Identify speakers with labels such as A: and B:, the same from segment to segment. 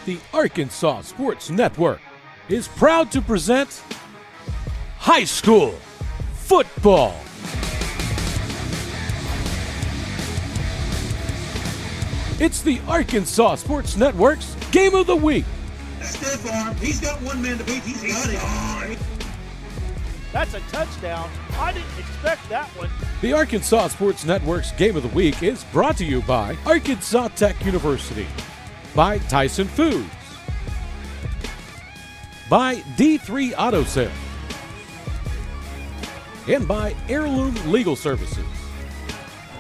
A: the Arkansas Sports Network is proud to present high school football. It's the Arkansas Sports Network's Game of the Week.
B: Stiff arm. He's got one man to beat. He's got it.
C: That's a touchdown. I didn't expect that one.
A: The Arkansas Sports Network's Game of the Week is brought to you by Arkansas Tech University, by Tyson Foods, by D3 Auto Sales, and by Heirloom Legal Services.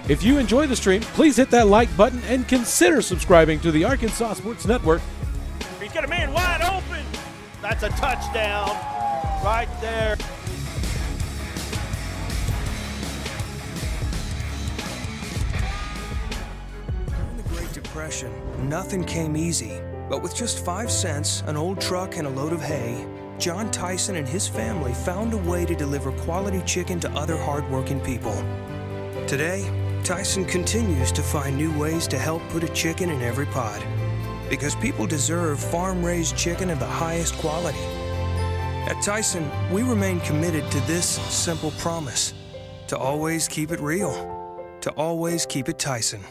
A: If you enjoy the stream, please hit that like button and consider subscribing to the Arkansas Sports Network.
C: He's got a man wide open. That's a touchdown right there.
D: During the Great Depression, nothing came easy. But with just 5 cents, an old truck, and a load of hay, John Tyson and his family found a way to deliver quality chicken to other hardworking people. Today, Tyson continues to find new ways to help put a chicken in every pot. Because people deserve farm-raised chicken of the highest quality. At Tyson, we remain committed to this simple promise: to always keep it real, to always keep it Tyson.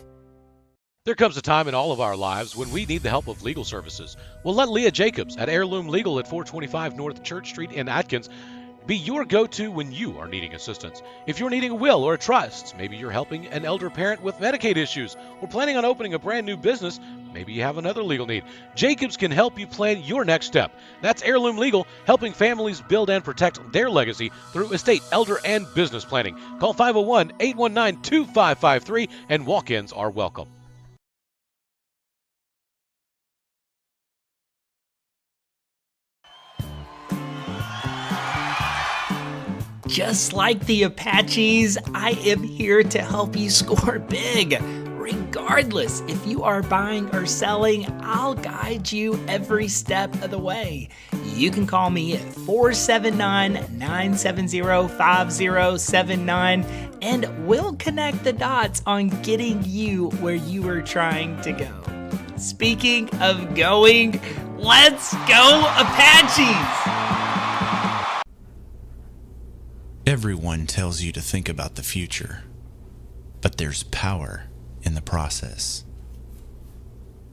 A: There comes a time in all of our lives when we need the help of legal services. Well, let Leah Jacobs at Heirloom Legal at 425 North Church Street in Atkins be your go-to when you are needing assistance. If you're needing a will or a trust, maybe you're helping an elder parent with Medicaid issues, or planning on opening a brand new business, maybe you have another legal need. Jacobs can help you plan your next step. That's Heirloom Legal, helping families build and protect their legacy through estate, elder, and business planning. Call 501-819-2553, and walk-ins are welcome.
E: Just like the Apaches, I am here to help you score big. Regardless if you are buying or selling, I'll guide you every step of the way. You can call me at 479-970-5079 and we'll connect the dots on getting you where you are trying to go. Speaking of going, let's go Apaches!
F: Everyone tells you to think about the future, but there's power in the process.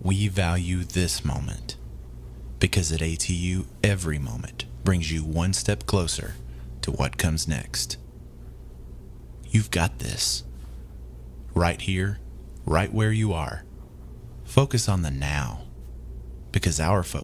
F: We value this moment because at ATU, every moment brings you one step closer to what comes next. You've got this. Right here, right where you are. Focus on the now, because our focus.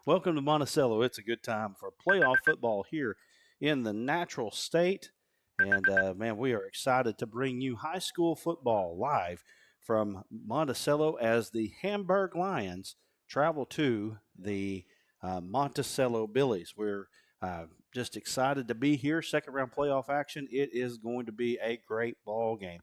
C: Welcome to Monticello. It's a good time for playoff football here in the natural state. And, man, we are excited to bring you high school football live from Monticello as the Hamburg Lions travel to the Monticello Billies. We're just excited to be here. Second round playoff action. It is going to be a great ball game.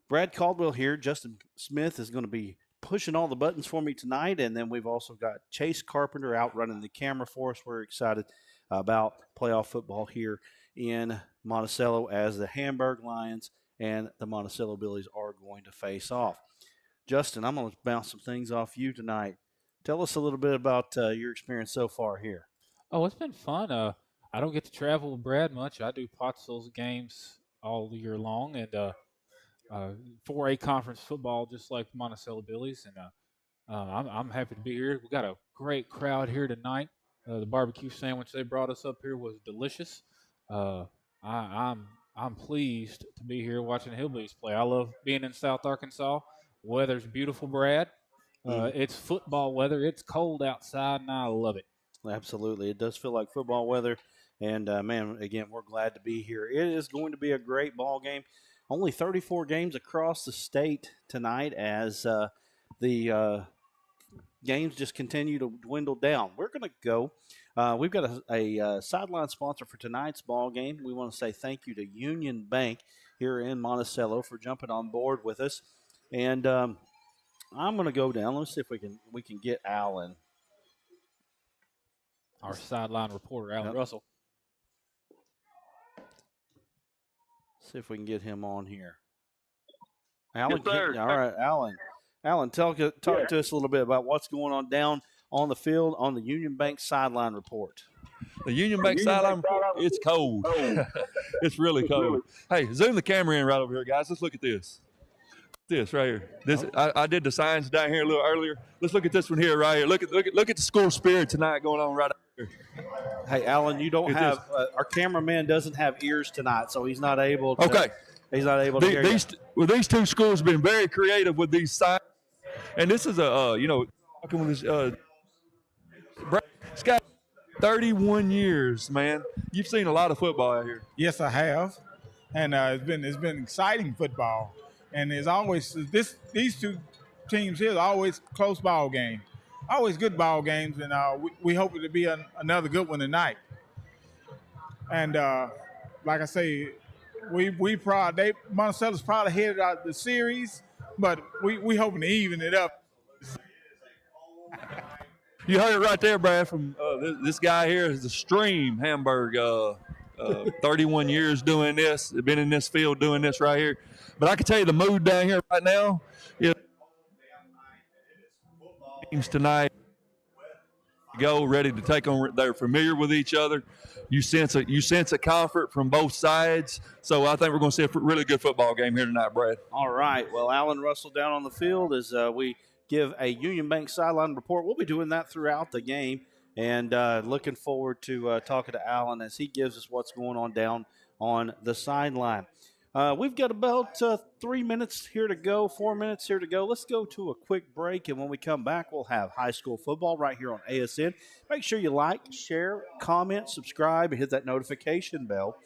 C: Brad Caldwell here. Justin Smith is going to be pushing all the buttons for me tonight, and then we've also got Chase Carpenter out running the camera for us. We're excited about playoff football here in Monticello as the Hamburg Lions and the Monticello Billies are going to face off. Justin, I'm going to bounce some things off you tonight. Tell us a little bit about your experience so far here.
G: Oh, it's been fun. I don't get to travel with Brad much. I do Pottsville's games all year long, and 4A conference football, just like Monticello Billies, and I'm happy to be here. We got a great crowd here tonight. The barbecue sandwich they brought us up here was delicious. I'm pleased to be here watching the Hillbillies play. I love being in South Arkansas. Weather's beautiful, Brad. It's football weather. It's cold outside, and I love it.
C: Absolutely, it does feel like football weather. And man, again, we're glad to be here. It is going to be a great ball game. Only 34 games across the state tonight as the games just continue to dwindle down. We're going to go. We've got a sideline sponsor for tonight's ball game. We want to say thank you to Union Bank here in Monticello for jumping on board with us. And I'm going to go down. Let's see if we can get Alan.
G: Our sideline reporter, Alan Russell.
C: See if we can get him on here. Alan,
H: Yes, sir.
C: all right, Alan. Alan, talk to us a little bit about what's going on down on the field on the Union Bank sideline report.
H: The Union Bank sideline report, it's cold. It's really cold. Hey, zoom the camera in right over here, guys. Let's look at this. This right here. This I did the signs down here a little earlier. Let's look at this one here right here. Look at the school spirit tonight going on right here.
C: Hey, Alan, you don't have our cameraman doesn't have ears tonight, so he's not able to.
H: Okay.
C: He's not able to hear you.
H: These two schools have been very creative with these signs, and this is talking with this. It's got 31 years, man. You've seen a lot of football out here.
I: Yes, I have, and it's been exciting football, and there's always these two teams here are always close ball game, always good ball games, and we hope it to be another good one tonight. And like I say, Monticello's probably headed out the series, but we hoping to even it up.
H: You heard it right there, Brad, from this guy here is the Stream, Hamburg. 31 years doing this. They've been in this field doing this right here. But I can tell you the mood down here right now. Teams tonight go ready to take on. They're familiar with each other. You sense a comfort from both sides. So I think we're going to see a really good football game here tonight, Brad.
C: All right. Well, Alan Russell down on the field as we give a Union Bank sideline report. We'll be doing that throughout the game, and looking forward to talking to Alan as he gives us what's going on down on the sideline. We've got about 3 minutes here to go, 4 minutes here to go. Let's go to a quick break, and when we come back, we'll have high school football right here on ASN. Make sure you like, share, comment, subscribe, and hit that notification bell.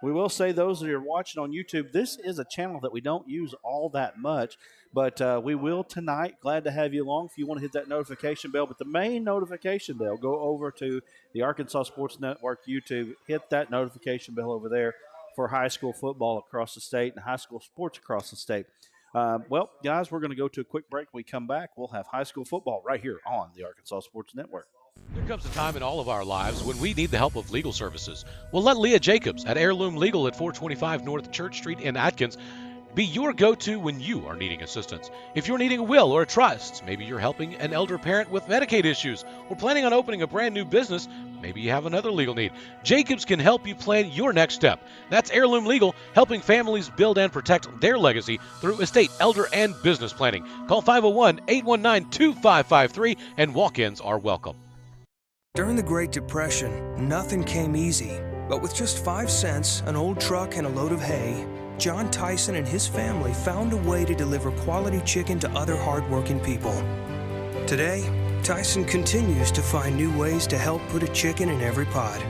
C: We will say those that are watching on YouTube, this is a channel that we don't use all that much, but we will tonight. Glad to have you along if you want to hit that notification bell. But the main notification bell, go over to the Arkansas Sports Network YouTube, hit that notification bell over there for high school football across the state and high school sports across the state. Well, guys, we're going to go to a quick break. When we come back, we'll have high school football right here on the Arkansas Sports Network.
A: There comes a time in all of our lives when we need the help of legal services. Well, let Leah Jacobs at Heirloom Legal at 425 North Church Street in Atkins be your go-to when you are needing assistance. If you're needing a will or a trust, maybe you're helping an elder parent with Medicaid issues, or planning on opening a brand new business, maybe you have another legal need. Jacobs can help you plan your next step. That's Heirloom Legal, helping families build and protect their legacy through estate, elder, and business planning. Call 501-819-2553, and walk-ins are welcome.
D: During the Great Depression, nothing came easy. But with just 5 cents, an old truck, and a load of hay, John Tyson and his family found a way to deliver quality chicken to other hardworking people. Today, Tyson continues to find new ways to help put a chicken in every pot.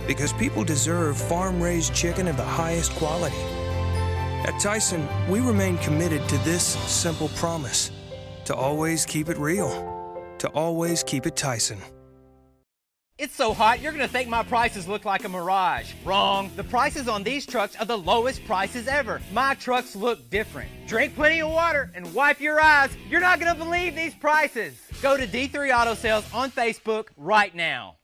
D: Because people deserve farm-raised chicken of the highest quality. At Tyson, we remain committed to this simple promise: to always keep it real, to always keep it Tyson.
J: It's so hot, you're gonna think my prices look like a mirage. Wrong. The prices on these trucks are the lowest prices ever. My trucks look different. Drink plenty of water and wipe your eyes. You're not gonna believe these prices. Go to D3 Auto Sales on Facebook right now.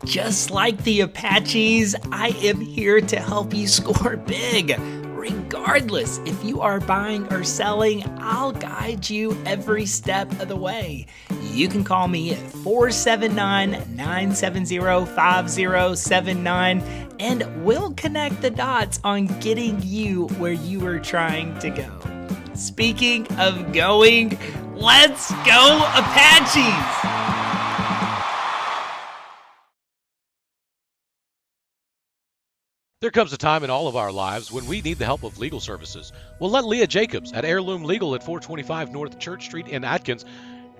E: Just like the Apaches, I am here to help you score big. Regardless if you are buying or selling, I'll guide you every step of the way. You can call me at 479-970-5079 and we'll connect the dots on getting you where you are trying to go. Speaking of going, let's go Apaches!
A: There comes a time in all of our lives when we need the help of legal services. Well, let Leah Jacobs at Heirloom Legal at 425 North Church Street in Atkins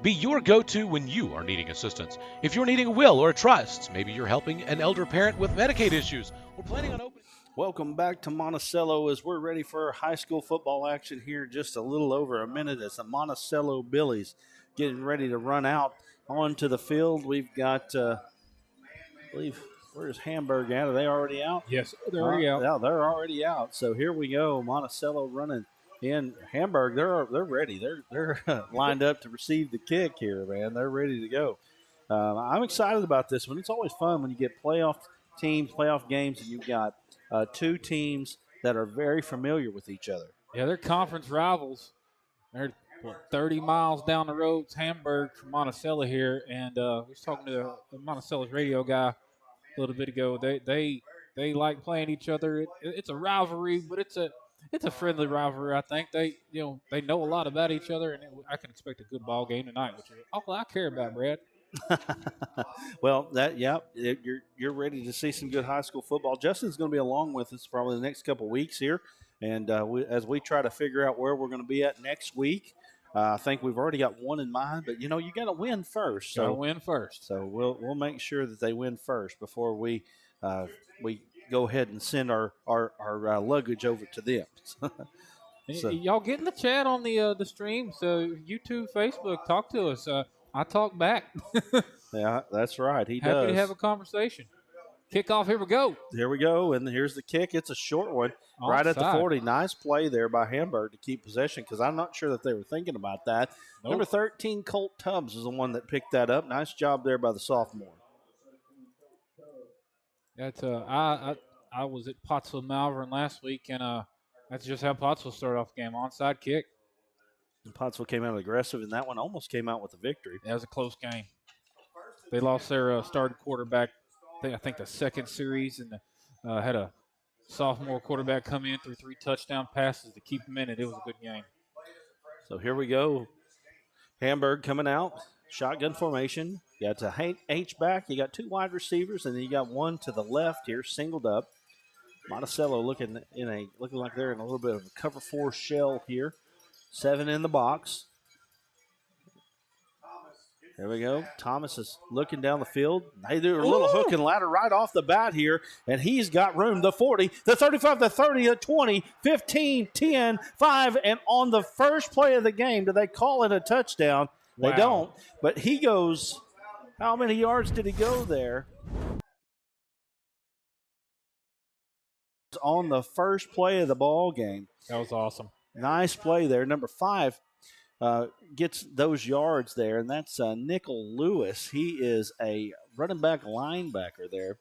A: be your go-to when you are needing assistance. If you're needing a will or a trust, maybe you're helping an elder parent with Medicaid issues, or planning on opening.
C: Welcome back to Monticello as we're ready for high school football action here. Just a little over a minute as the Monticello Billies getting ready to run out onto the field. We've got, I believe, where's Hamburg at? Are they already out?
G: Yes, they're already out.
C: Yeah, they're already out. So here we go. Monticello running in. Hamburg, they're ready. They're lined up to receive the kick here, man. They're ready to go. I'm excited about this one. It's always fun when you get playoff teams, playoff games, and you've got two teams that are very familiar with each other.
G: Yeah, they're conference rivals. They're 30 miles down the road. It's Hamburg from Monticello here, and we was talking to Monticello's radio guy a little bit ago. They like playing each other. It's a rivalry, but it's a friendly rivalry. I think they know a lot about each other, and I can expect a good ball game tonight, which is all I care about, Brad.
C: Well, you're ready to see some good high school football. Justin's going to be along with us probably the next couple of weeks here, and as we try to figure out where we're going to be at next week. I think we've already got one in mind, but you got to win first.
G: Got to win first.
C: So we'll make sure that they win first before we go ahead and send our luggage over to them. So,
G: y'all get in the chat on the stream. So YouTube, Facebook, talk to us. I talk back.
C: Yeah, that's right. He
G: Happy
C: does.
G: to have a conversation. Kickoff, here we go.
C: Here we go, and here's the kick. It's a short one, right at the 40. Nice play there by Hamburg to keep possession because I'm not sure that they were thinking about that.
G: Nope.
C: Number 13, Colt Tubbs, is the one that picked that up. Nice job there by the sophomore.
G: That's I was at Pottsville Malvern last week, and that's just how Pottsville started off the game. Onside kick.
C: And Pottsville came out aggressive, and that one almost came out with a victory.
G: That was a close game. They lost their starting quarterback, I think the second series, and had a sophomore quarterback come in through 3 touchdown passes to keep them in it. It was a good game.
C: So here we go. Hamburg coming out, shotgun formation. You got a H-back. You got 2 wide receivers, and then you got one to the left here, singled up. Monticello looking like they're in a little bit of a cover 4 shell here. 7 in the box. There we go. Thomas is looking down the field. They do a little hook and ladder right off the bat here, and he's got room. The 40, the 35, the 30, the 20, 15, 10, 5, and on the first play of the game, do they call it a touchdown?
G: Wow.
C: They don't, but he goes, how many yards did he go there? On the first play of the ball game.
G: That was awesome.
C: Nice play there. Number 5 gets those yards there, and that's Nickel Lewis. He is a running back linebacker there.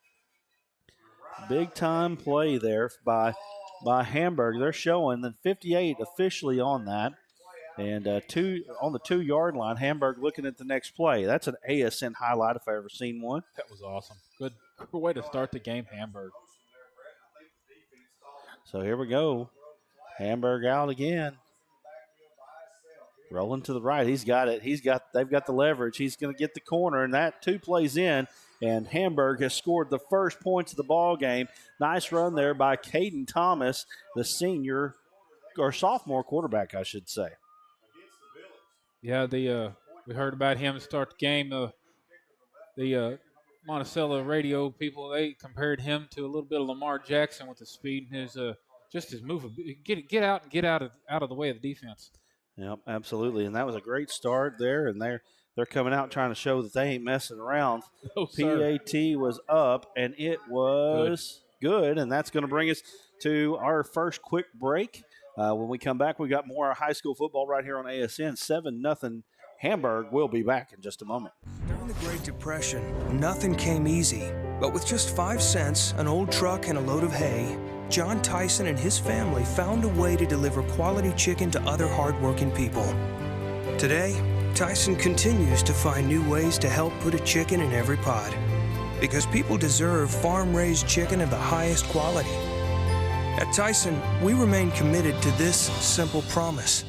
C: Big time play there by Hamburg. They're showing the 58 officially on that. And on the 2-yard line, Hamburg looking at the next play. That's an ASN highlight if I ever seen one.
G: That was awesome. Good way to start the game, Hamburg.
C: So here we go. Hamburg out again. Rolling to the right. He's got it. They've got the leverage. He's going to get the corner, and that 2 plays in, and Hamburg has scored the first points of the ball game. Nice run there by Caden Thomas, the senior or sophomore quarterback, I should say.
G: Yeah, we heard about him to start the game. The Monticello radio people, they compared him to a little bit of Lamar Jackson with his speed and his move. Get out and get out of the way of the defense.
C: Yep, absolutely. And that was a great start there, and they're coming out trying to show that they ain't messing around.
G: No,
C: PAT was up, and it was good, and that's going to bring us to our first quick break. When we come back, we got more high school football right here on ASN. 7-0 Hamburg. We'll be back in just a moment.
D: During the Great Depression, nothing came easy. But with just 5 cents, an old truck, and a load of hay, John Tyson and his family found a way to deliver quality chicken to other hardworking people. Today, Tyson continues to find new ways to help put a chicken in every pot. Because people deserve farm-raised chicken of the highest quality. At Tyson, we remain committed to this simple promise: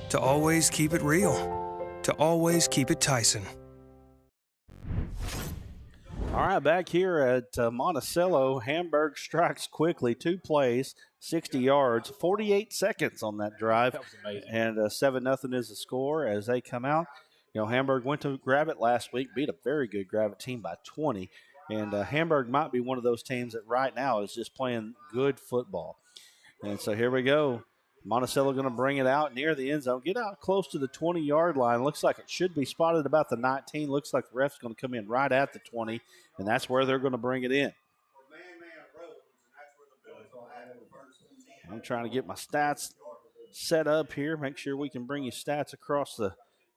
D: to always keep it real, to always keep it Tyson.
C: All right, back here at Monticello, Hamburg strikes quickly. 2 plays, 60 yards, 48 seconds on that drive.
G: That was amazing.
C: And 7-0 is the score as they come out. Hamburg went to grab it last week, beat a very good grab it team by 20. And Hamburg might be one of those teams that right now is just playing good football. And so here we go. Monticello going to bring it out near the end zone. Get out close to the 20-yard line. Looks like it should be spotted about the 19. Looks like the ref's going to come in right at the 20, and that's where they're going to bring it in. I'm trying to get my stats set up here. Make sure we can bring you stats across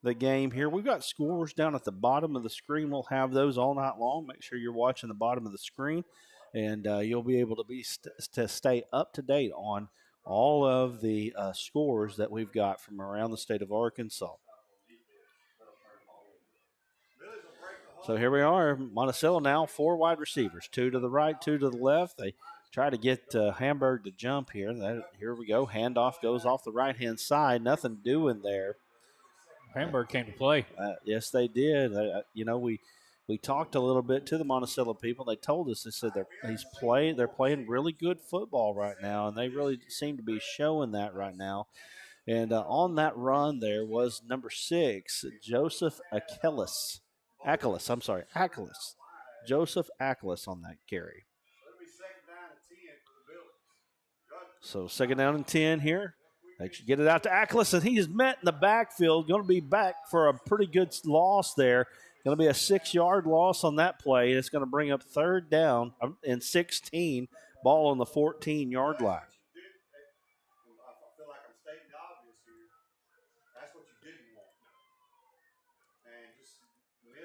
C: the game here. We've got scores down at the bottom of the screen. We'll have those all night long. Make sure you're watching the bottom of the screen. and you'll be able to stay up to date on all of the scores that we've got from around the state of Arkansas. So here we are, Monticello now, 4 wide receivers, 2 to the right, 2 to the left. They try to get Hamburg to jump here. Here we go. Handoff goes off the right-hand side. Nothing doing there.
G: Hamburg came to play.
C: Yes, they did. We talked a little bit to the Monticello people. They told us, they said they're playing really good football right now, and they really seem to be showing that right now. And on that run there was number 6, Joseph Akelis. Joseph Akelis on that carry. So second down and 10 here. They should get it out to Akelis, and he's met in the backfield. Going to be back for a pretty good loss there. Going to be a 6-yard loss on that play. It's going to bring up third down and 16, ball on the 14-yard line.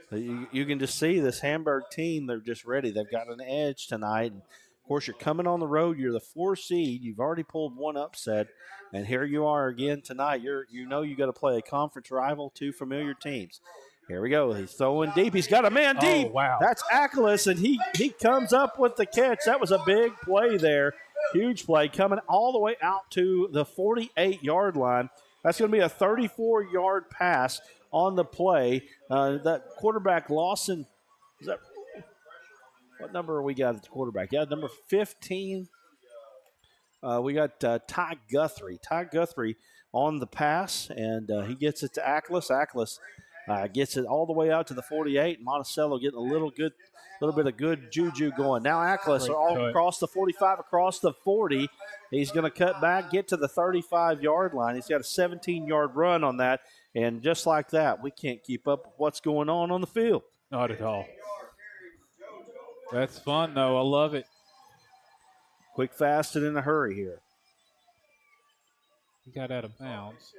C: You can just see this Hamburg team, they're just ready. They've got an edge tonight. And of course, you're coming on the road. You're the 4 seed. You've already pulled one upset. And here you are again tonight. You got to play a conference rival, 2 familiar teams. Here we go. He's throwing deep. He's got a man deep.
G: Oh, wow.
C: That's Akelis, and he comes up with the catch. That was a big play there. Huge play coming all the way out to the 48-yard line. That's going to be a 34-yard pass on the play. That quarterback, Lawson, what number we got at the quarterback? Yeah, number 15. We got Ty Guthrie. Ty Guthrie on the pass, and he gets it to Akelis. Akelis gets it all the way out to the 48. Monticello getting a little bit of good juju going. Now Akelis all across the 45, across the 40. He's going to cut back, get to the 35-yard line. He's got a 17-yard run on that. And just like that, we can't keep up with what's going on the field.
G: Not at all. That's fun, though. I love it.
C: Quick, fast, and in a hurry here.
G: He got out of bounds.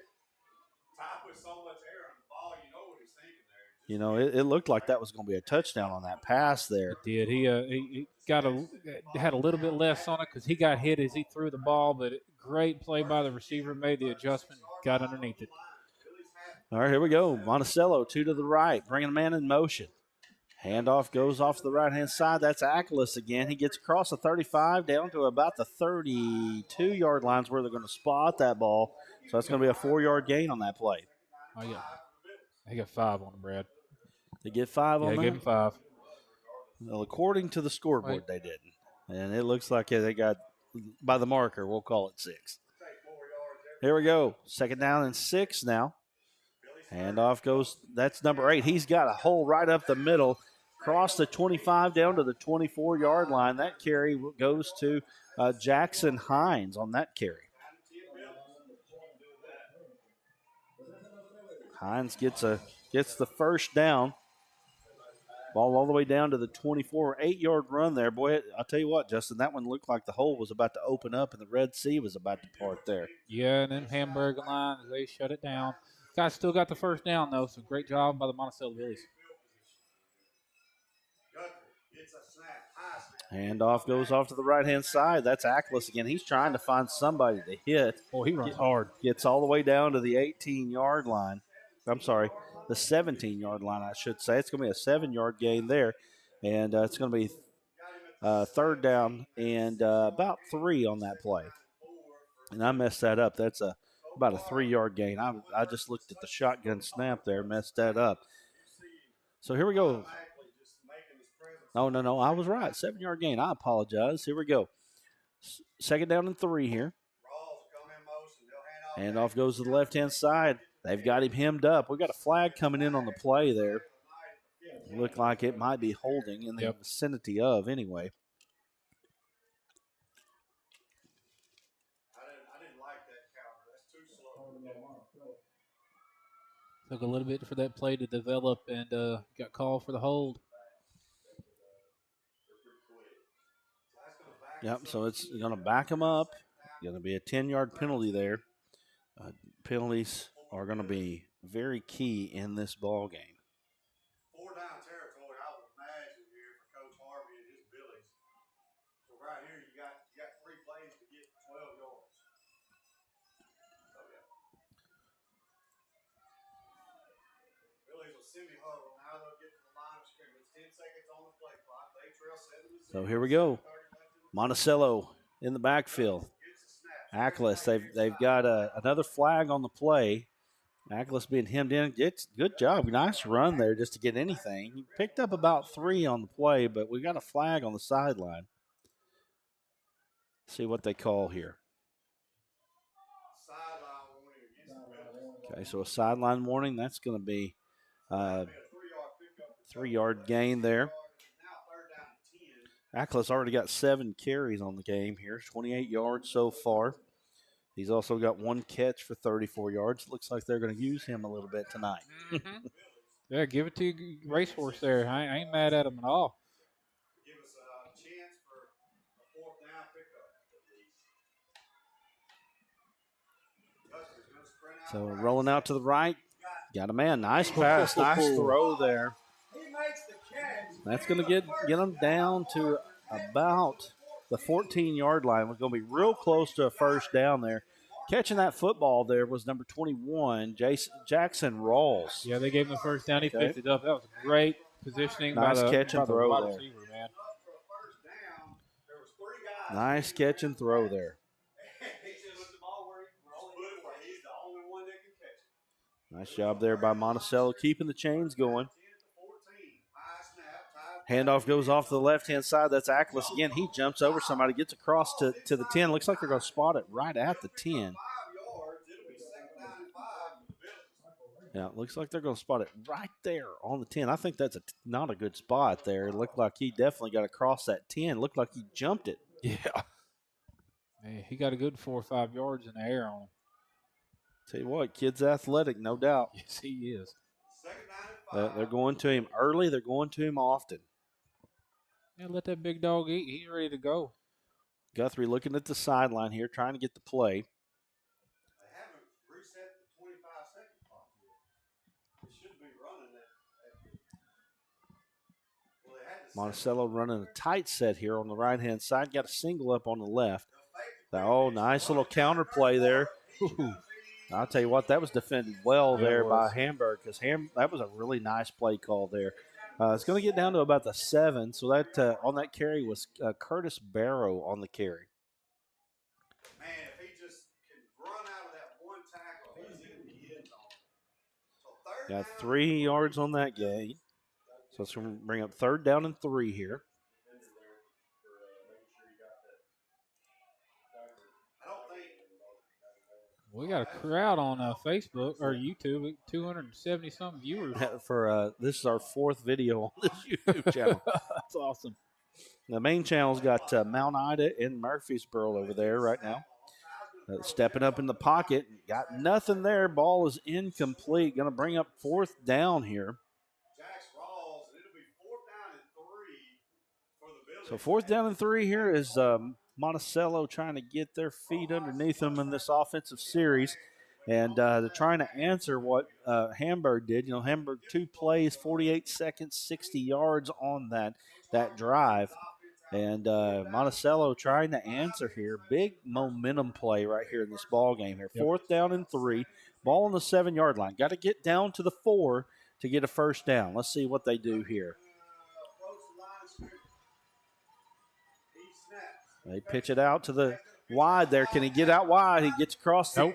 C: It looked like that was going to be a touchdown on that pass there.
G: It did. He had a little bit less on it because he got hit as he threw the ball, but great play by the receiver, made the adjustment, got underneath it.
C: All right, here we go. Monticello, 2 to the right, bringing a man in motion. Handoff goes off to the right-hand side. That's Akelis again. He gets across the 35 down to about the 32-yard lines where they're going to spot that ball. So that's going to be a 4-yard gain on that play.
G: Oh, yeah. They got 5 on him, Brad.
C: They get 5 on that?
G: Yeah, give him 5.
C: Well, according to the scoreboard, they didn't. And it looks like they got, by the marker, we'll call it 6. Here we go. Second down and 6 now. Handoff goes, that's number 8. He's got a hole right up the middle, across the 25 down to the 24-yard line. That carry goes to Jackson Hines on that carry. Hines gets the first down. Ball all the way down to the 24, 8-yard run there. Boy, I'll tell you what, Justin, that one looked like the hole was about to open up and the Red Sea was about to part there.
G: Yeah, and then Hamburg Lions, they shut it down. Guys still got the first down, though, so great job by the Monticello Billies.
C: Handoff goes off to the right-hand side. That's Akelis again. He's trying to find somebody to hit.
G: Oh, he runs hard.
C: Gets all the way down to the 18-yard line. I'm sorry, the 17-yard line, I should say. It's going to be a 7-yard gain there, and it's going to be third down and about 3 on that play. And I messed that up. That's about a 3-yard gain. I just looked at the shotgun snap there, messed that up. So here we go. Oh, no, I was right. 7-yard gain. I apologize. Here we go. Second down and 3 here. Handoff goes to the left-hand side. They've got him hemmed up. We've got a flag coming in on the play there. Looked like it might be holding in the vicinity of anyway.
G: Took a little bit for that play to develop and got called for the hold.
C: Yep, so it's going to back him up. Going to be a 10-yard penalty there. Penalties are going to be very key in this ball game.
B: 4-down territory, I would imagine, here for Coach Harvey and his Billies.
C: So here we go. Monticello in the backfield. Ackles, they've got another flag on the play. Ackles being hemmed in. It's good job. Nice run there just to get anything. He picked up about 3 on the play, but we got a flag on the sideline. See what they call here. Okay, so a sideline warning. That's going to be 3-yard gain there. Ackles already got 7 carries on the game here, 28 yards so far. He's also got 1 catch for 34 yards. Looks like they're going to use him a little bit tonight.
G: Mm-hmm. Yeah, give it to Racehorse there. I ain't mad at him at all.
C: So rolling out to the right. Got a man. Nice pass. Nice throw there. That's going to get them down to about the 14-yard line. We're going to be real close to a first down there. Catching that football there was number 21, Jackson Rawls.
G: Yeah, they gave him the first down. He picked it up. That was great positioning
C: nice
G: by the,
C: catch and throw
G: wide
C: there.
G: receiver, man.
C: Nice catch and throw there. Nice job there by Monticello, keeping the chains going. Handoff goes off to the left-hand side. That's Ackles again. He jumps over somebody, gets across to the 10. Looks like they're going to spot it right at the 10. Yeah, it looks like they're going to spot it right there on the 10. I think that's not a good spot there. It looked like he definitely got across that 10. Looked like he jumped it.
G: Yeah. Hey, he got a good 4 or 5 yards in the air on him.
C: Tell you what, kid's athletic, no doubt.
G: Yes, he is.
C: They're going to him early. They're going to him often.
G: Yeah, let that big dog eat. He's ready to go.
C: Guthrie looking at the sideline here, trying to get the play.
B: They haven't reset the 25-second clock yet. It should be running that.
C: Monticello running a tight set here on the right-hand side. Got a single up on the left. Oh, nice little counter play there. Ooh. I'll tell you what, that was defended well there by Hamburg because that was a really nice play call there. It's going to get down to about the 7, so that on that carry was Curtis Barrow on the carry.
B: Man, if he just can run out of that one tackle, he's in the end zone. So
C: Got 3 yards on that gain. So it's going to bring up 3rd down and 3 here.
G: We got a crowd on Facebook or YouTube, 270-something viewers.
C: For this is our 4th video on this YouTube channel.
G: That's awesome.
C: The main channel's got Mount Ida and Murfreesboro over there right now. Stepping up in the pocket. Got nothing there. Ball is incomplete. Going to bring up 4th down here. So 4th down and 3 here is Monticello trying to get their feet underneath them in this offensive series. And they're trying to answer what Hamburg did. You know, Hamburg 2 plays, 48 seconds, 60 yards on that drive. And Monticello trying to answer here. Big momentum play right here in this ball game here. 4th down and 3. Ball on the 7-yard line. Got to get down to the 4 to get a first down. Let's see what they do here. They pitch it out to the wide there. Can he get out wide? He gets across. Nope.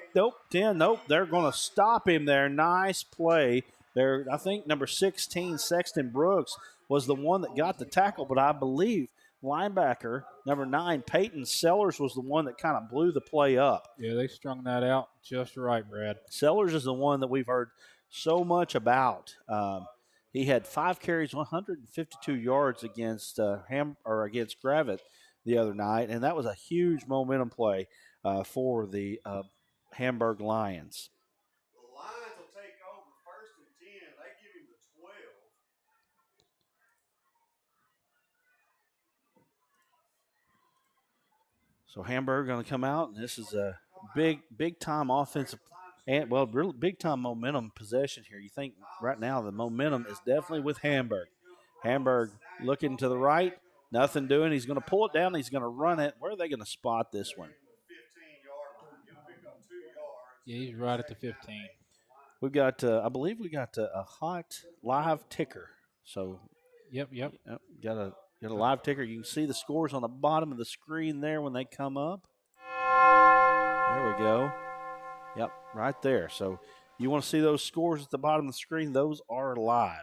C: 10. Nope. They're going to stop him there. Nice play there. I think number 16, Sexton Brooks, was the one that got the tackle, but I believe linebacker number 9, Peyton Sellers, was the one that kind of blew the play up.
G: Yeah, they strung that out just right, Brad.
C: Sellers is the one that we've heard so much about. He had 5 carries, 152 yards against against Gravett the other night, and that was a huge momentum play for the Hamburg Lions.
B: The Lions will take over 1st and 10. They give him the 12.
C: So Hamburg going to come out, and this is a big time offensive and really big time momentum possession here. You think right now the momentum is definitely with Hamburg. Hamburg looking to the right. Nothing doing. He's going to pull it down. He's going to run it. Where are they going to spot this one?
G: Yeah, he's right at the 15.
C: We've got, I believe we got a hot live ticker. So,
G: Yep.
C: got a live ticker. You can see the scores on the bottom of the screen there when they come up. There we go. Yep, right there. So you want to see those scores at the bottom of the screen? Those are live.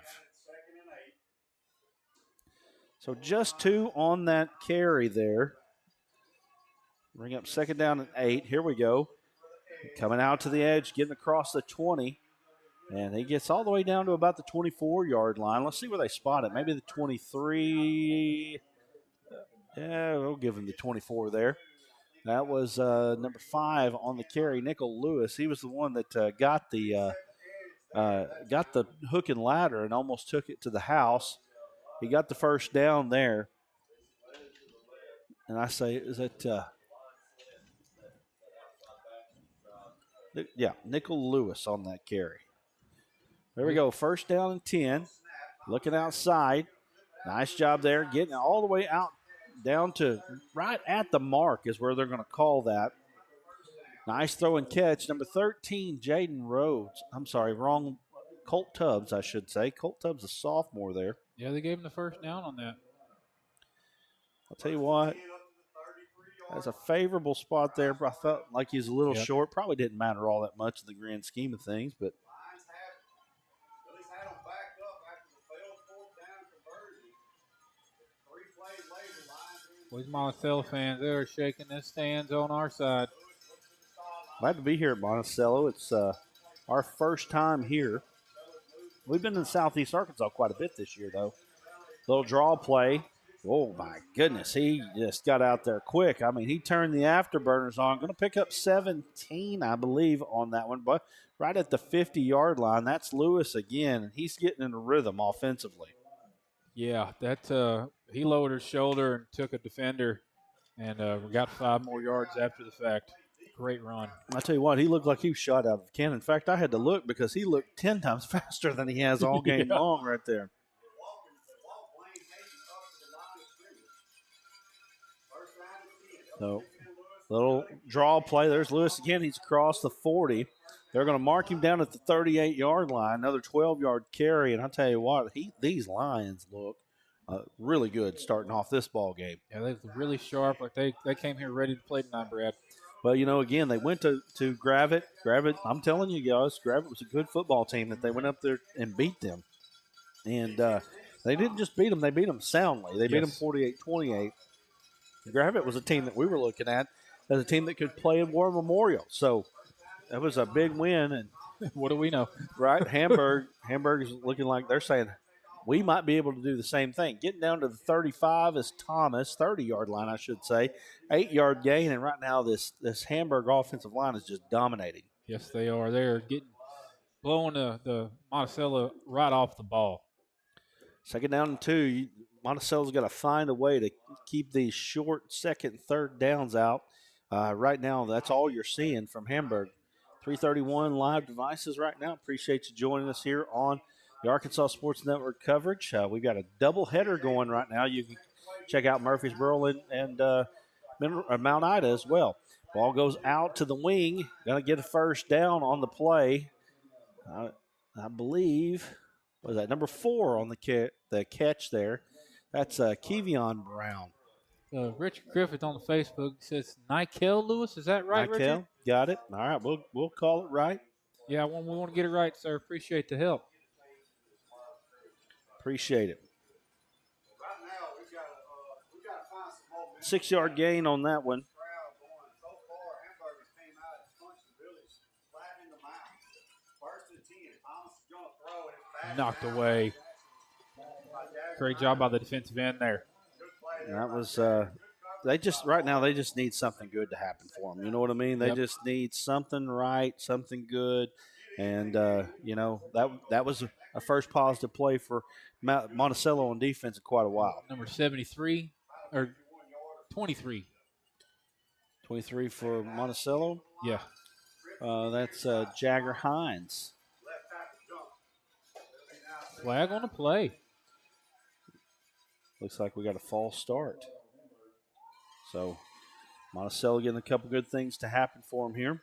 C: So just 2 on that carry there. Bring up 2nd down and 8. Here we go. Coming out to the edge, getting across the 20. And he gets all the way down to about the 24-yard line. Let's see where they spot it. Maybe the 23. Yeah, we'll give him the 24 there. That was number 5 on the carry, Nickel Lewis. He was the one that got the hook and ladder and almost took it to the house. He got the first down there. And I say, is it Nickel Lewis on that carry. There we go, 1st down and 10. Looking outside. Nice job there, getting all the way out down to right at the mark is where they're going to call that. Nice throw and catch. Number 13, Jaden Rhodes. I'm sorry, wrong. Colt Tubbs, I should say. Colt Tubbs, a sophomore there.
G: Yeah, they gave him the first down on that.
C: I'll tell you what, that's a favorable spot there. I felt like he's a little short. Probably didn't matter all that much in the grand scheme of things, but
G: Boys, Monticello fans, they're shaking the stands on our side.
C: Glad to be here at Monticello. It's our first time here. We've been in Southeast Arkansas quite a bit this year, though. Little draw play. Oh, my goodness. He just got out there quick. I mean, he turned the afterburners on. Going to pick up 17, I believe, on that one. But right at the 50-yard line, that's Lewis again, and he's getting in a rhythm offensively.
G: Yeah, that he lowered his shoulder and took a defender, and we got 5 more yards after the fact. Great run.
C: I tell you what, he looked like he was shot out of a cannon. In fact, I had to look because he looked 10 times faster than he has all game long right there. So, little draw play. There's Lewis again. He's across the 40. They're going to mark him down at the 38-yard line. Another 12-yard carry. And I'll tell you what, these Lions look really good starting off this ball game.
G: Yeah, they look really sharp. Like they came here ready to play tonight, Brad.
C: Well, you know, again, they went to Gravett. Gravett, I'm telling you guys, Gravett was a good football team that they went up there and beat them. And they didn't just beat them, they beat them soundly. They beat them 48-28. Gravett was a team that we were looking at as a team that could play in War Memorial. So that was a big win. And
G: what do we know?
C: Right, Hamburg is looking like they're saying, we might be able to do the same thing. Getting down to the 35 is Thomas, 30-yard line, I should say. 8-yard gain, and right now this Hamburg offensive line is just dominating.
G: Yes, they are. They're blowing the Monticello right off the ball.
C: 2nd down and 2. Monticello's got to find a way to keep these short 2nd and 3rd downs out. Right now, that's all you're seeing from Hamburg. 331 live devices right now. Appreciate you joining us here on the Arkansas Sports Network coverage. We've got a doubleheader going right now. You can check out Murfreesboro and Mount Ida as well. Ball goes out to the wing. Going to get a first down on the play. I believe, what was that, number 4 on the catch there. That's Kevion Brown.
G: Richard Griffith on the Facebook says Nikel Lewis. Is that right,
C: Nikel,
G: Richard?
C: got it. All right, we'll call it right.
G: Yeah, we want to get it right, sir. Appreciate the help.
C: Appreciate it.
B: Right now, we got to find some momentum.
C: 6-yard gain on that one.
B: So far, Hamburgers came out and punched the Billies flat in the mouth. 1st and 10. Thomas is going to throw it.
G: Knocked away. Great job by the defensive end there.
C: That was they just need something good to happen for them. You know what I mean? They just need something right, something good, and you know that was a first positive play for Monticello on defense in quite a while.
G: Number 73 or 23.
C: 23 for Monticello.
G: Yeah.
C: That's Jagger Hines.
G: Flag on the play.
C: Looks like we got a false start. So Monticello getting a couple good things to happen for him here.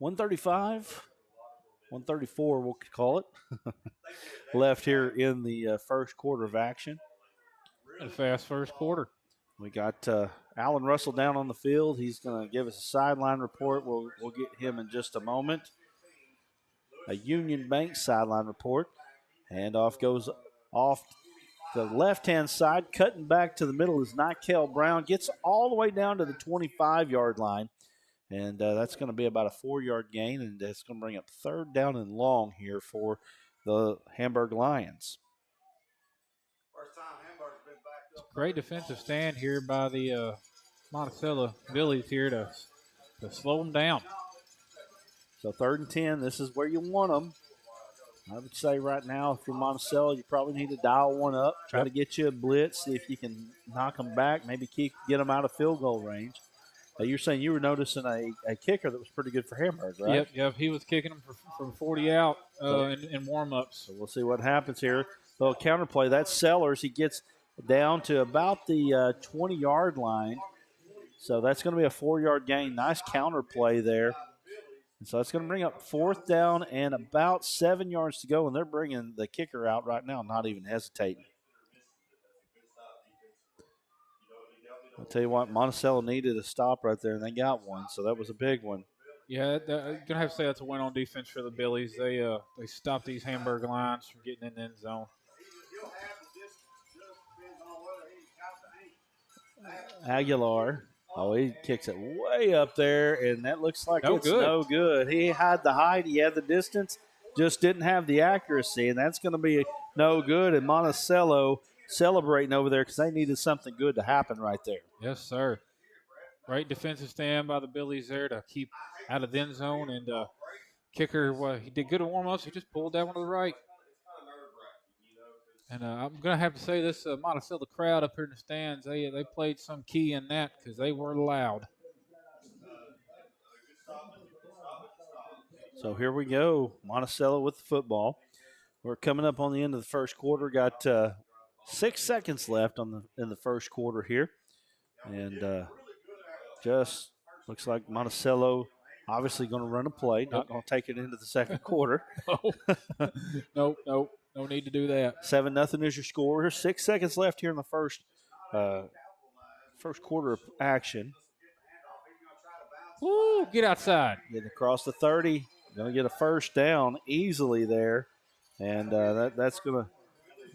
C: 135, 134 we'll call it, left here in the first quarter of action.
G: A fast first quarter.
C: We got Alan Russell down on the field. He's going to give us a sideline report. We'll get him in just a moment. A Union Bank sideline report. Handoff goes off the left-hand side. Cutting back to the middle is Nikel Brown. Gets all the way down to the 25-yard line. And that's going to be about a 4-yard gain. And that's going to bring up third down and long here for the Hamburg Lions.
G: It's a great defensive stand here by the Monticello Billies here to slow them down.
C: So 3rd and 10, this is where you want them. I would say right now, if you're Monticello, you probably need to dial one up, try to get you a blitz, see if you can knock them back, maybe get them out of field goal range. You're saying you were noticing a kicker that was pretty good for Hamburg, right?
G: Yep. He was kicking them from 40 out in warm-ups.
C: So we'll see what happens here. Little counterplay. That's Sellers. He gets down to about the 20-yard line. So that's going to be a 4-yard gain. Nice counterplay there. And so that's going to bring up 4th down and about 7 yards to go, and they're bringing the kicker out right now, not even hesitating. I'll tell you what, Monticello needed a stop right there, and they got one, so that was a big one.
G: Yeah, I'm going to have to say that's a win on defense for the Billies. They stopped these Hamburg Lions from getting in the end zone.
C: Aguilar. Oh, he kicks it way up there, and that looks like it's no good. He had the height, he had the distance, just didn't have the accuracy, and that's going to be no good. And Monticello celebrating over there because they needed something good to happen right there.
G: Yes, sir. Great defensive stand by the Billies there to keep out of the end zone. And kicker, he did good at warm-ups. He just pulled that one to the right. And I'm going to have to say this Monticello crowd up here in the stands, they played some key in that because they were loud.
C: So here we go, Monticello with the football. We're coming up on the end of the first quarter. Got 6 seconds left in the first quarter here. And just looks like Monticello obviously going to run a play, not going to take it into the second quarter.
G: Nope. No need to do that.
C: 7-0 is your score. 6 seconds left here in the first quarter of action.
G: Woo, get outside.
C: Getting across the 30. Going to get a first down easily there. And that's going to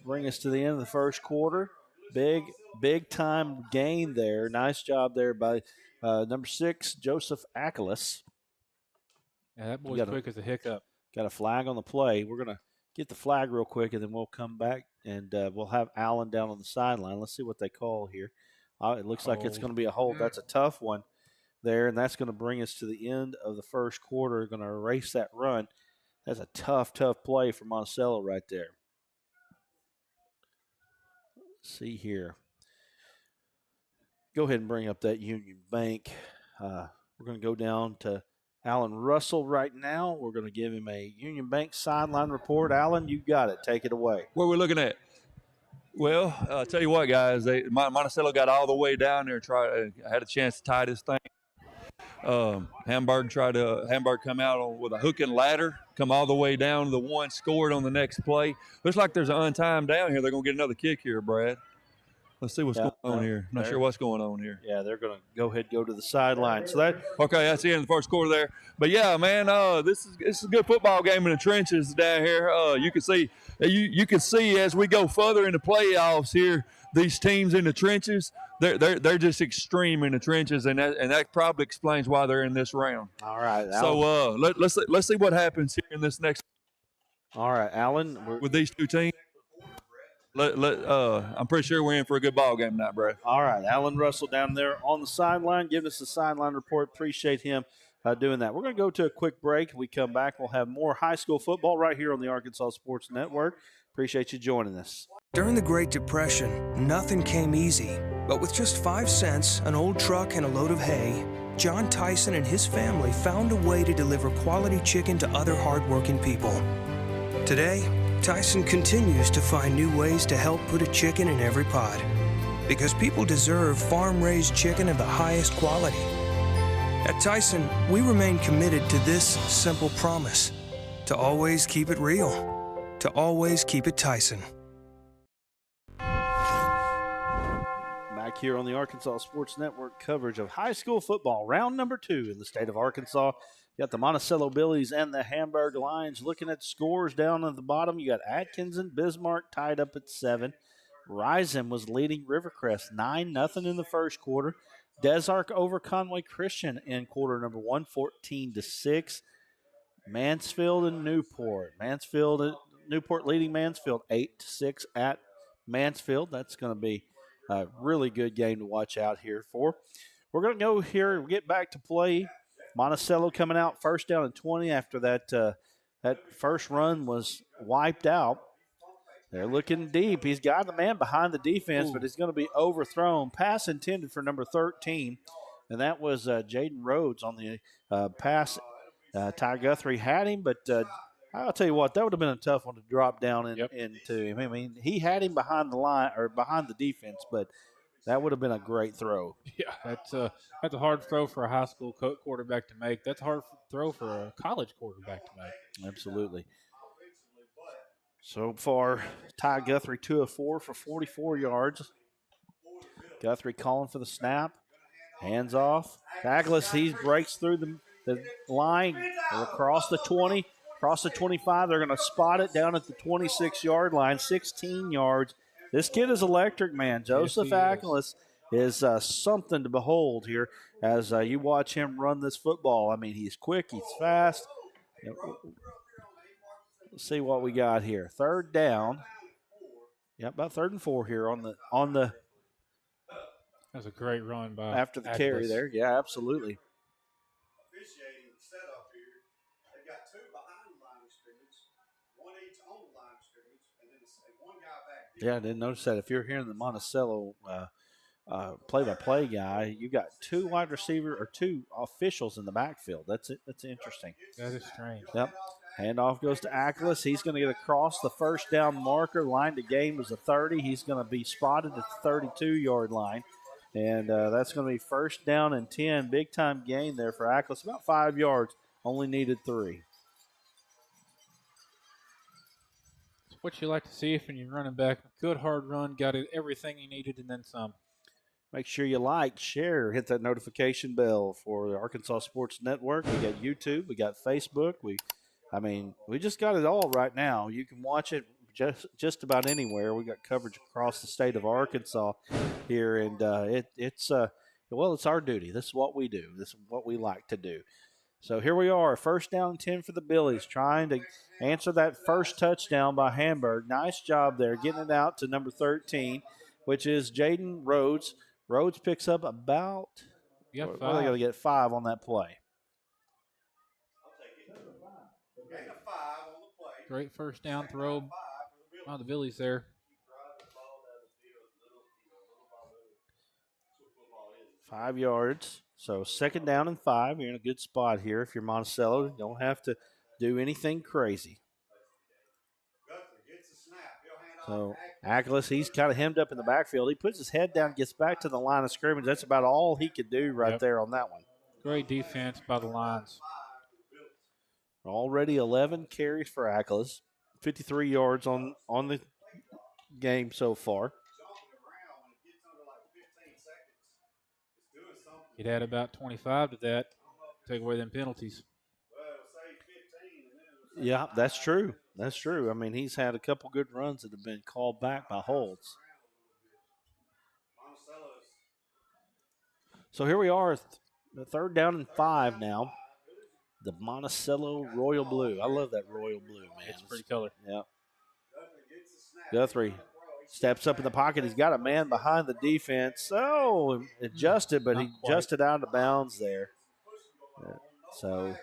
C: bring us to the end of the first quarter. Big time gain there. Nice job there by number 6, Joseph Ackles.
G: Yeah, that boy's quick as a hiccup.
C: Got a flag on the play. We're going to get the flag real quick, and then we'll come back, and we'll have Allen down on the sideline. Let's see what they call here. It looks like it's going to be a hold. That's a tough one there, and that's going to bring us to the end of the first quarter. Going to erase that run. That's a tough play for Monticello right there. Let's see here. Go ahead and bring up that Union Bank. We're going to go down to Alan Russell right now. We're going to give him a Union Bank sideline report. Alan, you got it. Take it away.
H: What are we looking at? Well, I'll tell you what, guys. Monticello got all the way down there and had a chance to tie this thing. Hamburg come out with a hook and ladder, come all the way down to the one, scored on the next play. Looks like there's an untimed down here. They're going to get another kick here, Brad. Let's see what's going on here. Not sure what's going on here.
C: Yeah, they're going to go to the sideline. So
H: that's the end of the first quarter there. But yeah, man, this is a good football game in the trenches down here. You can see as we go further in the playoffs here, these teams in the trenches, they're just extreme in the trenches, and that probably explains why they're in this round.
C: All right,
H: Alan. So let's see what happens here in this next.
C: All right, Alan,
H: with these two teams. I'm pretty sure we're in for a good ball game tonight, bro.
C: All right, Alan Russell down there on the sideline, giving us the sideline report. Appreciate him doing that. We're going to go to a quick break. When we come back, we'll have more high school football right here on the Arkansas Sports Network. Appreciate you joining us.
D: During the Great Depression, nothing came easy. But with just 5 cents, an old truck, and a load of hay, John Tyson and his family found a way to deliver quality chicken to other hardworking people. Today, Tyson continues to find new ways to help put a chicken in every pot. Because people deserve farm-raised chicken of the highest quality. At Tyson, we remain committed to this simple promise: to always keep it real, to always keep it Tyson.
C: Back here on the Arkansas Sports Network, coverage of high school football, round number 2 in the state of Arkansas. You got the Monticello Billies and the Hamburg Lions. Looking at scores down at the bottom, you got Atkins and Bismarck tied up at 7. Risen was leading Rivercrest 9-0 in the first quarter. Desark over Conway Christian in quarter number 1, 14-6. Mansfield and Newport. Newport leading Mansfield 8-6 at Mansfield. That's going to be a really good game to watch out here for. We're going to go here and get back to play. Monticello coming out first down and 20 after that first run was wiped out. They're looking deep. He's got the man behind the defense, but he's going to be overthrown. Pass intended for number 13, and that was Jaden Rhodes on the pass. Ty Guthrie had him, but I'll tell you what, that would have been a tough one to drop down into him. I mean, he had him behind the line or behind the defense, but that would have been a great throw.
G: Yeah, that's a hard throw for a high school quarterback to make. That's a hard throw for a college quarterback to make.
C: Absolutely. So far, Ty Guthrie 2 of 4 for 44 yards. Guthrie calling for the snap. Hands off. Douglas, he breaks through the line across the 20, across the 25. They're going to spot it down at the 26-yard line, 16 yards. This kid is electric, man. Joseph Ackles is something to behold here as you watch him run this football. I mean, he's quick, he's fast. Let's see what we got here. Third down. Yep, about 3rd and 4 here on the.
G: That's a great run by
C: after the carry there. Yeah, absolutely.
B: Officiating the setup here, they've got 2 behind the line of scrimmage, 1 each on the line of scrimmage, and then 1 guy back.
C: Yeah, I didn't notice that. If you're hearing the Monticello play-by-play guy, you got 2 wide receiver or 2 officials in the backfield. That's it. That's interesting.
G: That is strange.
C: Yep. Handoff goes to Ackles. He's going to get across the first down marker. Line to gain was a 30. He's going to be spotted at the 32-yard line. And that's going to be first down and 10. Big-time gain there for Ackles. About 5 yards. Only needed 3.
G: It's what you like to see if you're running back. Good hard run. Got everything you needed and then some.
C: Make sure you like, share, hit that notification bell for the Arkansas Sports Network. We got YouTube. We got Facebook. We just got it all right now. You can watch it just about anywhere. We got coverage across the state of Arkansas here, and it's our duty. This is what we do. This is what we like to do. So here we are, first down and 10 for the Billies, trying to answer that first touchdown by Hamburg. Nice job there, getting it out to number 13, which is Jaden Rhodes. Rhodes picks up about,
G: they
C: got to get 5 on that play.
G: Great first down throw by the Billies there.
C: 5 yards. So 2nd down and 5. You're in a good spot here. If you're Monticello, you don't have to do anything crazy. So Ackles, he's kind of hemmed up in the backfield. He puts his head down, gets back to the line of scrimmage. That's about all he could do right there on that one.
G: Great defense by the Lions.
C: Already 11 carries for Ackles. 53 yards on the game so far.
G: He'd add about 25 to that, take away them penalties.
C: Yeah, that's true. That's true. I mean, he's had a couple good runs that have been called back by holds. So here we are, the 3rd down and 5 now. The Monticello Royal Blue. I love that Royal Blue, man.
G: It's a pretty color.
C: Yeah. Guthrie steps up in the pocket. He's got a man behind the defense. Oh, adjusted, but he adjusted out of bounds there. So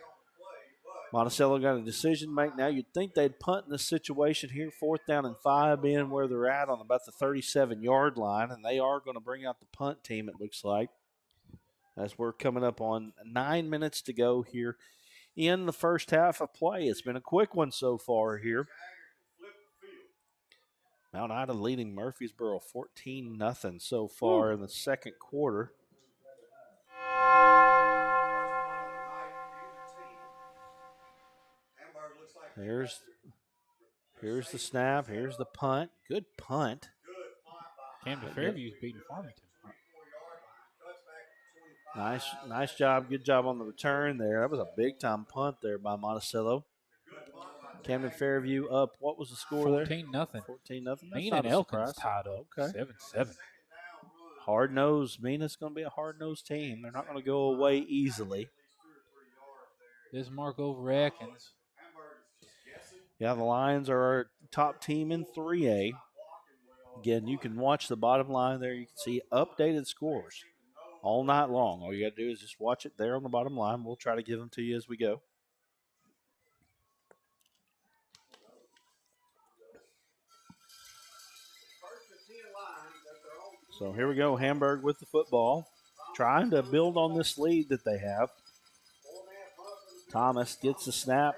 C: Monticello got a decision to make now. You'd think they'd punt in this situation here. 4th down and 5 being where they're at on about the 37-yard line, and they are going to bring out the punt team, it looks like, as we're coming up on 9 minutes to go here in the first half of play. It's been a quick one so far here. Mount Ida leading Murfreesboro 14-0 so far in the second quarter. Here's the snap. Here's the punt. Good punt.
G: Camden Fairview's beating Farmington.
C: Nice job. Good job on the return there. That was a big-time punt there by Monticello. Camden Fairview up. What was the score
G: 14-0.
C: there? 14-0.
G: Mina and Elkins tied up. Okay. 7-7.
C: Hard-nosed. Mina's going to be a hard-nosed team. They're not going to go away easily.
G: Bismarck over Atkins.
C: Yeah, the Lions are our top team in 3A. Again, you can watch the bottom line there. You can see updated scores all night long. All you got to do is just watch it there on the bottom line. We'll try to give them to you as we go. So here we go, Hamburg with the football, trying to build on this lead that they have. Thomas gets the snap,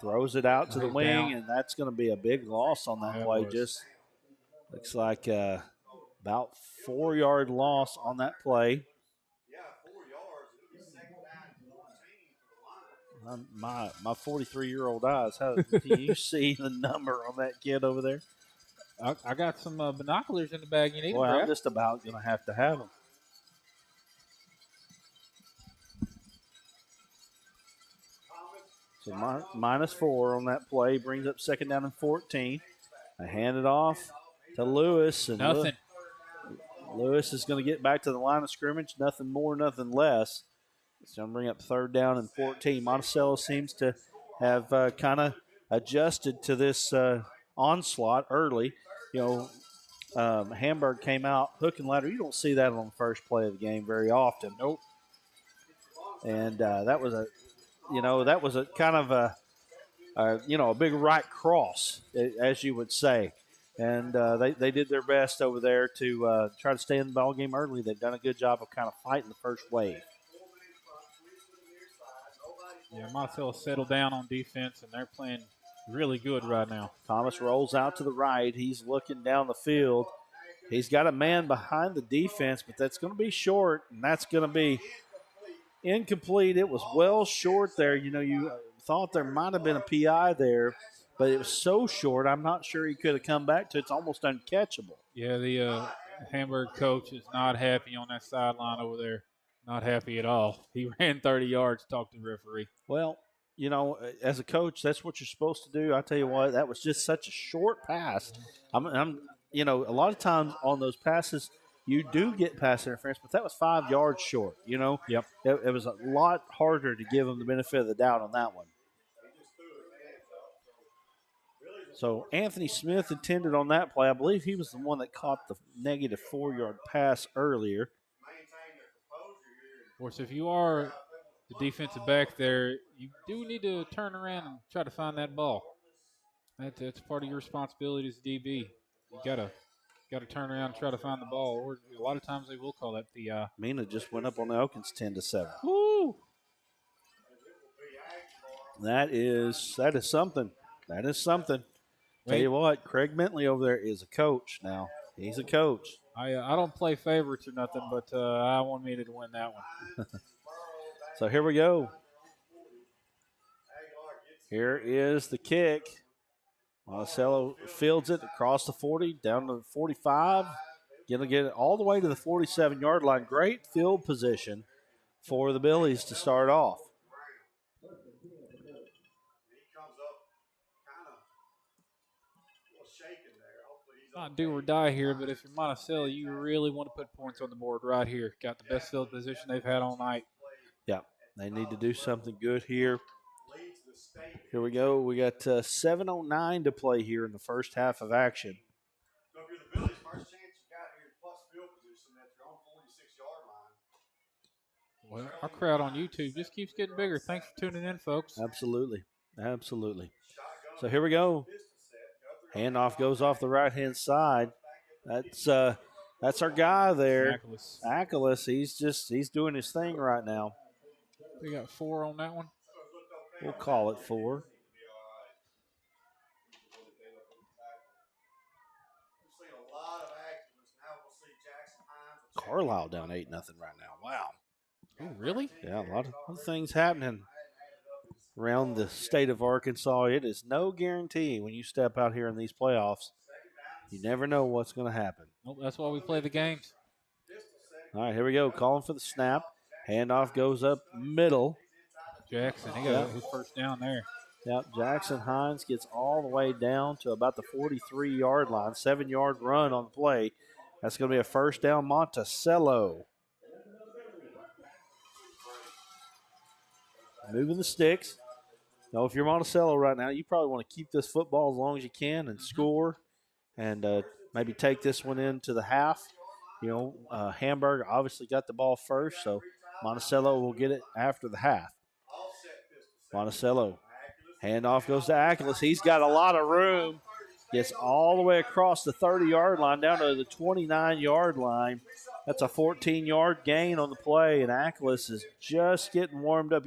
C: throws it out to the wing, and that's going to be a big loss on that play. Just looks like about 4-yard loss on that play. My 43-year-old eyes, how do you see the number on that kid over there?
G: I got some binoculars in the bag. You need
C: Boy,
G: them,
C: I'm just about going to have them. So -4 on that play brings up 2nd down and 14. I hand it off to Lewis. And
G: nothing.
C: Lewis is going to get back to the line of scrimmage. Nothing more, nothing less. It's going to bring up 3rd down and 14. Monticello seems to have kind of adjusted to this onslaught early. You know, Hamburg came out hook and ladder. You don't see that on the first play of the game very often.
G: Nope.
C: And that was a kind of a big right cross, as you would say. And they did their best over there to try to stay in the ball game early. They've done a good job of kind of fighting the first wave.
G: Yeah, Monticello settled down on defense, and they're playing really good right now.
C: Thomas rolls out to the right. He's looking down the field. He's got a man behind the defense, but that's going to be short, and that's going to be incomplete. It was well short there. You know, you thought there might have been a PI there, but it was so short, I'm not sure he could have come back to it. It's almost uncatchable.
G: Yeah, the Hamburg coach is not happy on that sideline over there. Not happy at all. He ran 30 yards, talked to the referee.
C: Well, you know, as a coach, that's what you're supposed to do. I tell you what, that was just such a short pass. I'm you know, a lot of times on those passes, you do get pass interference, but that was 5 yards short, you know.
G: Yep.
C: It was a lot harder to give them the benefit of the doubt on that one. So Anthony Smith intended on that play. I believe he was the one that caught the negative 4-yard pass earlier.
G: Of course, if you are the defensive back there, you do need to turn around and try to find that ball. That's part of your responsibility as DB. You gotta turn around and try to find the ball, or a lot of times they will call that PI.
C: Mina just went up on the Elkins 10-7.
G: Woo!
C: That is something. That is something. Tell you what, Craig Bentley over there is a coach now. He's a coach.
G: I don't play favorites or nothing, but I want Mina to win that one.
C: So here we go. Here is the kick. Monticello fields it across the 40, down to the 45. Going to get it all the way to the 47-yard line. Great field position for the Billies to start off.
G: Not do or die here, but if you're Monticello, you really want to put points on the board right here. Got the best field position they've had all night.
C: Yeah, they need to do something good here. Here we go. We got 7:09 to play here in the first half of action.
B: So if you're the Billies, first chance you got here plus field position at your own 46-yard line.
G: Well, our crowd on YouTube just keeps getting bigger. Thanks for tuning in, folks.
C: Absolutely. So here we go. Handoff goes off the right-hand side. That's our guy there. Ackles. He's doing his thing right now.
G: We got 4 on that one.
C: We'll call it 4. Carlisle down 8-0 right now. Wow.
G: Oh, really?
C: Yeah, a lot of things happening. around the state of Arkansas. It is no guarantee when you step out here in these playoffs. You never know what's going to happen.
G: Nope, that's why we play the games.
C: All right, here we go. Calling for the snap. Handoff goes up middle.
G: Jackson, he got his first down there.
C: Yep, Jackson Hines gets all the way down to about the 43-yard line. 7-yard run on the play. That's going to be a first down, Monticello. Moving the sticks. Now, if you're Monticello right now, you probably want to keep this football as long as you can and score and maybe take this one into the half. Hamburg obviously got the ball first, so Monticello will get it after the half. Monticello. Handoff goes to Ackles. He's got a lot of room. Gets all the way across the 30-yard line down to the 29-yard line. That's a 14-yard gain on the play, and Ackles is just getting warmed up.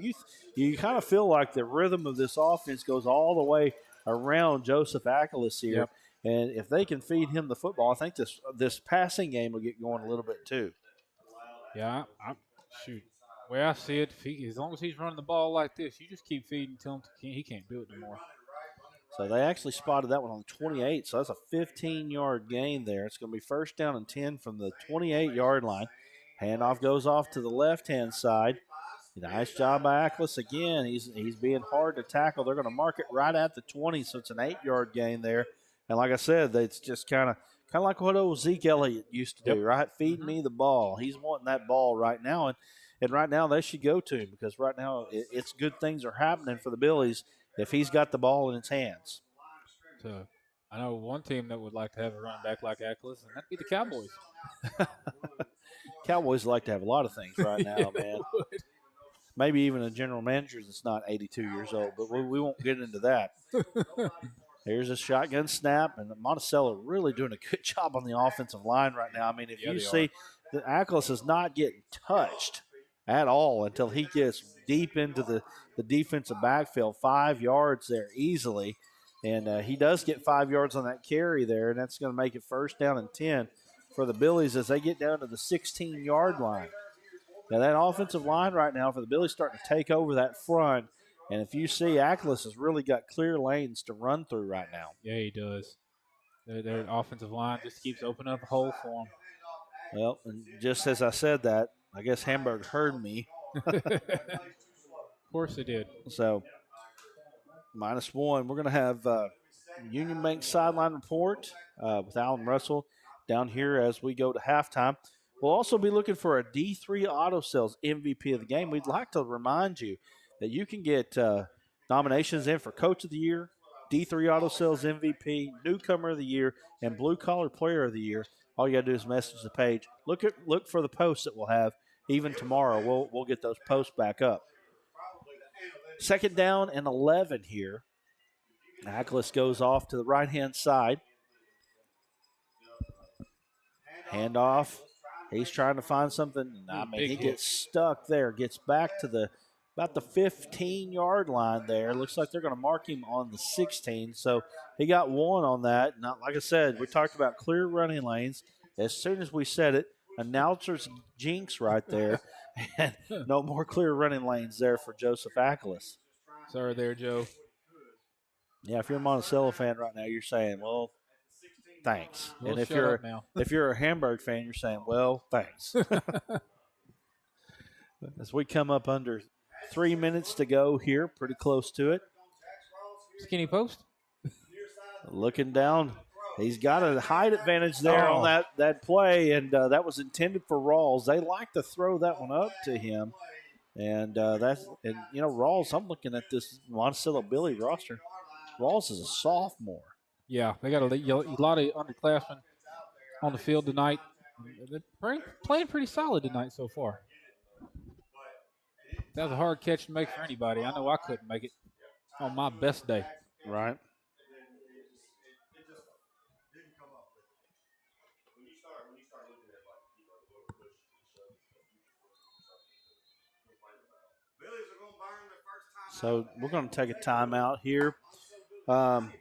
C: You kind of feel like the rhythm of this offense goes all the way around Joseph Ackles here. Yep. And if they can feed him the football, I think this passing game will get going a little bit too.
G: Yeah, shoot. The way I see it, as long as he's running the ball like this, you just keep feeding to him. He can't do it no more.
C: So they actually spotted that one on the 28, so that's a 15-yard gain there. It's going to be first down and 10 from the 28-yard line. Handoff goes off to the left-hand side. Nice job by Ackles again. He's being hard to tackle. They're going to mark it right at the 20, so it's an 8-yard gain there. And like I said, it's just kind of like what old Zeke Elliott used to do, right? Feed me the ball. He's wanting that ball right now, and right now they should go to him because right now it's good things are happening for the Billies if he's got the ball in his hands.
G: So I know one team that would like to have a running back like Ackles, and that'd be the Cowboys.
C: Cowboys like to have a lot of things right now, man. Maybe even a general manager that's not 82 years old, but we won't get into that. Here's a shotgun snap, and Monticello really doing a good job on the offensive line right now. I mean, if you see that Ackles is not getting touched at all until he gets deep into the defensive backfield, 5 yards there easily. And he does get 5 yards on that carry there, and that's going to make it first down and 10 for the Billies as they get down to the 16-yard line. Now, that offensive line right now for the Billies starting to take over that front. And if you see, Ackles has really got clear lanes to run through right now.
G: Yeah, he does. Their offensive line just keeps opening up a hole for him.
C: Well, and just as I said that, I guess Hamburg heard me.
G: Of course they did.
C: So, -1. We're going to have Union Bank sideline report with Alan Russell down here as we go to halftime. We'll also be looking for a D3 Auto Sales MVP of the game. We'd like to remind you that you can get nominations in for Coach of the Year, D3 Auto Sales MVP, Newcomer of the Year, and Blue Collar Player of the Year. All you got to do is message the page. Look for the posts that we'll have even tomorrow. We'll get those posts back up. Second down and 11 here. Ackles goes off to the right-hand side. Handoff. He's trying to find something. I mean, he gets stuck there. Gets back to about the 15-yard line there. Looks like they're going to mark him on the 16. So he got 1 on that. Now, like I said, we talked about clear running lanes. As soon as we said it, announcer's jinx right there. And no more clear running lanes there for Joseph Ackles.
G: Sorry there, Joe.
C: Yeah, if you're a Monticello fan right now, you're saying, well, thanks.
G: Well,
C: and if you're a Hamburg fan, you're saying, well, thanks. As we come up under 3 minutes to go here, pretty close to it.
G: Skinny post.
C: Looking down. He's got a height advantage there on that play, and that was intended for Rawls. They like to throw that one up to him. And Rawls, I'm looking at this Monticello Billy roster. Rawls is a sophomore.
G: Yeah, they got a lot of underclassmen on the field tonight. They're playing pretty solid tonight so far. That was a hard catch to make for anybody. I know I couldn't make it on my best day.
C: Right. So we're going to take a timeout here. 7-0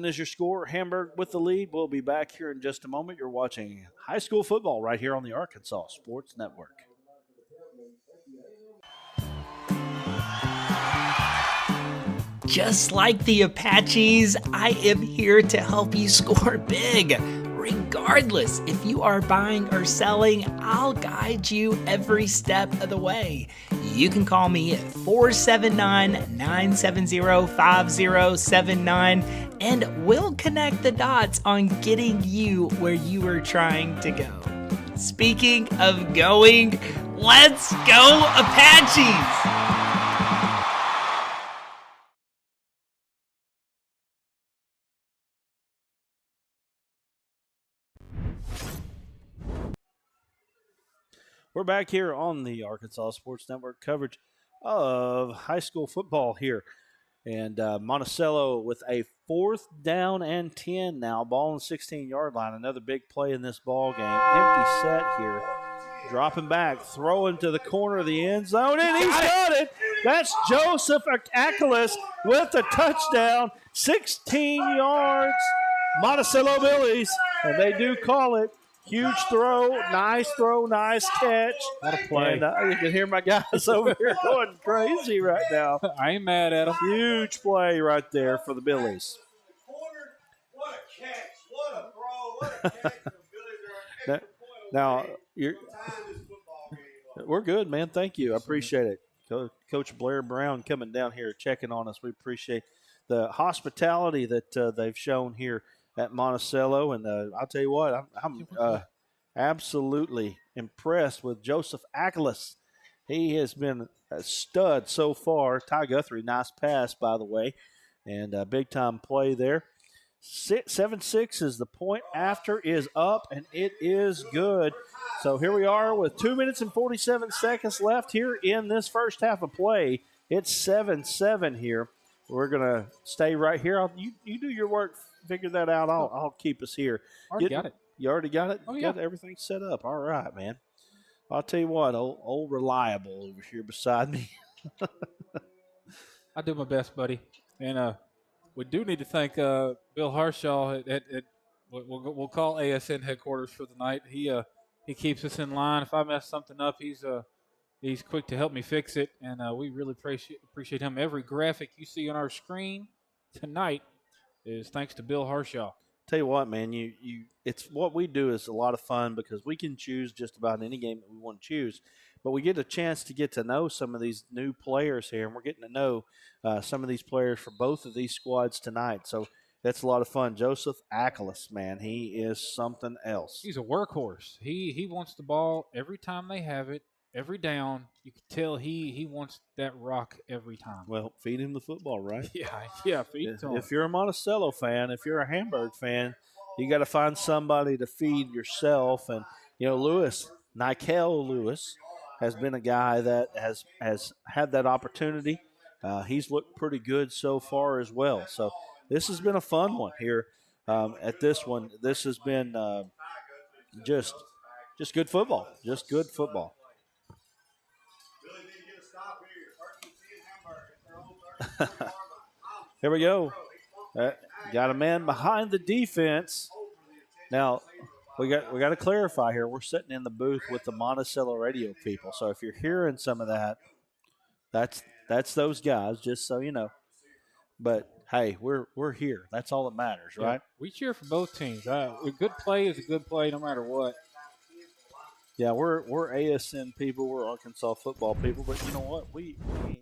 C: is your score. Hamburg with the lead. We'll be back here in just a moment. You're watching high school football right here on the Arkansas Sports Network.
E: Just like the Apaches, I am here to help you score big. Regardless if you are buying or selling, I'll guide you every step of the way. You can call me at 479-970-5079 and we'll connect the dots on getting you where you are trying to go. Speaking of going, let's go Apaches!
C: We're back here on the Arkansas Sports Network coverage of high school football here. And Monticello with a 4th down and 10 now. Ball on the 16-yard line. Another big play in this ball game. Empty set here. Dropping back, throwing to the corner of the end zone, and he's got it. That's Joseph Akalis with a touchdown. 16 yards. Monticello Billies, and they do call it. Huge throw, nice catch.
G: What a play.
C: And you can hear my guys over here going crazy right now.
G: I ain't mad at them.
C: Huge play right there for the Billies.
B: What a catch. What a throw. What a catch. The Billies are an extra point
C: Now,
B: away.
C: we're good, man. Thank you. I appreciate it. Coach Blair Brown coming down here checking on us. We appreciate the hospitality that they've shown here at Monticello, and I'll tell you what, I'm absolutely impressed with Joseph Akalis. He has been a stud so far. Ty Guthrie, nice pass, by the way, and a big-time play there. 7-6 is the point after is up, and it is good. So here we are with 2 minutes and 47 seconds left here in this first half of play. It's 7-7 here. We're going to stay right here. You do your work. Figure that out. I'll keep us here.
G: Already got it.
C: You already got it?
G: Oh, yeah.
C: Got everything set up. All right, man. I'll tell you what, old Reliable over here beside me.
G: I do my best, buddy. And we do need to thank Bill Harshaw at we'll call ASN headquarters for the night. He keeps us in line. If I mess something up, he's quick to help me fix it, and we really appreciate him. Every graphic you see on our screen tonight is thanks to Bill Harshaw.
C: Tell you what, man, it's what we do is a lot of fun because we can choose just about any game that we want to choose, but we get a chance to get to know some of these new players here, and we're getting to know some of these players for both of these squads tonight. So that's a lot of fun. Joseph Akalis, man, he is something else.
G: He's a workhorse. He wants the ball every time they have it. Every down, you can tell he wants that rock every time.
C: Well, feed him the football, right?
G: Yeah, feed it to him.
C: If you're a Monticello fan, if you're a Hamburg fan, you got to find somebody to feed yourself. And, Lewis, Nikel Lewis, has been a guy that has had that opportunity. He's looked pretty good so far as well. So this has been a fun one here at this one. This has been just good football, just good football. Here we go. Got a man behind the defense. Now, we got to clarify here. We're sitting in the booth with the Monticello radio people. So if you're hearing some of that, that's those guys, just so you know. But hey, we're here. That's all that matters, right?
G: Yeah, we cheer for both teams. A good play is a good play no matter what.
C: Yeah, we're ASN people. We're Arkansas football people. But you know what? We ain't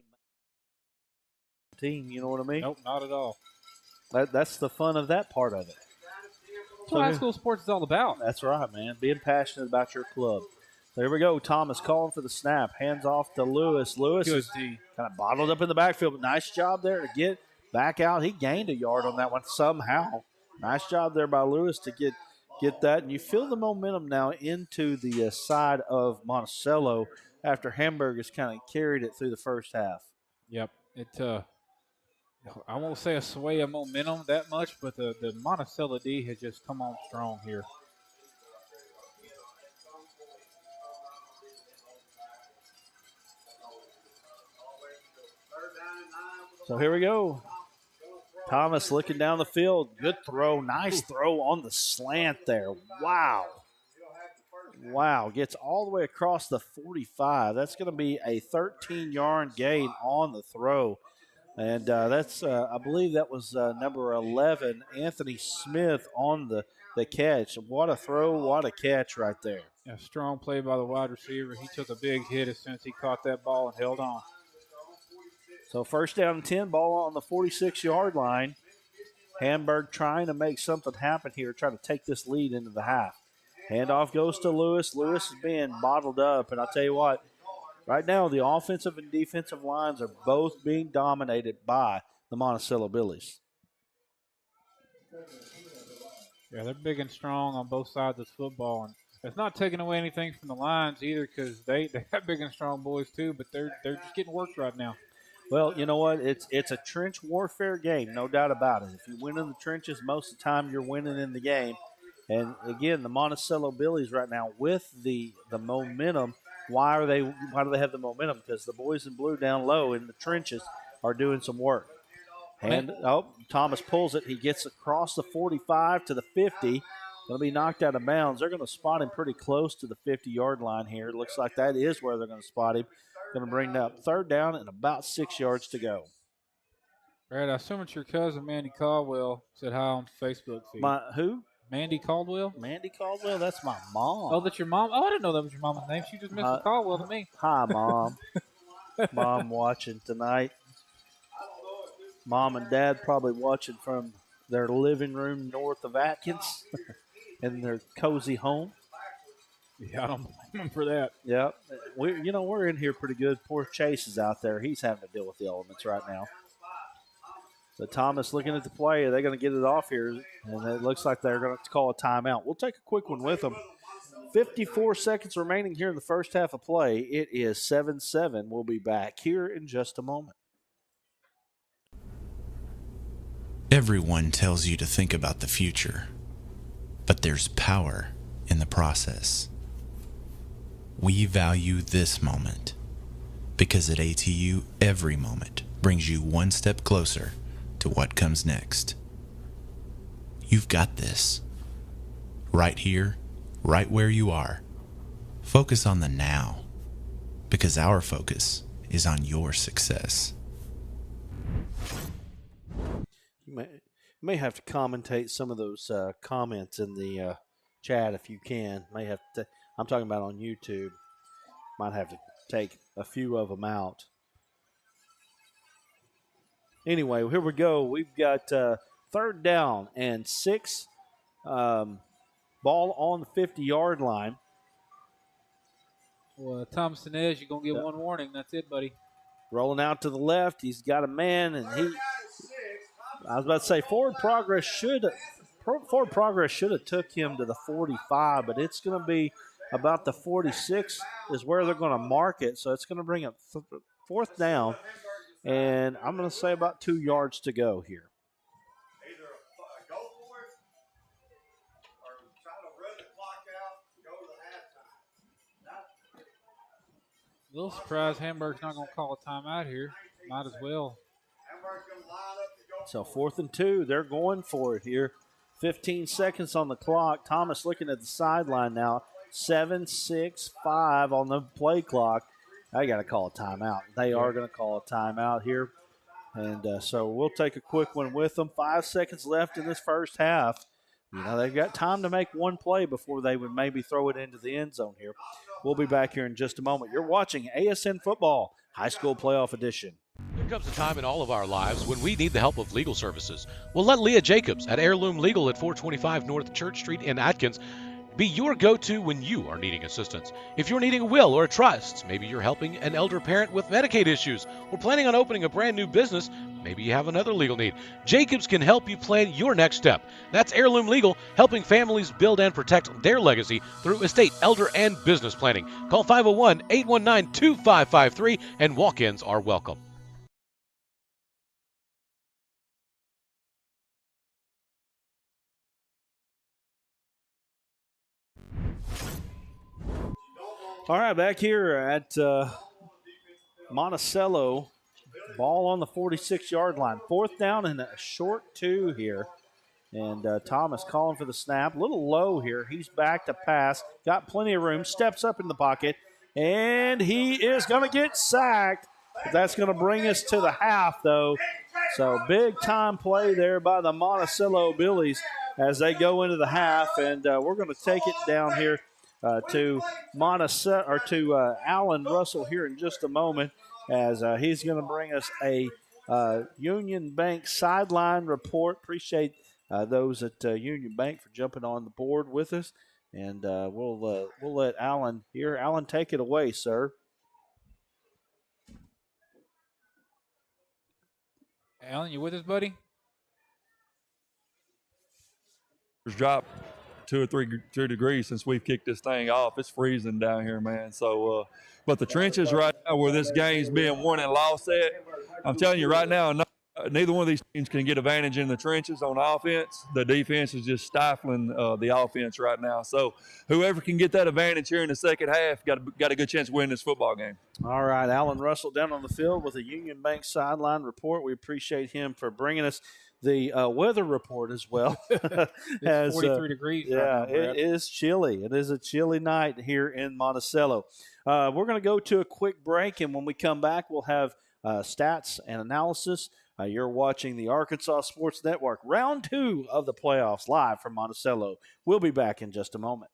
C: team. You know what I mean?
G: Nope, not at all.
C: That's the fun of that part of it.
G: That's what high school sports is all about.
C: That's right, man. Being passionate about your club. So here we go. Thomas calling for the snap. Hands off to Lewis. Lewis is kind of bottled up in the backfield, but nice job there to get back out. He gained a yard on that one somehow. Nice job there by Lewis to get that. And you feel the momentum now into the side of Monticello after Hamburg has kind of carried it through the first half.
G: Yep. I won't say a sway of momentum that much, but the Monticello D has just come on strong here.
C: So here we go. Thomas looking down the field. Good throw. Nice throw on the slant there. Wow. Wow. Gets all the way across the 45. That's going to be a 13-yard gain on the throw. And that's, I believe that was number 11, Anthony Smith, on the catch. What a throw, what a catch right there.
G: Yeah, strong play by the wide receiver. He took a big hit as soon as he caught that ball and held on.
C: So first down and 10, ball on the 46-yard line. Hamburg trying to make something happen here, trying to take this lead into the half. Handoff goes to Lewis. Lewis is being bottled up, and I'll tell you what, right now the offensive and defensive lines are both being dominated by the Monticello Billies.
G: Yeah, they're big and strong on both sides of the football, and it's not taking away anything from the Lions either, because they got big and strong boys too, but they're just getting worked right now.
C: Well, you know what? It's a trench warfare game, no doubt about it. If you win in the trenches, most of the time you're winning in the game. And again, the Monticello Billies right now with the momentum. Why do they have the momentum? Because the boys in blue down low in the trenches are doing some work. Thomas pulls it. He gets across the 45 to the 50. Going to be knocked out of bounds. They're going to spot him pretty close to the 50-yard line here. It looks like that is where they're going to spot him. Going to bring up third down and about 6 yards to go.
G: Brad, I assume it's your cousin, Mandy Caldwell, said hi on Facebook feed.
C: My who?
G: Mandy Caldwell?
C: Mandy Caldwell? That's my mom.
G: Oh, that's your mom? Oh, I didn't know that was your mom's name. She just Mr. Caldwell to me.
C: Hi, Mom. Mom watching tonight. Mom and Dad probably watching from their living room north of Atkins in their cozy home.
G: Yeah, I don't blame them for that.
C: Yep. We're in here pretty good. Poor Chase is out there. He's having to deal with the elements right now. So Thomas looking at the play. Are they going to get it off here? And it looks like they're going to call a timeout. We'll take a quick one with them. 54 seconds remaining here in the first half of play. It is 7-7. We'll be back here in just a moment.
F: Everyone tells you to think about the future, but there's power in the process. We value this moment because at ATU, every moment brings you one step closer to what comes next. You've got this. Right here, right where you are. Focus on the now, because our focus is on your success.
C: You may have to commentate some of those comments in the chat if you can. May have to. I'm talking about on YouTube. Might have to take a few of them out. Anyway, here we go. We've got third down and 6. Ball on the 50-yard line.
G: Well, Thomas Inez, you're going to get one warning. That's it, buddy.
C: Rolling out to the left. He's got a man, and I was about to say forward progress should have took him to the 45, but it's going to be about the 46 is where they're going to mark it. So it's going to bring up fourth down, and I'm going to say about 2 yards to go here.
B: Either go for it or try to run the clock out and go to the halftime.
G: A little surprised Hamburg's not going to call a timeout here. Might as well.
B: Hamburg's going to line up to go.
C: So 4th and 2, they're going for it here. 15 seconds on the clock. Thomas looking at the sideline now. 7-6-5 on the play clock. I got to call a timeout. They are going to call a timeout here. And so we'll take a quick one with them. 5 seconds left in this first half. They've got time to make one play before they would maybe throw it into the end zone here. We'll be back here in just a moment. You're watching ASN Football, High School Playoff Edition.
A: There comes a time in all of our lives when we need the help of legal services. Well, let Leah Jacobs at Heirloom Legal at 425 North Church Street in Atkins be your go-to when you are needing assistance. If you're needing a will or a trust, maybe you're helping an elder parent with Medicaid issues, or planning on opening a brand new business, maybe you have another legal need. Jacobs can help you plan your next step. That's Heirloom Legal, helping families build and protect their legacy through estate, elder, and business planning. Call 501-819-2553, and walk-ins are welcome.
C: All right, back here at Monticello, ball on the 46-yard line. 4th down and a short 2 here. And Thomas calling for the snap. A little low here. He's back to pass. Got plenty of room. Steps up in the pocket. And he is going to get sacked. That's going to bring us to the half, though. So big time play there by the Monticello Billies as they go into the half, and we're going to take it down here to Monticello or to Alan Russell here in just a moment, as he's going to bring us a Union Bank sideline report. Appreciate those at Union Bank for jumping on the board with us, and we'll let Alan here. Alan, take it away, sir.
G: Alan, you with us, buddy?
H: It's dropped 2 or 3 degrees since we've kicked this thing off. It's freezing down here, man. So, but the trenches right now where this game's being won and lost at, I'm telling you right now, neither one of these teams can get advantage in the trenches on offense. The defense is just stifling the offense right now. So whoever can get that advantage here in the second half got a good chance of winning this football game.
C: All right, Alan Russell down on the field with a Union Bank sideline report. We appreciate him for bringing us the weather report as well.
G: It's 43 degrees.
C: Yeah,
G: right now,
C: it is chilly. It is a chilly night here in Monticello. We're going to go to a quick break, and when we come back, we'll have stats and analysis. You're watching the Arkansas Sports Network, round 2 of the playoffs, live from Monticello. We'll be back in just a moment.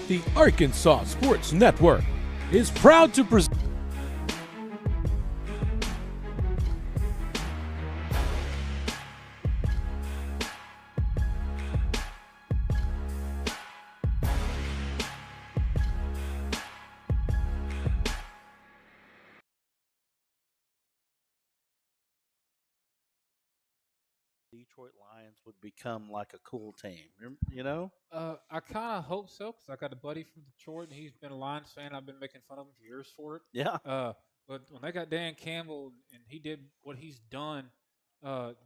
K: The Arkansas Sports Network is proud to present.
C: Detroit Lions would become like a cool team, you know?
G: I kind of hope so because I got a buddy from Detroit and he's been a Lions fan. I've been making fun of him for years for it.
C: Yeah.
G: But when they got Dan Campbell and he did what he's done,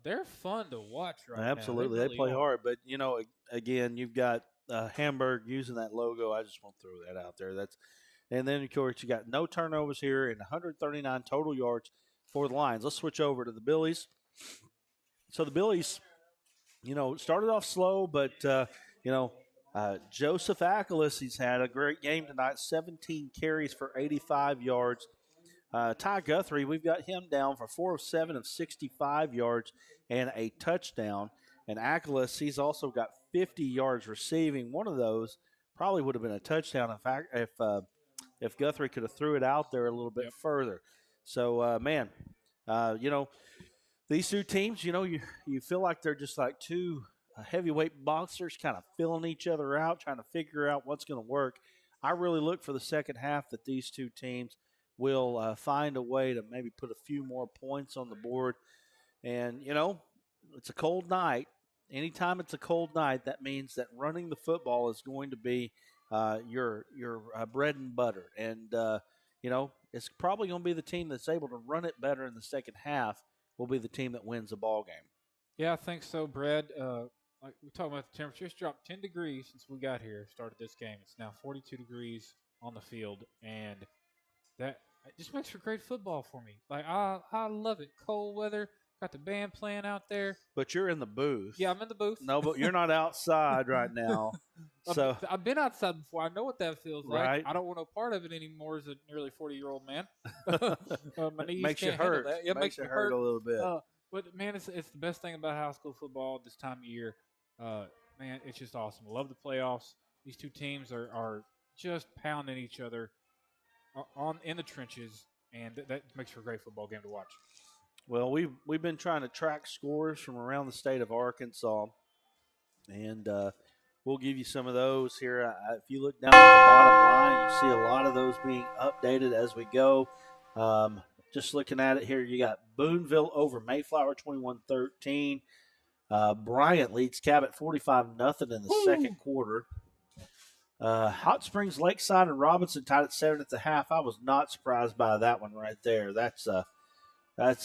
G: they're fun to watch right
C: Absolutely.
G: now.
C: They play hard. But, you know, again, you've got Hamburg using that logo. I just want to throw that out there. And then, of course, you got no turnovers here and 139 total yards for the Lions. Let's switch over to the Billies. So the Billies, you know, started off slow, but, Joseph Ackles, he's had a great game tonight, 17 carries for 85 yards. Ty Guthrie, we've got him down for 4 of 7 of 65 yards and a touchdown. And Ackles, he's also got 50 yards receiving. One of those probably would have been a touchdown. In fact, if Guthrie could have threw it out there a little bit further. So, these two teams, you know, you feel like they're just like two heavyweight boxers kind of filling each other out, trying to figure out what's going to work. I really look for the second half that these two teams will find a way to maybe put a few more points on the board. And, you know, it's a cold night. Anytime it's a cold night, that means that running the football is going to be your bread and butter. And, it's probably going to be the team that's able to run it better in the second half will be the team that wins the ball game.
G: Yeah, I think so, Brad. Like we talked about the temperature, it's dropped 10 degrees since we got here, started this game. It's now 42 degrees on the field, and that it just makes for great football for me. Like I love it. Cold weather, got the band playing out there.
C: But you're in the booth.
G: Yeah, I'm in the booth.
C: No, but you're not outside right now. So
G: I've been outside before. I know what that feels like.
C: Right.
G: I don't want no part of it anymore as a nearly 40-year-old man. My knees
C: makes
G: can't
C: you hurt.
G: handle that. Yeah,
C: makes you hurt a little bit.
G: But man, it's the best thing about high school football this time of year. Man, it's just awesome. I love the playoffs. These two teams are just pounding each other in the trenches, and that makes for a great football game to watch.
C: Well, we've been trying to track scores from around the state of Arkansas, and we'll give you some of those here. If you look down at the bottom line, you see a lot of those being updated as we go. Just looking at it here, you got Boonville over Mayflower 21-13. Bryant leads Cabot 45-0 in the second quarter. Hot Springs, Lakeside, and Robinson tied at 7 at the half. I was not surprised by that one right there. That's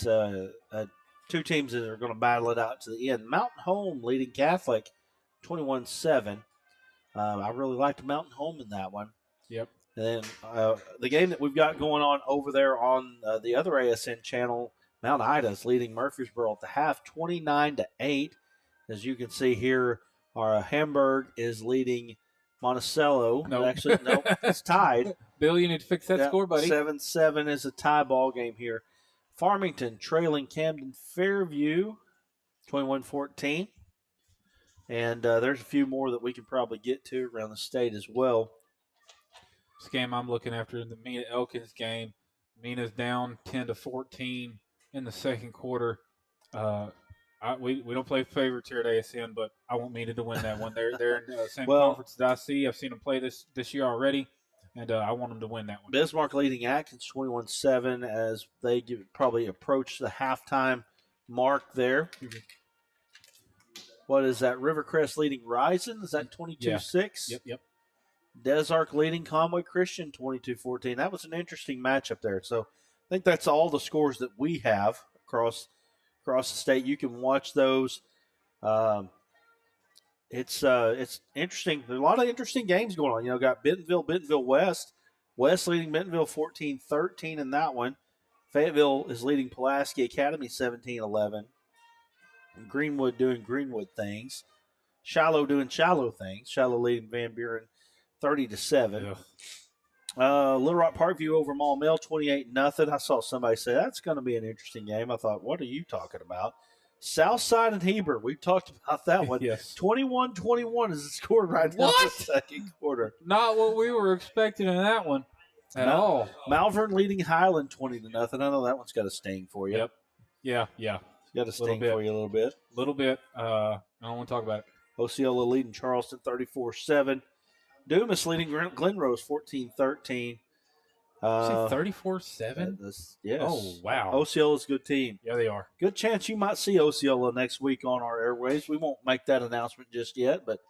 C: two teams that are going to battle it out to the end. Mountain Home leading Catholic 21-7. I really liked Mountain Home in that one.
G: Yep.
C: And then the game that we've got going on over there on the other ASN channel, Mount Ida's leading Murfreesboro at the half 29-8. As you can see here, our Hamburg is leading Monticello.
G: Nope.
C: Actually, no, it's tied.
G: Bill, you need to fix that score, buddy.
C: 7-7 is a tie ball game here. Farmington trailing Camden Fairview 21-14. And there's a few more that we can probably get to around the state as well.
G: This game I'm looking after, the Mina Elkins game. Mina's down 10-14 in the second quarter. We don't play favorites here at ASN, but I want Mina to win that one. They're in the same conference that I see. I've seen them play this year already, and I want them to win that one.
C: Bismarck leading Atkins 21-7 as they probably approach the halftime mark there.
G: Mm-hmm.
C: What is that? Rivercrest leading Rison? Is that 22-6?
G: Yep.
C: Des Arc leading Conway Christian 22-14. That was an interesting matchup there. So I think that's all the scores that we have across the state. You can watch those. It's interesting. There's a lot of interesting games going on. You know, got Bentonville West. West leading Bentonville 14-13 in that one. Fayetteville is leading Pulaski Academy 17-11. Greenwood doing Greenwood things. Shiloh doing Shiloh things. Shiloh leading Van Buren 30-7. Little Rock Parkview over Maumelle 28-0. I saw somebody say that's going to be an interesting game. I thought, what are you talking about? Southside and Heber. We've talked about that one.
G: Yes.
C: 21-21 is the score right now in the second quarter.
G: Not what we were expecting in that one at all.
C: Malvern leading Highland 20-0. I know that one's got a sting for you.
G: Yep. Yeah.
C: It's got a sting for you a little bit.
G: A little bit. I don't want to talk about it.
C: Osceola leading Charleston 34-7. Dumas leading Glenrose 14-13.
G: 34-7?
C: Yes.
G: Oh, wow.
C: Osceola's a good team.
G: Yeah, they are.
C: Good chance you might see Osceola next week on our airwaves. We won't make that announcement just yet, but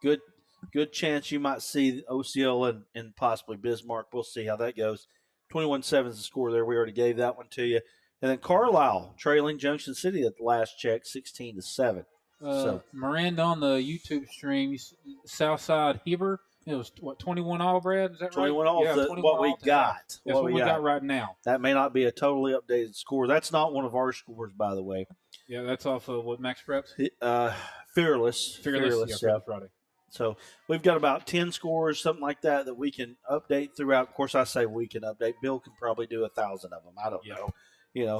C: good chance you might see Osceola and possibly Bismarck. We'll see how that goes. 21-7 is the score there. We already gave that one to you. And then Carlisle trailing Junction City at the last check, 16-7.
G: Miranda on the YouTube stream, Southside Heber. It was, 21 all, Brad? Is that
C: 21
G: right?
C: all is
G: 21
C: what we
G: all
C: got.
G: That's what we got right now.
C: That may not be a totally updated score. That's not one of our scores, by the way.
G: Yeah, that's off of what, Max Preps?
C: Fearless.
G: Yeah, Friday.
C: So we've got about 10 scores, something like that we can update throughout. Of course, I say we can update. Bill can probably do 1,000 of them. I don't know.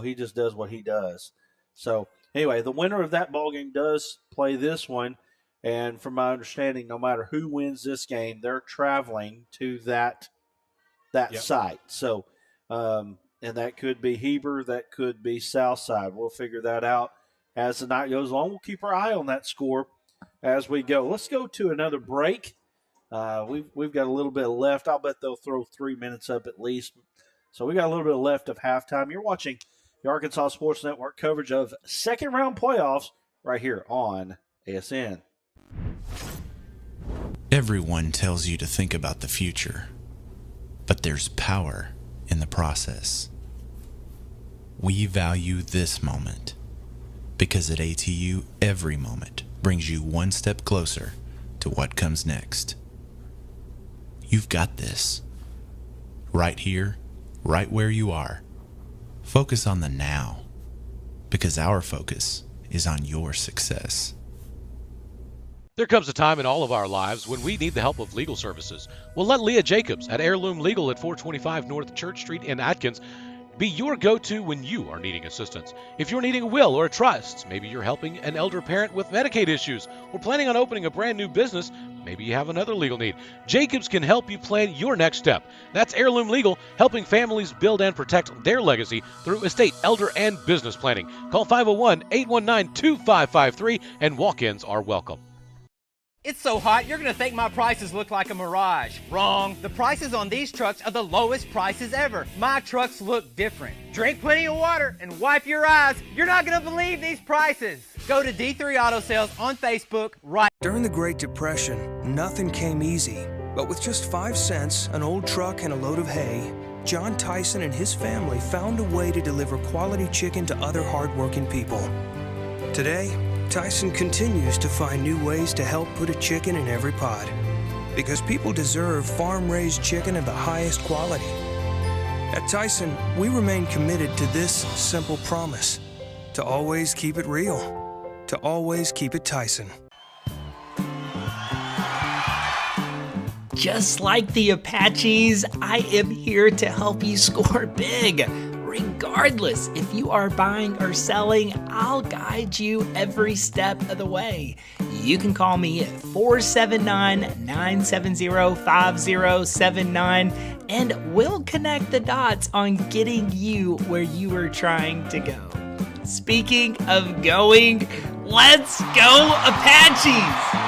C: He just does what he does. So anyway, the winner of that ball game does play this one. And from my understanding, no matter who wins this game, they're traveling to that site. So, and that could be Heber, that could be Southside. We'll figure that out as the night goes on. We'll keep our eye on that score as we go. Let's go to another break. We've got a little bit left. I'll bet they'll throw 3 minutes up at least. So we got a little bit left of halftime. You're watching the Arkansas Sports Network coverage of second round playoffs right here on ASN.
F: Everyone tells you to think about the future, but there's power in the process. We value this moment because at ATU, every moment brings you one step closer to what comes next. You've got this. Right here, right where you are. Focus on the now, because our focus is on your success.
A: There comes a time in all of our lives when we need the help of legal services. Well, let Leah Jacobs at Heirloom Legal at 425 North Church Street in Atkins be your go-to when you are needing assistance. If you're needing a will or a trust, maybe you're helping an elder parent with Medicaid issues, or planning on opening a brand new business, maybe you have another legal need. Jacobs can help you plan your next step. That's Heirloom Legal, helping families build and protect their legacy through estate, elder, and business planning. Call 501-819-2553, and walk-ins are welcome.
J: It's so hot, you're going to think my prices look like a mirage. Wrong. The prices on these trucks are the lowest prices ever. My trucks look different. Drink plenty of water and wipe your eyes. You're not going to believe these prices. Go to D3 Auto Sales on Facebook right.
D: During the Great Depression, nothing came easy. But with just 5 cents, an old truck, and a load of hay, John Tyson and his family found a way to deliver quality chicken to other hardworking people. Today, Tyson continues to find new ways to help put a chicken in every pot. Because people deserve farm-raised chicken of the highest quality. At Tyson, we remain committed to this simple promise: to always keep it real, to always keep it Tyson.
E: Just like the Apaches, I am here to help you score big. Regardless if you are buying or selling, I'll guide you every step of the way. You can call me at 479-970-5079 and we'll connect the dots on getting you where you are trying to go. Speaking of going, let's go Apaches!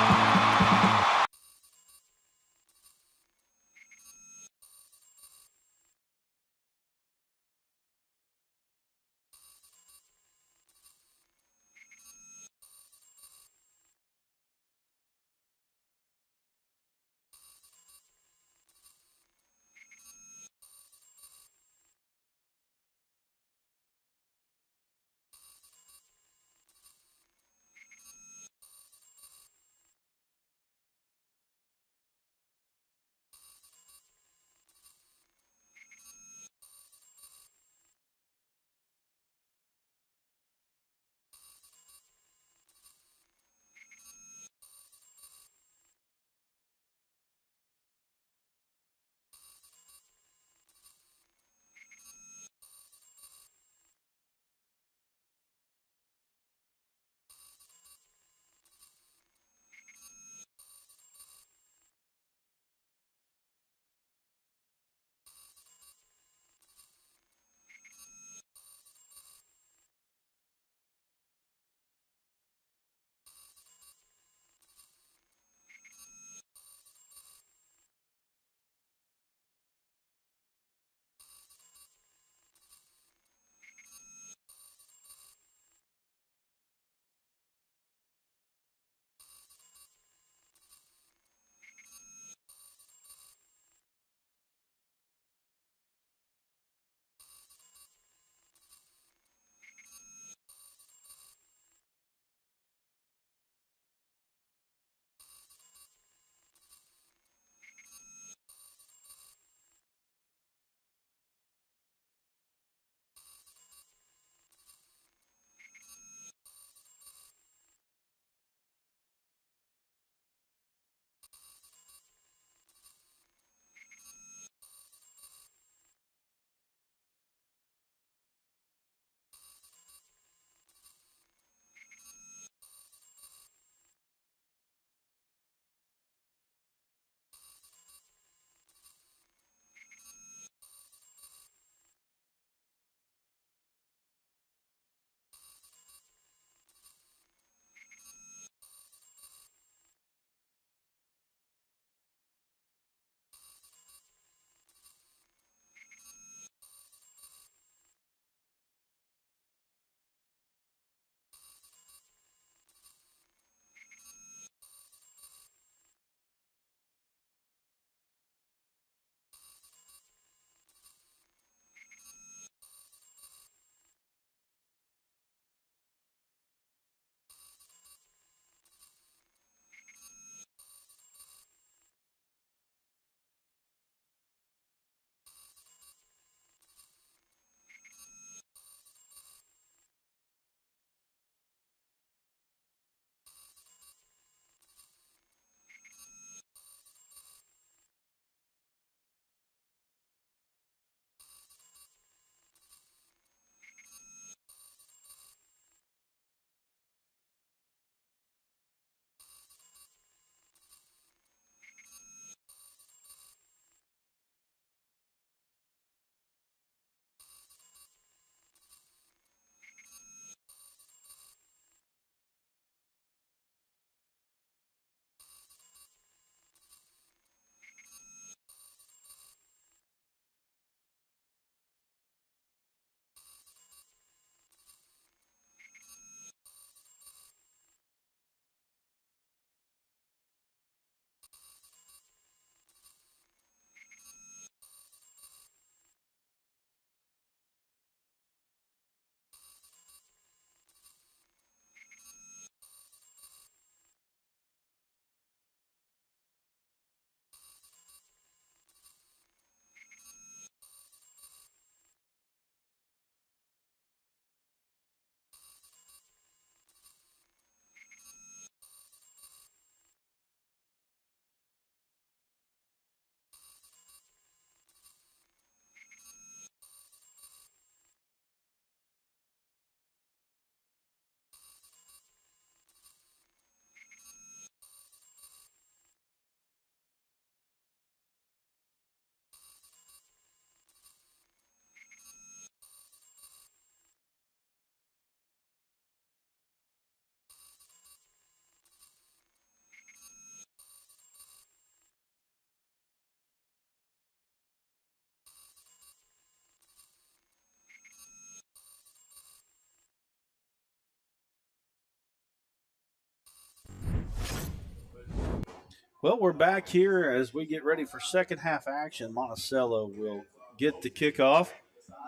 C: Well, we're back here as we get ready for second half action. Monticello will get the kickoff.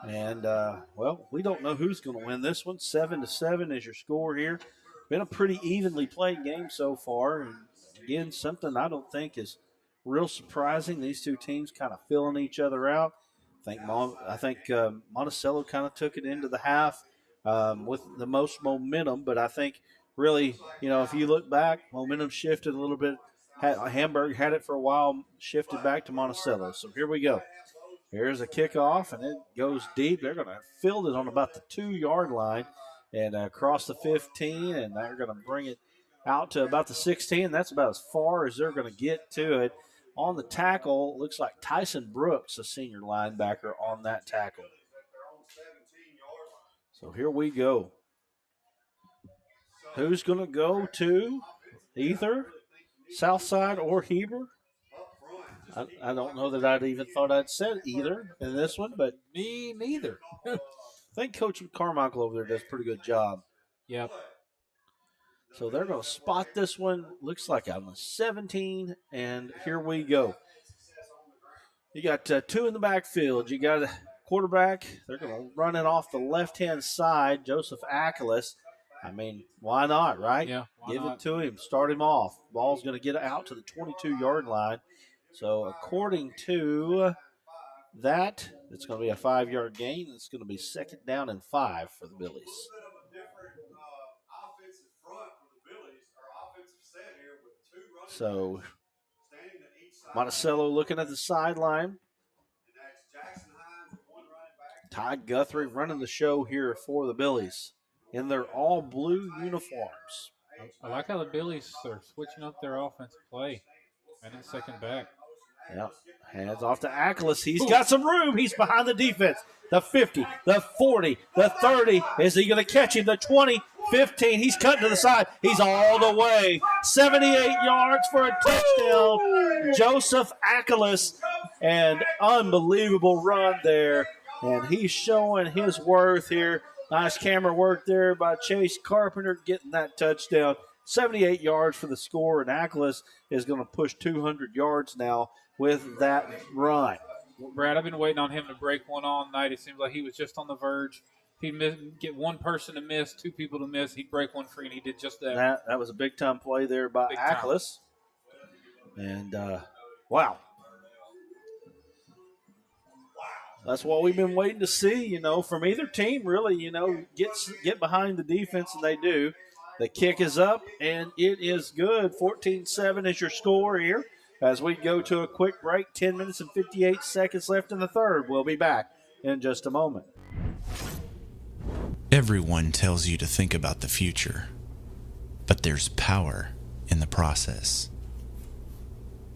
C: And, well, we don't know who's going to win this one. 7-7 is your score here. Been a pretty evenly played game so far. And, again, something I don't think is real surprising. These two teams kind of filling each other out. I think Monticello kind of took it into the half with the most momentum. But I think really, if you look back, momentum shifted a little bit. Hamburg had it for a while, shifted back to Monticello. So here we go. Here's a kickoff, and it goes deep. They're going to field it on about the 2-yard line and across the 15, and they're going to bring it out to about the 16. That's about as far as they're going to get to it. On the tackle, looks like Tyson Brooks, a senior linebacker, on that tackle. So here we go. Who's going to go to either Southside or Heber? I don't know that I'd even thought I'd said either in this one, but
G: Me neither.
C: I think Coach Carmichael over there does a pretty good job.
G: Yep.
C: So they're going to spot this one. Looks like on the 17, and here we go. You got two in the backfield. You got a quarterback. They're going to run it off the left-hand side, Joseph Ackles. I mean, why not, right?
G: Yeah, why
C: Give
G: not?
C: it to him. Start him off. Ball's going to get out to the 22-yard line. So according to that, it's going to be a 5-yard gain. It's going to be 2nd down and 5 for the Billies. So Monticello looking at the sideline. Ty Guthrie running the show here for the Billies in their all-blue uniforms.
G: I like how the Billies are switching up their offensive play. And it's second back.
C: Yeah, hands off to Ackles. He's got some room. He's behind the defense. The 50, the 40, the 30. Is he going to catch him? The 20, 15. He's cutting to the side. He's all the way. 78 yards for a touchdown. Joseph Ackles. And unbelievable run there. And he's showing his worth here. Nice camera work there by Chase Carpenter getting that touchdown. 78 yards for the score, and Ackles is going to push 200 yards now with that run.
G: Brad, I've been waiting on him to break one all night. It seems like he was just on the verge. If he'd get one person to miss, 2 people to miss, he'd break one free, and he did just that.
C: That was a big-time play there by Ackles. And, wow. That's what we've been waiting to see, from either team, really, get behind the defense, and they do. The kick is up, and it is good. 14-7 is your score here as we go to a quick break. 10 minutes and 58 seconds left in the third. We'll be back in just a moment.
F: Everyone tells you to think about the future, but there's power in the process.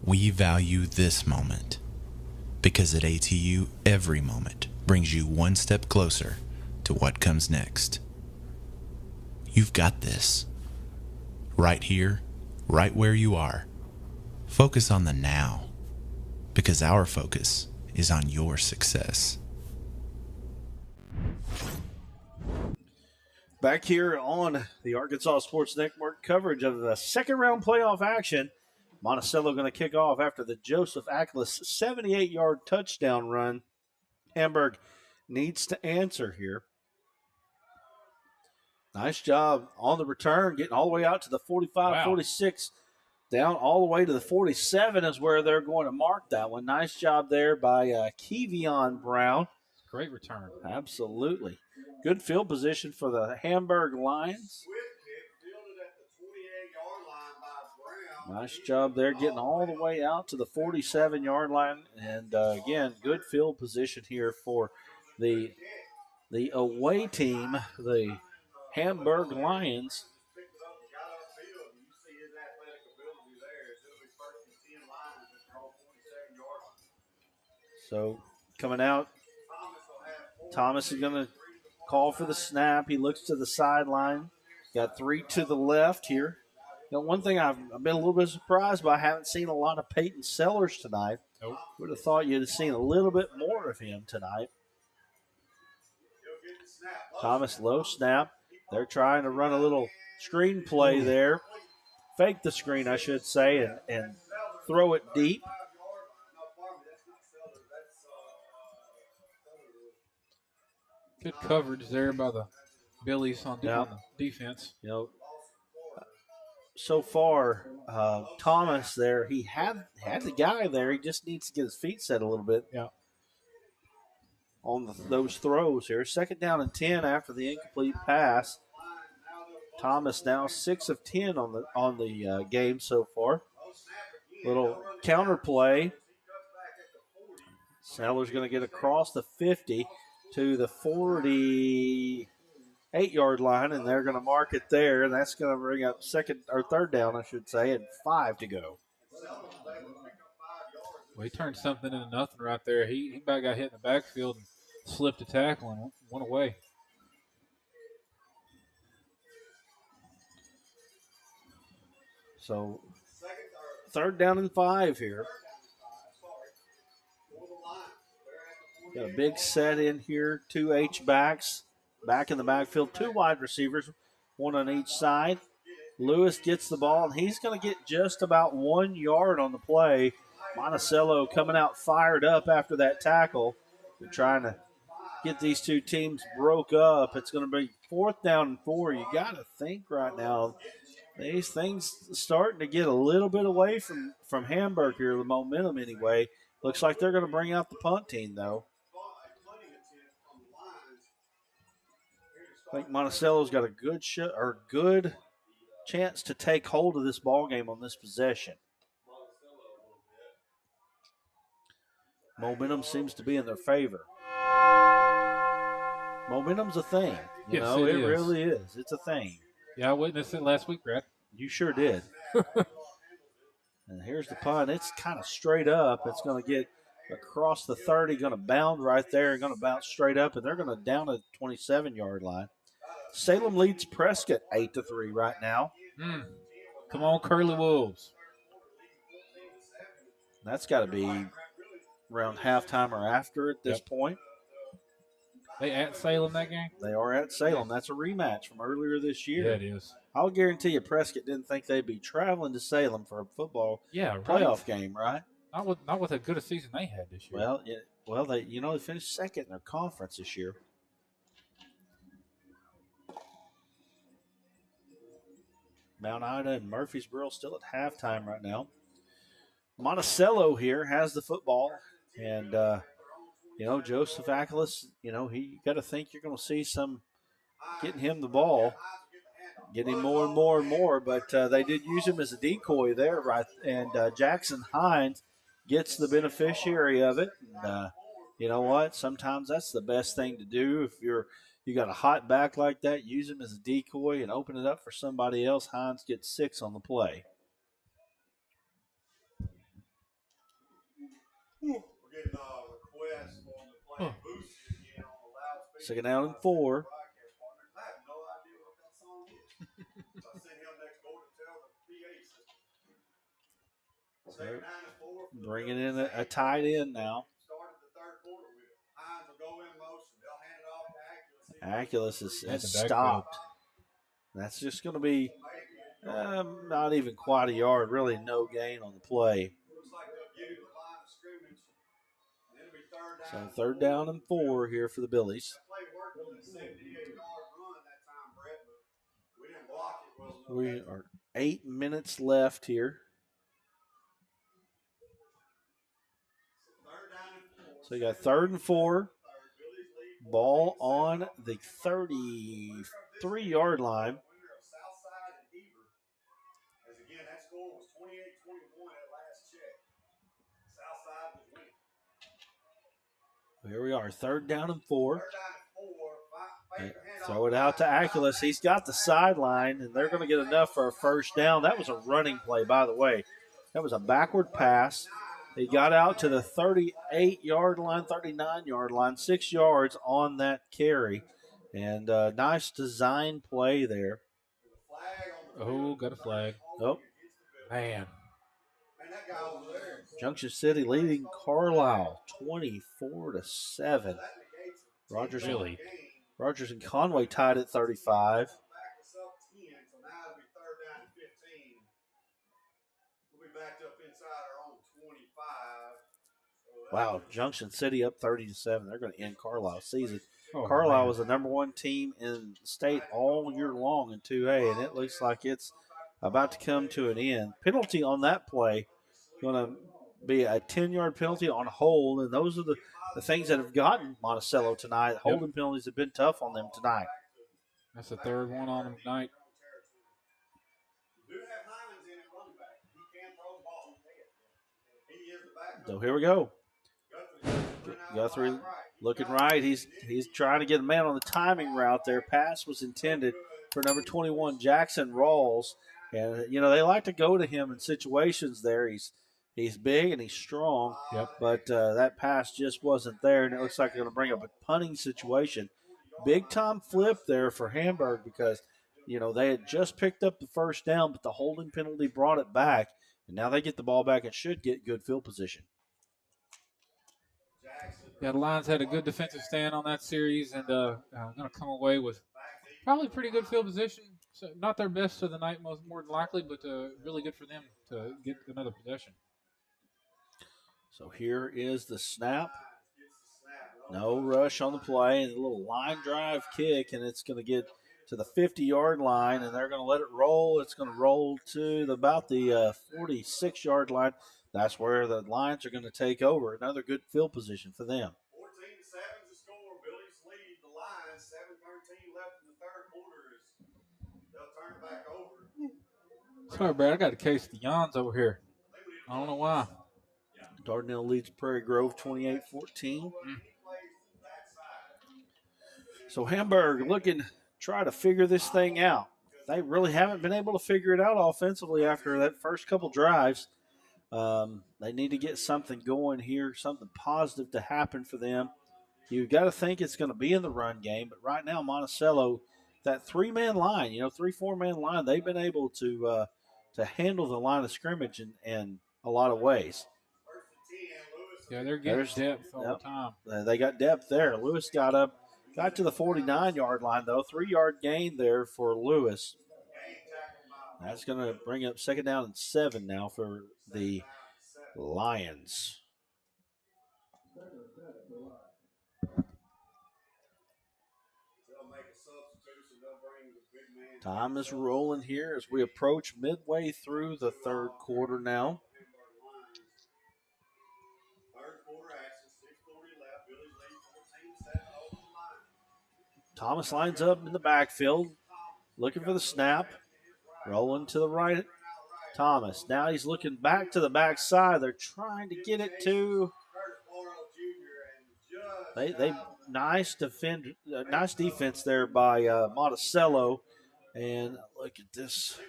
F: We value this moment because at ATU, every moment brings you one step closer to what comes next. You've got this. Right here, right where you are. Focus on the now, because our focus is on your success.
C: Back here on the Arkansas Sports Network coverage of the second round playoff action. Monticello going to kick off after the Joseph Ackles 78-yard touchdown run. Hamburg needs to answer here. Nice job on the return, getting all the way out to the 45, 46, down all the way to the 47 is where they're going to mark that one. Nice job there by Kevion Brown.
G: Great return.
C: Absolutely. Good field position for the Hamburg Lions. Nice job there, getting all the way out to the 47-yard line. And, again, good field position here for the away team, the Hamburg Lions. So coming out, Thomas is going to call for the snap. He looks to the sideline. Got 3 to the left here. One thing I've been a little bit surprised by, I haven't seen a lot of Peyton Sellers tonight.
G: Nope.
C: Would have thought you'd have seen a little bit more of him tonight. Thomas, low snap. They're trying to run a little screen play there. Fake the screen, I should say, and throw it deep.
G: Good coverage there by the Billies on the defense.
C: You know, so far, Thomas there, he had the guy there. He just needs to get his feet set a little bit.
G: Yeah.
C: On those throws here. 2nd down and 10 after the incomplete pass. Thomas now 6 of 10 on the game so far. Little counter play. Sellers going to get across the 50 to the 48-yard line, and they're going to mark it there, and that's going to bring up 3rd down, I should say, and 5 to go.
G: Well, he turned something into nothing right there. He about got hit in the backfield and slipped a tackle and went away.
C: So 3rd down and 5 here. Got a big set in here. 2 H-backs back in the backfield. 2 wide receivers, 1 on each side. Lewis gets the ball, and he's going to get just about 1 yard on the play. Monticello coming out fired up after that tackle. They're trying to get these two teams broke up. It's going to be 4th down and 4. You got to think right now, these things starting to get a little bit away from Hamburg here, the momentum anyway. Looks like they're going to bring out the punt team, though. I think Monticello's got a good chance to take hold of this ball game on this possession. Momentum seems to be in their favor. Momentum's a thing. You know, it really is. It's a thing.
G: Yeah, I witnessed it last week, Brad.
C: You sure did. And here's the punt. It's kind of straight up. It's going to get across the 30, going to bound right there, and going to bounce straight up, and they're going to down a 27-yard line. Salem leads Prescott 8-3 right now.
G: Come on, Curly Wolves.
C: That's got to be around halftime or after at this point.
G: They at Salem that game?
C: They are at Salem. That's a rematch from earlier this year.
G: Yeah, it is.
C: I'll guarantee you Prescott didn't think they'd be traveling to Salem for a football playoff game, right?
G: Not with as good a season they had this year.
C: They they finished 2nd in their conference this year. Mount Ida and Murfreesboro still at halftime right now. Monticello here has the football, and Joseph Ackles, he got to think you're going to see some getting him the ball, getting more and more and more, but they did use him as a decoy there, right? And Jackson Hines gets the beneficiary of it. And, you know what? Sometimes that's the best thing to do. If you got a hot back like that, use him as a decoy and open it up for somebody else. Hines gets 6 on the play.
B: We're getting requests for them to play Boosie again on the loudspeaker.
C: 2nd down and 4.
B: I have no idea what that song is. So I sent him next door to tell the PA system. 2nd down and 4.
C: Bringing in a tight end now.
B: Started the 3rd quarter with it. Hines will go in motion. They'll hand it off to
C: Ackles has stopped. That's just going to be not even quite a yard. Really no gain on the play.
B: Looks like they'll give him the line of scrimmage. And it'll be 3rd down.
C: So 3rd down and 4 here for the Billies.
B: That play worked on the 78-yard run that time, Brett, but we didn't block it well enough.
C: We are 8 minutes left here. So you got 3rd and 4. Ball on the 33-yard line.
B: As again, that score was 28-21 at last check. Southside was winning.
C: Here we are, 3rd down and 4. Throw it out to Ackles. He's got the sideline, and they're going to get enough for a 1st down. That was a running play, by the way. That was a backward pass. He got out to the 38-yard line, 39-yard line, 6 yards on that carry. And nice design play there.
G: Oh, got a flag.
C: Oh.
G: Man.
C: Junction City leading Carlisle 24-7. Rogers and Conway tied at 35.
B: We'll be backed up inside our
C: Wow, Junction City up 30-7. They're going to end Carlisle's season.
G: Oh,
C: Carlisle
G: man.
C: was the number one team in the state all year long in 2A, and it looks like it's about to come to an end. Penalty on that play, going to be a 10-yard penalty on hold, and those are the things that have gotten Monticello tonight. Holding penalties have been tough on them tonight.
G: That's the third one on them tonight.
C: So here we go. Guthrie looking right. He's trying to get a man on the timing route there. Pass was intended for number 21, Jackson Rawls. And, you know, they like to go to him in situations there. He's big and he's strong. But that pass just wasn't there, and it looks like they're going to bring up a punting situation. Big-time flip there for Hamburg because, you know, they had just picked up the first down, but the holding penalty brought it back. And now they get the ball back and should get good field position.
G: Yeah, the Lions had a good defensive stand on that series and going to come away with probably pretty good field position. So not their best of the night, more than likely, but really good for them to get another possession.
C: So here is the snap. No rush on the play, and a little line drive kick, and it's going to get to the 50-yard line, and they're going to let it roll. It's going to roll to about the 46-yard line. That's where the Lions are going to take over. Another good field position for them.
B: 14-7 is the score. Billies lead the Lions. 7:13 left in the third quarter. They'll turn it back over.
G: Sorry, Brad. I got a case of the yawns over here. I don't know why.
C: Dardanelle leads Prairie Grove 28-14. So Hamburg looking to try to figure this thing out. They really haven't been able to figure it out offensively after that first couple drives. They need to get something going here, something positive to happen for them. You've got to think it's going to be in the run game, but right now Monticello, that three-man line, 3-4-man line, they've been able to handle the line of scrimmage in a lot of ways.
G: Yeah, they're getting depth all the time.
C: They got depth there. Lewis got to the 49-yard line, though. 3-yard gain there for Lewis. That's going to bring up second down and 7 now for the Lions. Time is rolling here as we approach midway through the third quarter now. Thomas lines up in the backfield, looking for the snap. Rolling to the right, Thomas. Now he's looking back to the backside. They're trying to get it to. They nice defense there by Monticello, and look at this.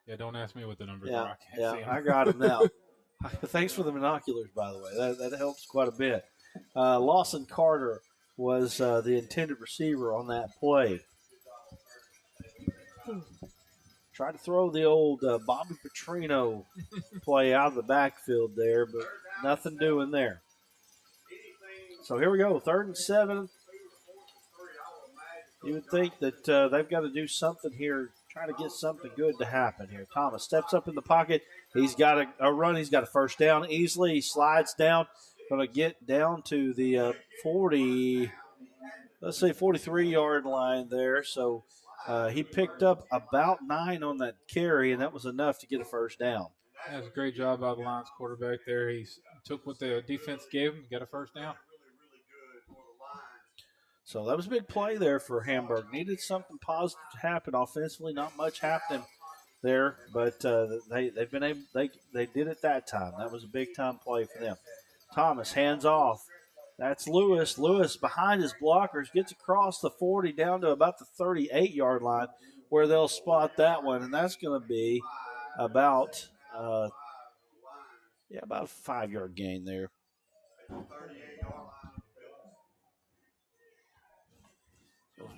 G: Yeah, don't ask me what the numbers are. I can't see them.
C: I got them now. Thanks for the binoculars, by the way. That helps quite a bit. Lawson Carter was the intended receiver on that play. Tried to throw the old Bobby Petrino play out of the backfield there, but nothing doing there. So here we go, 3rd and 7. You would think that they've got to do something here, try to get something good to happen here. Thomas steps up in the pocket. He's got a run. He's got a first down easily. He slides down, going to get down to the 43-yard line there. So he picked up about 9 on that carry, and that was enough to get a first down.
G: That was a great job by the Lions quarterback there. He took what the defense gave him and got a first down.
C: So that was a big play there for Hamburg. Needed something positive to happen offensively. Not much happening there, but they've been able. They did it that time. That was a big time play for them. Thomas hands off. That's Lewis. Lewis behind his blockers gets across the 40 down to about the 38-yard line where they'll spot that one, and that's going to be about a 5-yard gain there.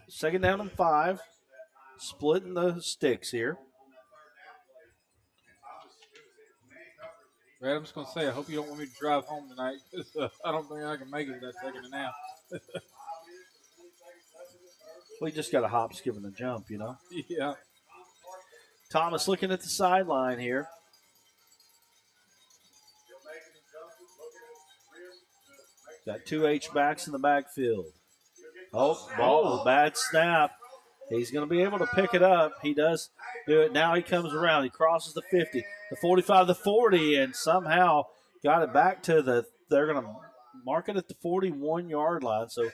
C: Second down and 5. Splitting the sticks here.
G: Brad, I'm just going to say, I hope you don't want me to drive home tonight because I don't think I can make it that second and a half.
C: We just got a hop, skip, and a jump,
G: Yeah.
C: Thomas looking at the sideline here. Got two H-backs in the backfield. Oh, ball, bad snap. He's going to be able to pick it up. He does do it. Now he comes around. He crosses the 50, the 45, the 40, and somehow got it back to they're going to mark it at the 41-yard line. So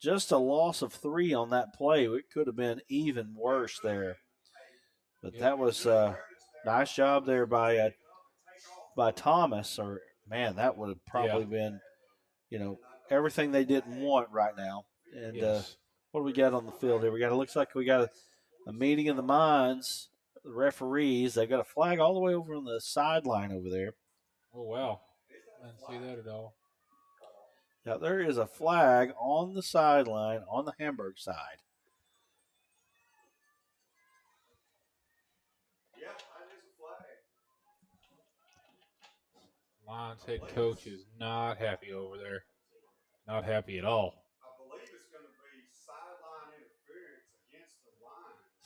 C: just a loss of 3 on that play. It could have been even worse there. But that was a nice job there by Thomas. Or, man, that would have probably been, everything they didn't want right now. And what do we got on the field here? It looks like we got a meeting of the minds, the referees. They've got a flag all the way over on the sideline over there.
G: Oh, wow. I didn't see that at all.
C: Now, there is a flag on the sideline on the Hamburg side.
G: Lions head coach is not happy over there. Not happy at all.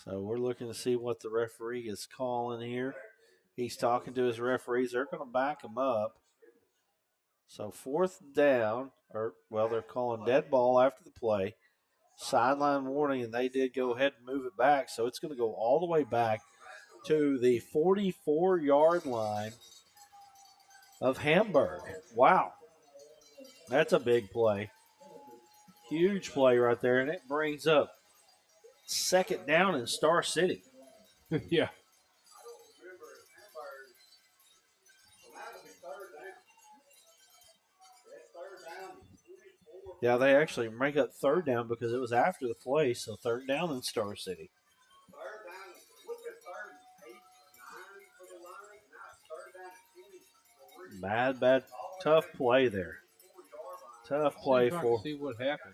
C: So we're looking to see what the referee is calling here. He's talking to his referees. They're going to back him up. So 4th down, they're calling dead ball after the play. Sideline warning, and they did go ahead and move it back. So it's going to go all the way back to the 44-yard line of Hamburg. Wow. That's a big play. Huge play right there, and it brings up 2nd down in Star City.
G: Yeah.
C: Yeah, they actually make up 3rd down because it was after the play, so 3rd down in Star City. Bad, tough play there. Tough play for.
G: See what happened.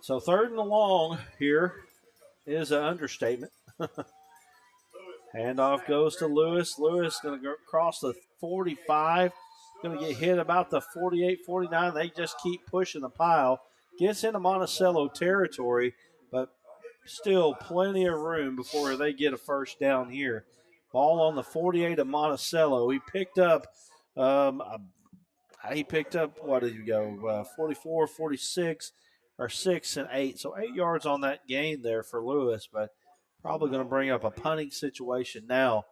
C: So 3rd and long here is an understatement. Handoff goes to Lewis. Lewis going to go across the 45. Going to get hit about the 48, 49. They just keep pushing the pile. Gets into Monticello territory, but still plenty of room before they get a 1st down here. Ball on the 48 of Monticello. He picked up, what did he go? 44, 46, or 6 and 8. So 8 yards on that gain there for Lewis, but probably going to bring up a punting situation now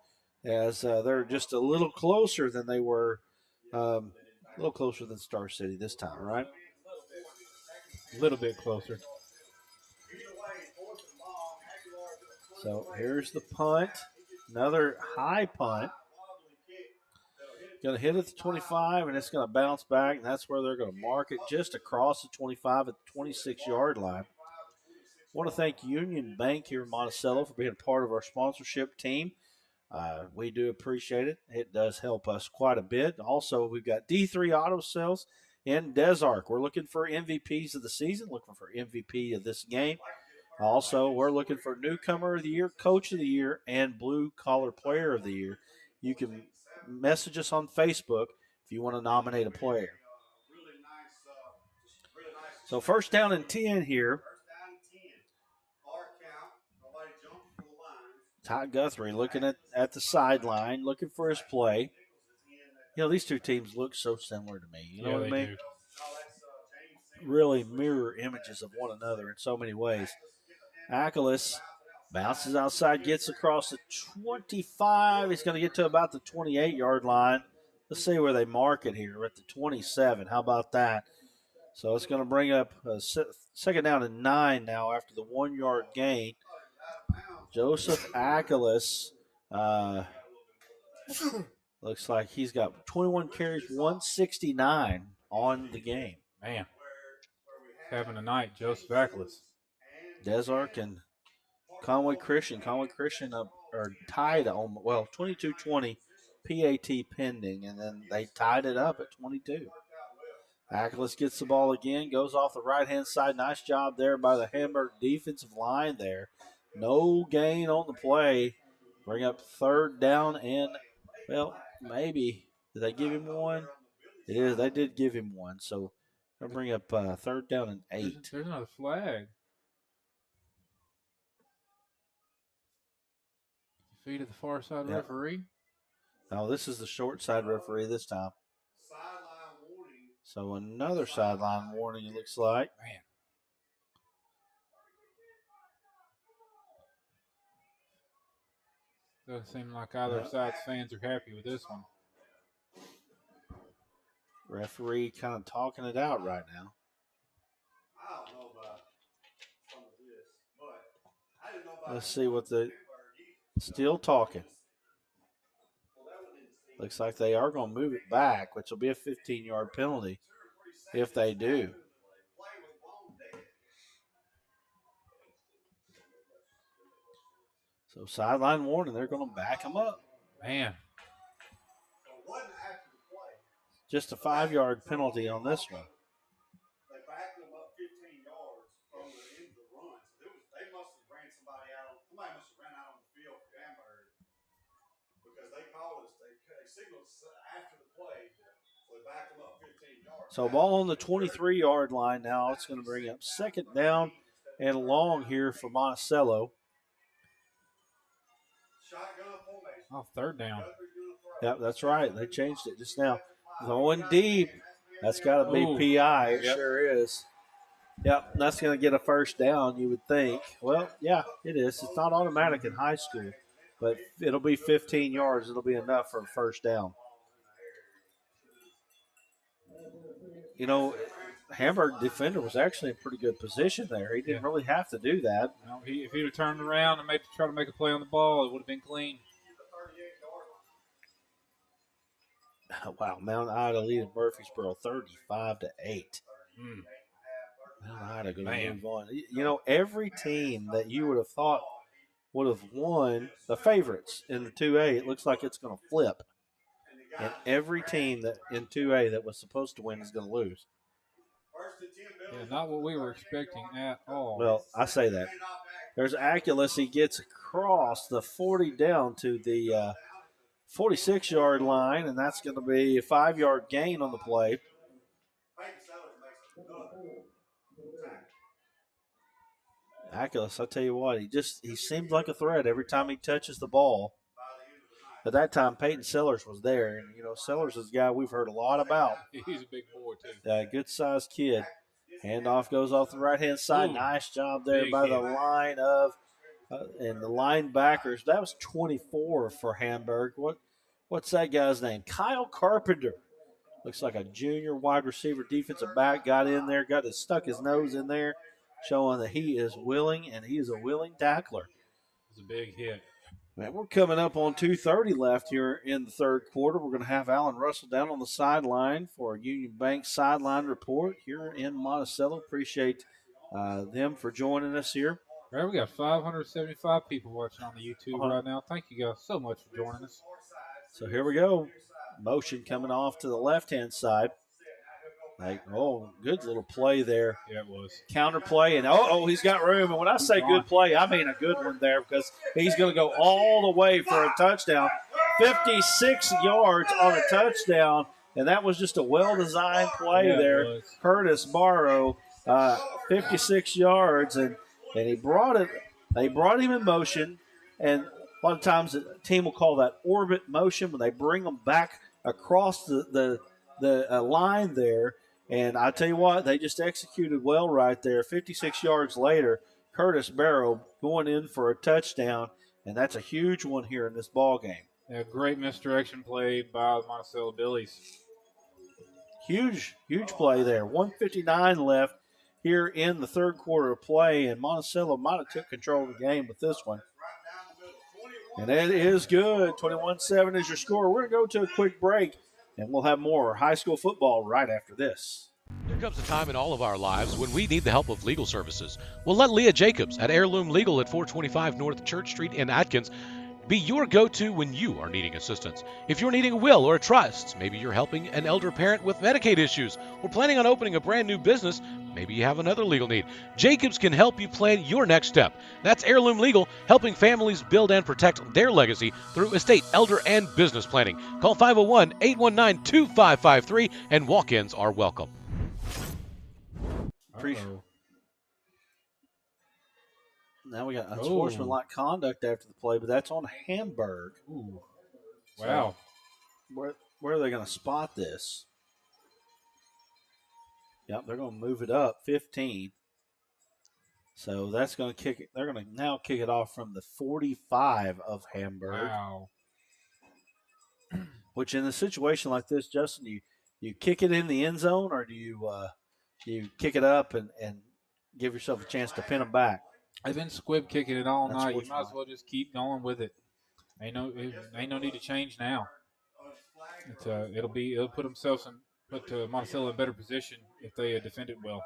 C: as they're just a little closer than they were, a little closer than Star City this time, right?
G: A little bit closer.
C: So here's the punt. Another high punt. Going to hit at the 25, and it's going to bounce back, and that's where they're going to mark it just across the 25 at the 26-yard line. I want to thank Union Bank here in Monticello for being a part of our sponsorship team. We do appreciate it. It does help us quite a bit. Also, we've got D3 Auto Sales in Des Arc. We're looking for MVPs of the season, looking for MVP of this game. Also, we're looking for Newcomer of the Year, Coach of the Year, and Blue Collar Player of the Year. You can message us on Facebook if you want to nominate a player. So 1st down and 10 here. Todd Guthrie looking at the sideline, looking for his play. These two teams look so similar to me. You know what I mean? Really mirror images of one another in so many ways. Ackles bounces outside, gets across the 25. He's going to get to about the 28-yard line. Let's see where they mark it here. We're at the 27. How about that? So it's going to bring up a 2nd down and 9 now after the 1-yard gain. Joseph Ackles looks like he's got 21 carries, 169 on the game.
G: Man, having a night, Joseph Ackles.
C: Des Arc and Conway Christian. Conway Christian are tied on, 22-20 PAT pending, and then they tied it up at 22. Ackles gets the ball again, goes off the right-hand side. Nice job there by the Hamburg defensive line there. No gain on the play. Bring up 3rd down and, maybe. Did they give him one? It is. They did give him one. So they'll bring up 3rd down and 8.
G: There's another flag. Feet of the far side referee.
C: Now, this is the short side referee this time.
B: Sideline warning.
C: So another sideline warning, it looks like.
G: Man. Doesn't seem like either side's fans are happy with this one.
C: Referee kind of talking it out right now.
B: I don't know about some of this, but I didn't know about.
C: Let's see what the still talking. Looks like they are going to move it back, which will be a 15-yard penalty if they do. So sideline warning, they're going to back them up.
G: Man.
C: Just a 5-yard penalty on this one.
B: They backed them up 15 yards from the end of the run. So they must have ran somebody out. Somebody must have ran out on the field for Hamburg because they called us. They signaled after the play. So they backed them up 15 yards.
C: So ball on the 23-yard line now. It's going to bring up second down and long here for Monticello.
B: Shotgun formation.
G: Oh, third down.
C: Yep, that's right. They changed it just now. Going deep. That's got to be PI. It sure is. Yep, that's going to get a first down, you would think. Well, yeah, it is. It's not automatic in high school, but it'll be 15 yards. It'll be enough for a first down. You know, Hamburg defender was actually in pretty good position there. He didn't really have to do that.
G: No, if he'd have turned around and tried to make a play on the ball, it would have been clean.
C: Wow, Mount Ida leading Murfreesboro 35-8. Mount Ida going to move on. You know, every team that you would have thought would have won, the favorites in the 2A, it looks like it's going to flip. And every team that in 2A that was supposed to win is going to lose.
G: Yeah, not what we were expecting at all.
C: Well, I say that. There's Aculus. He gets across the 40 down to the 46-yard line, and that's going to be a 5-yard gain on the play. Aculus, I tell you what, he seems like a threat every time he touches the ball. At that time, Peyton Sellers was there, and you know Sellers is a guy we've heard a lot about.
G: He's a big boy too.
C: Good-sized kid. Handoff goes off the right-hand side.
G: Ooh,
C: nice job there by the line of and the linebackers. That was 24 for Hamburg. What's that guy's name? Kyle Carpenter. Looks like a junior wide receiver defensive back. Got in there, stuck his nose in there, showing that he is willing, and he is a willing tackler.
G: It's a big hit.
C: Man, we're coming up on 2:30 left here in the third quarter. We're going to have Alan Russell down on the sideline for a Union Bank sideline report here in Monticello. Appreciate them for joining us here.
G: Right, we got 575 people watching on the YouTube right now. Thank you guys so much for joining us.
C: So here we go. Motion coming off to the left-hand side. Good little play there.
G: Yeah, it was.
C: Counter play, and he's got room. And when I say good play, I mean a good one there because he's going to go all the way for a touchdown. 56 yards on a touchdown, and that was just a well-designed play there. Curtis Barrow, 56 yards, and he brought it. They brought him in motion, and a lot of times the team will call that orbit motion when they bring them back across the line there. And I tell you what, they just executed well right there. 56 yards later, Curtis Barrow going in for a touchdown, and that's a huge one here in this ball game.
G: Yeah, great misdirection play by the Monticello Billies.
C: Huge play there. 1:59 left here in the third quarter of play, and Monticello might have took control of the game with this one. And it is good. 21-7 is your score. We're going to go to a quick break, and we'll have more high school football right after this.
A: There comes a time in all of our lives when we need the help of legal services. Well, let Leah Jacobs at Heirloom Legal at 425 North Church Street in Atkins be your go-to when you are needing assistance. If you're needing a will or a trust, maybe you're helping an elder parent with Medicaid issues, or planning on opening a brand new business, maybe you have another legal need. Jacobs can help you plan your next step. That's Heirloom Legal, helping families build and protect their legacy through estate, elder, and business planning. Call 501-819-2553, and walk-ins are welcome.
C: Now we got unsportsmanlike conduct after the play, but that's on Hamburg.
G: Ooh. Wow.
C: where are they going to spot this? Yep, they're going to move it up 15. So that's going to kick it. They're going to now kick it off from the 45 of Hamburg.
G: Wow.
C: Which in a situation like this, Justin, you kick it in the end zone, or do you kick it up and give yourself a chance to pin them back?
G: I've been squib kicking it all night. You might as
C: night.
G: well just keep going with it. Ain't no need to change now. It'll put Monticello in better position if they defend it well.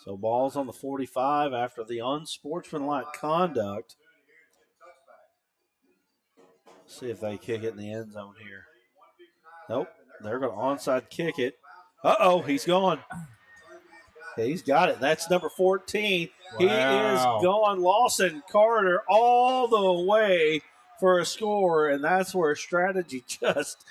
C: So ball's on the 45 after the unsportsmanlike conduct. See if they kick it in the end zone here. Nope, they're going to onside kick it. Uh-oh, he's gone. Yeah, he's got it. That's number 14.
G: Wow.
C: He is gone. Lawson Carter all the way for a score, and that's where strategy just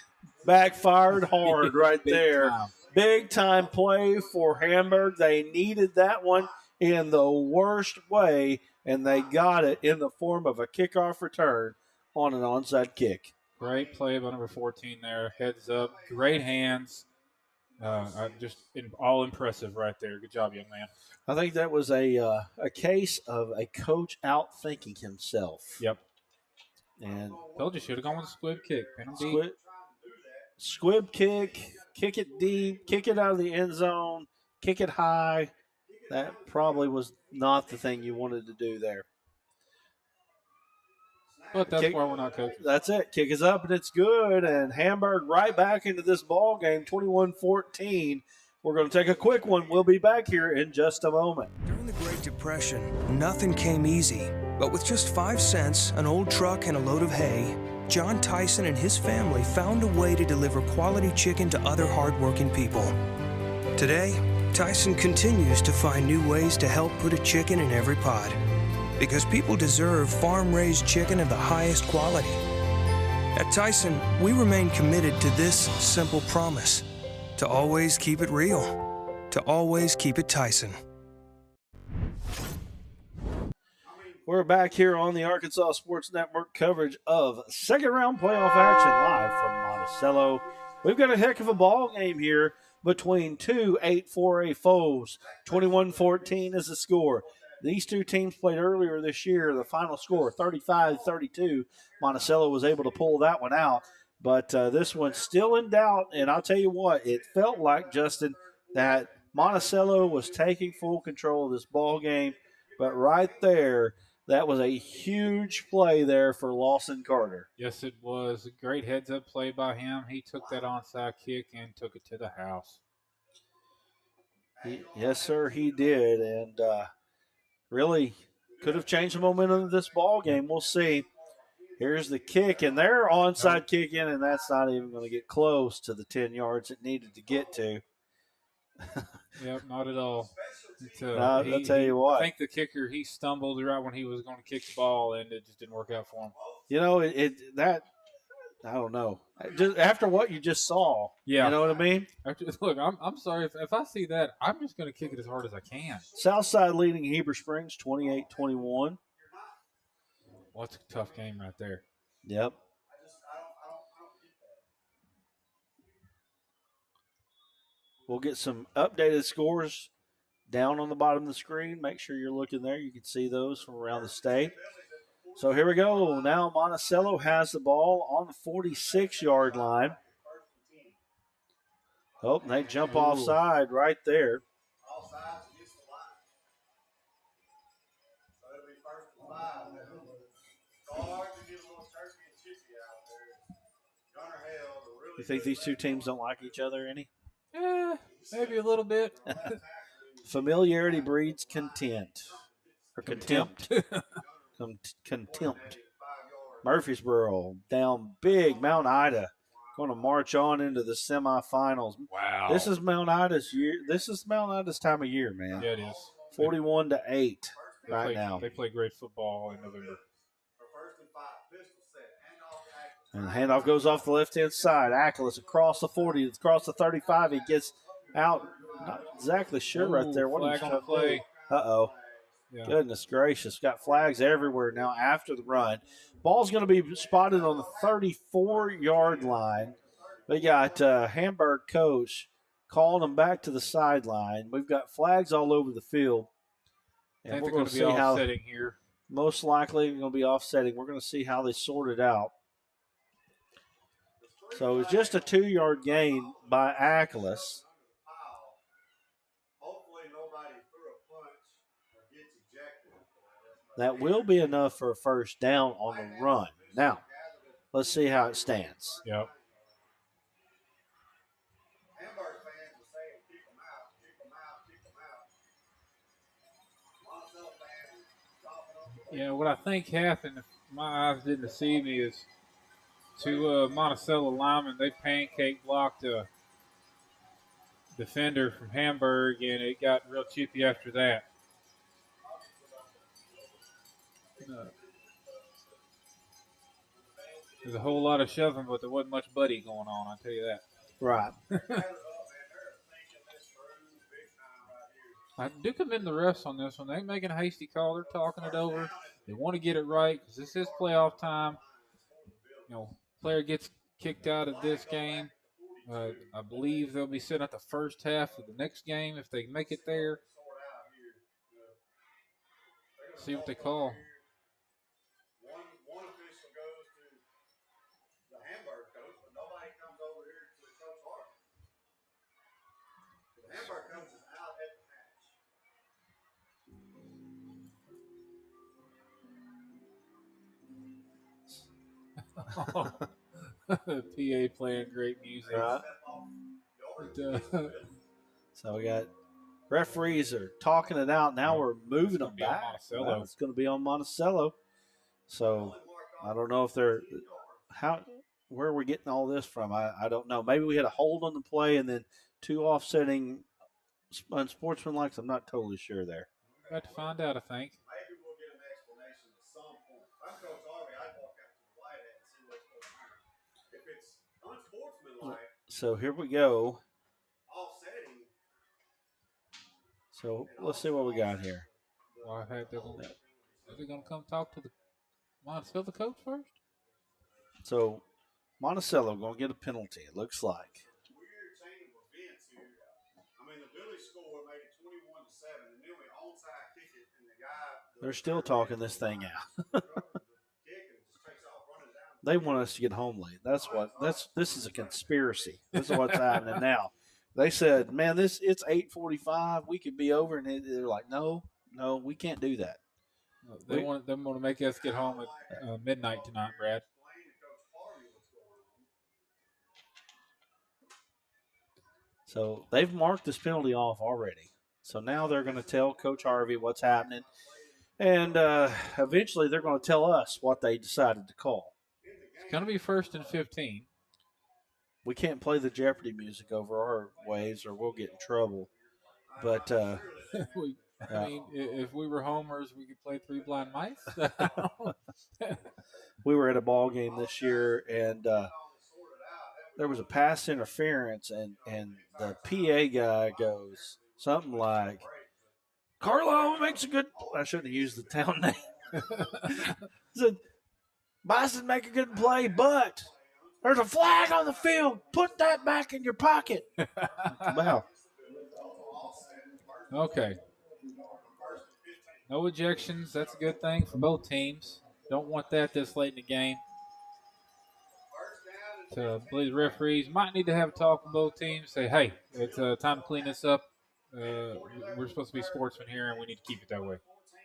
C: backfired hard right there. Big time play for Hamburg. They needed that one in the worst way, and they got it in the form of a kickoff return on an onside kick.
G: Great play by number 14 there. Heads up. Great hands. All impressive right there. Good job, young man.
C: I think that was a case of a coach outthinking himself.
G: Yep.
C: And
G: told you, should have gone with a squib kick. Pin him deep.
C: Squib kick, kick it deep, kick it out of the end zone, kick it high. That probably was not the thing you wanted to do there.
G: But that's why we're not coaching.
C: That's it. Kick is up, and it's good. And Hamburg right back into this ball game, 21-14. We're going to take a quick one. We'll be back here in just a moment.
D: During the Great Depression, nothing came easy. But with just 5 cents, an old truck, and a load of hay, John Tyson and his family found a way to deliver quality chicken to other hardworking people. Today, Tyson continues to find new ways to help put a chicken in every pot. Because people deserve farm-raised chicken of the highest quality. At Tyson, we remain committed to this simple promise: to always keep it real, to always keep it Tyson.
C: We're back here on the Arkansas Sports Network coverage of second-round playoff action live from Monticello. We've got a heck of a ball game here between two 8-4A foes. 21-14 is the score. These two teams played earlier this year. The final score, 35-32. Monticello was able to pull that one out. But this one's still in doubt. And I'll tell you what, it felt like, Justin, that Monticello was taking full control of this ball game. But right there, that was a huge play there for Lawson Carter.
G: Yes, it was. A great heads-up play by him. He took that onside kick and took it to the house.
C: Yes, sir, he did. And really could have changed the momentum of this ball game. We'll see. Here's the kick, and they're onside kicking, and that's not even going to get close to the 10 yards it needed to get to.
G: Yep, not at all.
C: I'll tell you what.
G: I think the kicker, he stumbled right when he was going to kick the ball, and it just didn't work out for him.
C: You know, I don't know. Just after what you just saw,
G: yeah.
C: You know what I mean?
G: Look, I'm sorry. If I see that, I'm just going to kick it as hard as I can.
C: Southside leading Heber Springs 28-21.
G: Well, it's a tough game right there.
C: Yep. We'll get some updated scores down on the bottom of the screen. Make sure you're looking there. You can see those from around the state. So here we go. Now Monticello has the ball on the 46-yard line. Oh, and they jump offside right there. You think these two teams don't like each other any?
G: Yeah, maybe a little bit.
C: Familiarity breeds contempt. Or contempt. Contempt. Murfreesboro down big. Mount Ida going to march on into the semifinals.
G: Wow.
C: This is Mount Ida's year. This is Mount Ida's time of year, man.
G: Yeah, it is.
C: 41-8 now.
G: They play great football in November.
C: And the handoff goes off the left-hand side. Ackles across the 40, across the 35. He gets out. Not exactly sure right there what he's trying to play. Uh-oh. Yeah. Goodness gracious. Got flags everywhere now after the run. Ball's going to be spotted on the 34-yard line. We got Hamburg coach calling them back to the sideline. We've got flags all over the field.
G: I
C: And
G: think
C: we're
G: they're
C: going to
G: be
C: see how,
G: offsetting here.
C: most likely going to be offsetting. We're going to see how they sort it out. So it's just a 2-yard gain by Ackless.
B: Hopefully nobody threw a punch or gets ejected.
C: That will be enough for a first down on the run. Now, let's see how it stands.
G: Yep.
B: Hamburg fans are saying, kick them out, kick them out, kick them out. Monticello fans stopping up.
G: Yeah, what I think happened, if my eyes didn't deceive me, is two Monticello linemen, they pancake blocked a defender from Hamburg, and it got real chippy after that. There's a whole lot of shoving, but there wasn't much buddy going on, I'll tell you that.
C: Right.
G: I do commend the refs on this one. They ain't making a hasty call. They're talking it over. They want to get it right because this is playoff time. You know, player gets kicked out of this game. I believe they'll be sitting at the first half of the next game if they make it there. See what they call.
B: One official goes to the Hamburg coach, but nobody comes over here to Coach Harvey. The Hamburg coach is out at the
G: PA playing great music.
C: Right. So we got referees are talking it out. Now we're moving them back. It's going to be on Monticello. So I don't know if they're where are we getting all this from? I don't know. Maybe we had a hold on the play and then two offsetting unsportsmanlike. I'm not totally sure there.
G: Got to find out, I think.
B: Maybe we'll get an explanation at some point. If I'm Coach Harvey, I'd walk out to the light and see what's going on. If it's unsportsmanlike,
C: so here we go.
B: offsetting.
C: So let's see what we got here.
G: Well, I think they're going to come talk to the Monticello coach first.
C: So Monticello going to get a penalty, it looks like.
B: Weird chain of events here. I mean, the Billies score made it 21-7, and then we onside kick it, and the guy.
C: They're still talking this thing out. They want us to get home late. This is a conspiracy. This is what's happening now. They said, man, it's 8:45. We could be over, and they're like, no, we can't do that.
G: They want to make us get home at midnight tonight, Brad.
C: So they've marked this penalty off already. So now they're going to tell Coach Harvey what's happening. And eventually they're going to tell us what they decided to call.
G: It's going to be 1st and 15.
C: We can't play the Jeopardy music over our waves or we'll get in trouble. But
G: I mean, if we were homers, we could play Three Blind Mice.
C: We were at a ball game this year, and there was a pass interference, and the PA guy goes something like, Carlo makes a good – I shouldn't have used the town name. He said, Bison make a good play, but there's a flag on the field. Put that back in your pocket. Wow.
G: Okay. No ejections. That's a good thing for both teams. Don't want that this late in the game. So I believe the referees might need to have a talk with both teams. Say, hey, it's time to clean this up. We're supposed to be sportsmen here, and we need to keep it that way.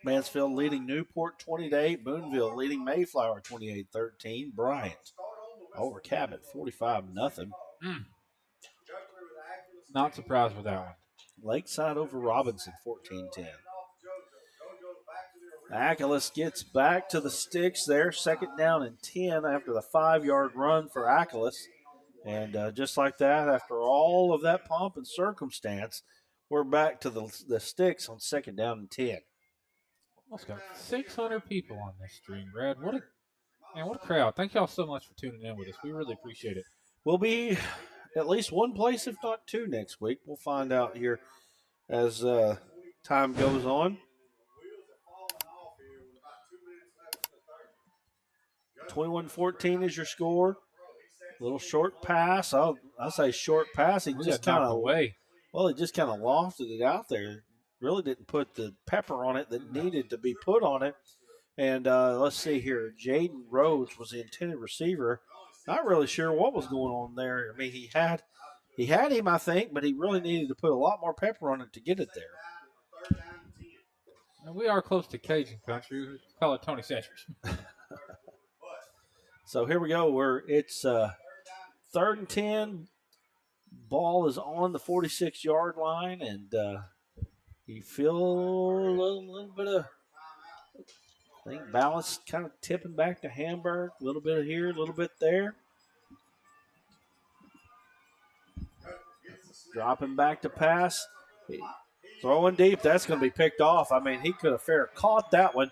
C: Mansfield leading Newport 20-8. Boonville leading Mayflower 28-13. Bryant over Cabot 45-0.
G: Not surprised with that one.
C: Lakeside over Robinson 14-10. Ackless gets back to the sticks there. 2nd down and 10 after the 5-yard run for Ackless. And just like that, after all of that pomp and circumstance, we're back to the sticks on 2nd down and 10.
G: Almost got 600 people on this stream, Brad. What a crowd. Thank y'all so much for tuning in with us. We really appreciate it.
C: We'll be at least one place, if not two, next week. We'll find out here as time goes on. 21-14 is your score. Little short pass. I'll say short pass. He just kind of
G: away.
C: Well, he just kind of lofted it out there. Really didn't put the pepper on it that needed to be put on it. And let's see here. Jaden Rhodes was the intended receiver. Not really sure what was going on there. I mean, he had him, I think, but he really needed to put a lot more pepper on it to get it there.
G: And we are close to Cajun country. We call it Tony Centuries.
C: So here we go. It's 3rd and 10. Ball is on the 46-yard line, and you feel a little bit of, I think, balance kind of tipping back to Hamburg. A little bit of here, a little bit there. Dropping back to pass. Throwing deep, that's going to be picked off. I mean, he could have fair caught that one.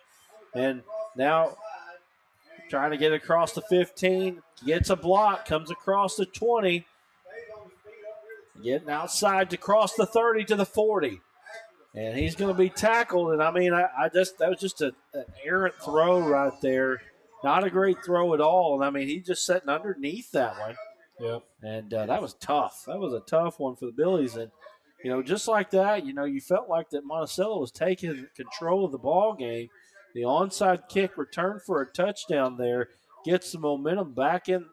C: And now trying to get across the 15. Gets a block, comes across the 20. Getting outside to cross the 30 to the 40. And he's going to be tackled. And, I mean, that was just an errant throw right there. Not a great throw at all. And, I mean, he's just sitting underneath that one.
G: Yep.
C: And that was tough. That was a tough one for the Billies. And, you know, just like that, you know, you felt like that Monticello was taking control of the ball game. The onside kick returned for a touchdown there. Gets the momentum back in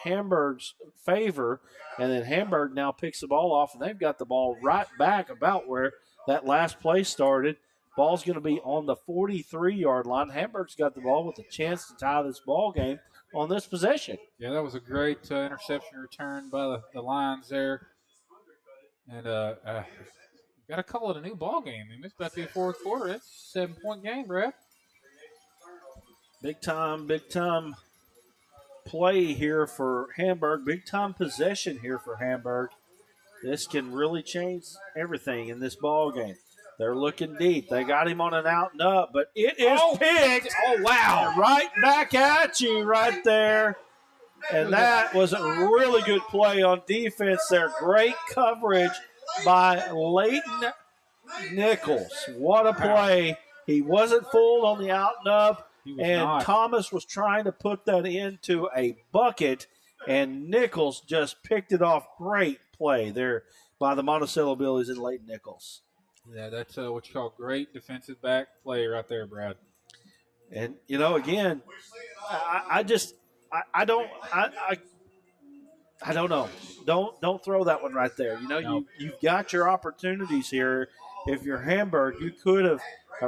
C: Hamburg's favor, and then Hamburg now picks the ball off, and they've got the ball right back about where that last play started. Ball's going to be on the 43-yard line. Hamburg's got the ball with a chance to tie this ball game on this possession.
G: Yeah, that was a great interception return by the Lions there. And got to call it a new ball game. I mean, it's about to be a fourth quarter. It's a 7-point game, Brad.
C: Big time play here for Hamburg. Big time possession here for Hamburg. This can really change everything in this ball game. They're looking deep. They got him on an out and up, but it is picked.
G: Oh, wow.
C: Right back at you right there. And that was a really good play on defense there. Great coverage by Leighton Nichols. What a play. He wasn't fooled on the out and up. And Thomas was trying to put that into a bucket, and Nichols just picked it off. Great play there by the Monticello Billies and Leighton Nichols.
G: Yeah, that's what you call great defensive back play right there, Brad.
C: And, you know, again, I don't know. Don't throw that one right there. You know, you've got your opportunities here. If you're Hamburg, you could have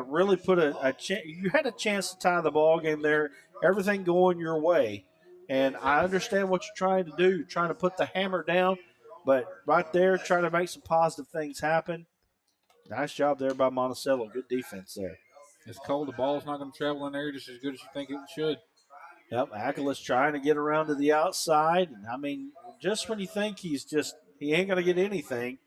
C: really put a chance. You had a chance to tie the ball game there. Everything going your way. And I understand what you're trying to do. You're trying to put the hammer down. But right there, trying to make some positive things happen. Nice job there by Monticello. Good defense there.
G: It's cold. The ball's not going to travel in there just as good as you think it should.
C: Yep, Akelis trying to get around to the outside. And I mean, just when you think he ain't going to get anything,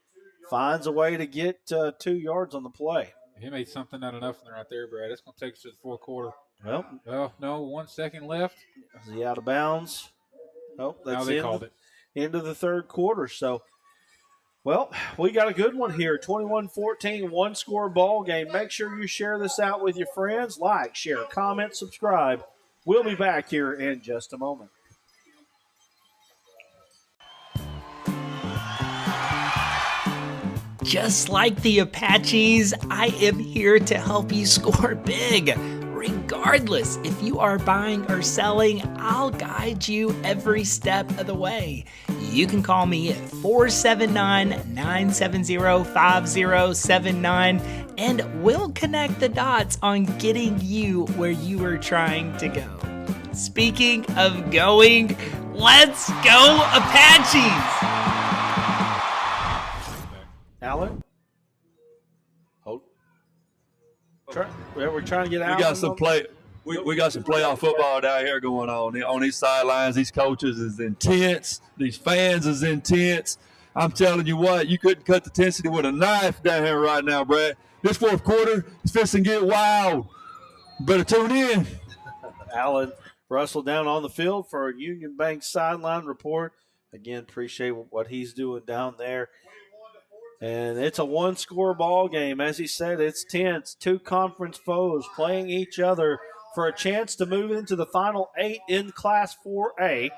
C: finds a way to get 2 yards on the play.
G: He made something out of nothing right there, Brad. It's going to take us to the fourth quarter.
C: Well,
G: no, 1 second left.
C: Is he out of bounds? Oh, that's
G: now they called it.
C: Into the third quarter. So, well, we got a good one here. 21-14, one-score ball game. Make sure you share this out with your friends. Like, share, comment, subscribe. We'll be back here in just a moment.
E: Just like the Apaches, I am here to help you score big. Regardless if you are buying or selling, I'll guide you every step of the way. You can call me at 479-970-5079 and we'll connect the dots on getting you where you are trying to go. Speaking of going, let's go Apaches!
C: Alan? We're trying to get out.
H: We got some We got some playoff football down here going on these sidelines. These coaches is intense. These fans is intense. I'm telling you what, you couldn't cut the intensity with a knife down here right now, Brad. This fourth quarter is fixing to get wild. Better tune in.
C: Alan Russell down on the field for a Union Bank sideline report. Again, appreciate what he's doing down there. And it's a one-score ball game. As he said, it's tense. Two conference foes playing each other for a chance to move into the final 8 in Class 4A.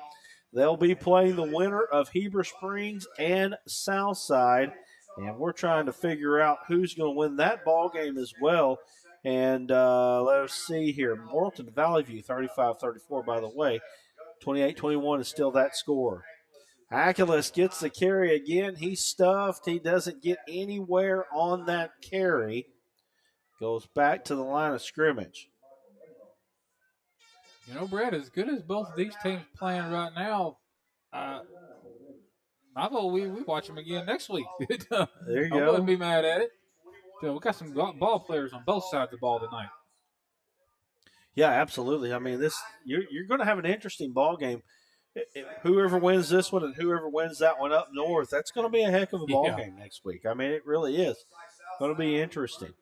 C: They'll be playing the winner of Heber Springs and Southside, and we're trying to figure out who's going to win that ball game as well. And let's see here. Morrilton Valley View, 35-34, by the way. 28-21 is still that score. Aculus gets the carry again. He's stuffed. He doesn't get anywhere on that carry. Goes back to the line of scrimmage.
G: You know, Brad, as good as both of these teams playing right now, I vote we watch them again next week.
C: There you
G: I
C: go.
G: wouldn't be mad at it. So we got some ball players on both sides of the ball tonight.
C: Yeah, absolutely. I mean, you're going to have an interesting ball game. Whoever wins this one and whoever wins that one up north, that's going to be a heck of a ball game next week. I mean, it really is going to be interesting.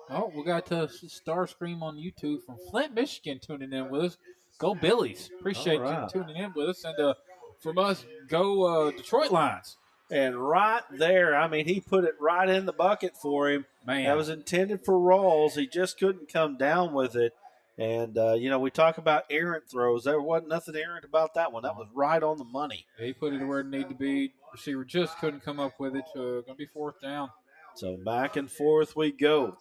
G: Oh, we got Star Scream on YouTube from Flint, Michigan tuning in with us. Go Billies. Appreciate you tuning in with us. And from us, go Detroit Lions.
C: And right there, I mean, he put it right in the bucket for him.
G: Man.
C: That was intended for Rawls. He just couldn't come down with it. And, we talk about errant throws. There wasn't nothing errant about that one. That was right on the money.
G: He put it where it needed to be. Receiver just couldn't come up with it. Going to be fourth down.
C: So back and forth we go.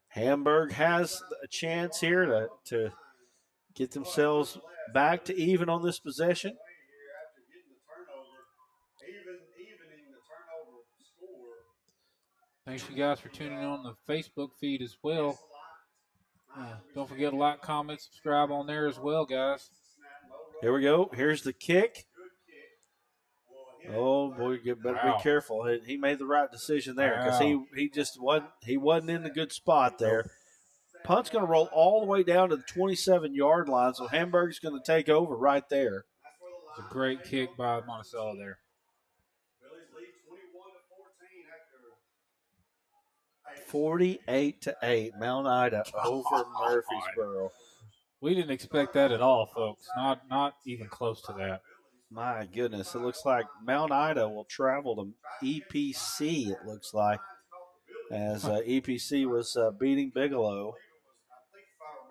C: Hamburg has a chance here to get themselves back to even on this possession.
G: Thanks you guys for tuning in on the Facebook feed as well. Don't forget to like, comment, subscribe on there as well, guys.
C: Here we go. Here's the kick. Oh boy, you better be careful. He made the right decision there because he just wasn't in the good spot there. Punt's going to roll all the way down to the 27-yard line, so Hamburg's going to take over right there.
G: It's a great kick by Monticello there.
C: 48-8, Mount Ida over Murfreesboro.
G: We didn't expect that at all, folks. Not even close to that.
C: My goodness, it looks like Mount Ida will travel to EPC, it looks like, as EPC was beating Bigelow.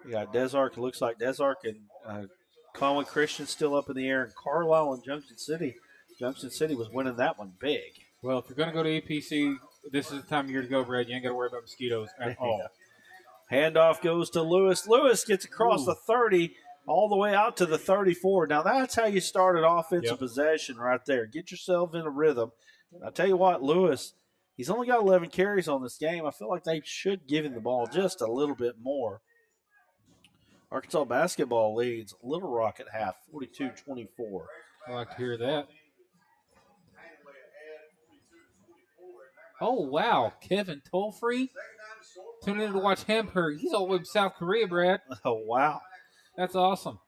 C: We got Desark, it looks like Desark and Conway Christian still up in the air, and Carlisle and Junction City. Junction City was winning that one big.
G: Well, if you're going to go to EPC, this is the time of year to go, Brad. You ain't got to worry about mosquitoes at all.
C: Handoff goes to Lewis. Lewis gets across the 30 all the way out to the 34. Now, that's how you start an offensive possession right there. Get yourself in a rhythm. I'll tell you what, Lewis, he's only got 11 carries on this game. I feel like they should give him the ball just a little bit more. Arkansas basketball leads Little Rock at half, 42-24.
G: I like to hear that. Oh, wow. Kevin Tollfree tuning in to watch Hamburg. He's all the way from South Korea, Brad.
C: Oh, wow.
G: That's awesome.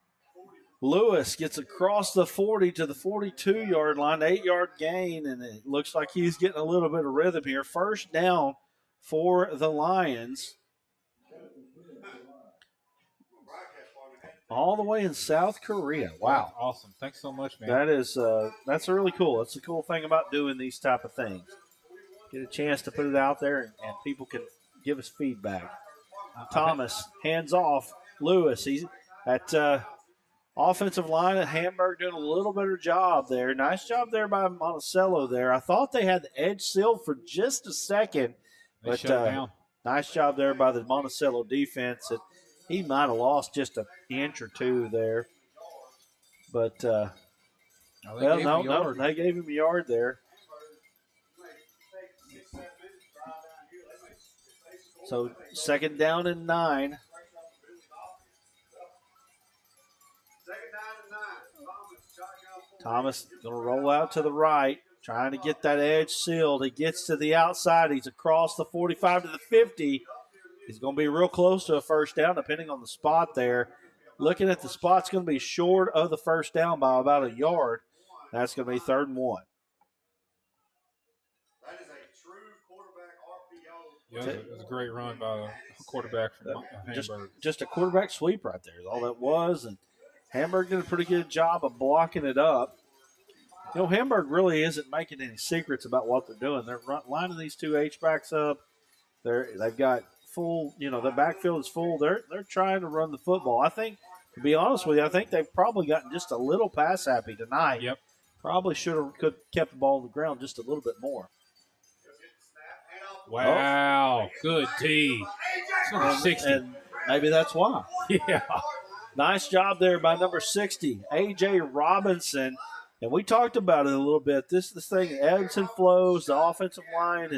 C: Lewis gets across the 40 to the 42-yard line, 8-yard gain, and it looks like he's getting a little bit of rhythm here. First down for the Lions. All the way in South Korea. Wow.
G: Awesome. Thanks so much, man.
C: That's really cool. That's the cool thing about doing these type of things. Get a chance to put it out there, and people can give us feedback. Thomas, hands off. Lewis, he's at offensive line at Hamburg doing a little better job there. Nice job there by Monticello there. I thought they had the edge sealed for just a second, but nice job there by the Monticello defense. He might have lost just an inch or two there. But, they gave him a yard there. So, second down and 9. Thomas going to roll out to the right, trying to get that edge sealed. He gets to the outside. He's across the 45 to the 50. He's going to be real close to a first down, depending on the spot there. Looking at the spot's going to be short of the first down by about a yard. That's going to be 3rd and 1.
B: That is a true quarterback RPO.
G: Yeah, it was a great run by the quarterback from Hamburg.
C: Just a quarterback sweep right there is all that was. And Hamburg did a pretty good job of blocking it up. You know, Hamburg really isn't making any secrets about what they're doing. They're lining these two H-backs up. They've got full, the backfield is full. They're trying to run the football. I think to be honest with you, I think they've probably gotten just a little pass happy tonight.
G: Yep.
C: Probably could kept the ball on the ground just a little bit more.
G: Wow. Good D. It's number 60.
C: And maybe that's why.
G: Yeah.
C: Nice job there by number 60, A.J. Robinson. And we talked about it a little bit. This thing ebbs and flows. The offensive line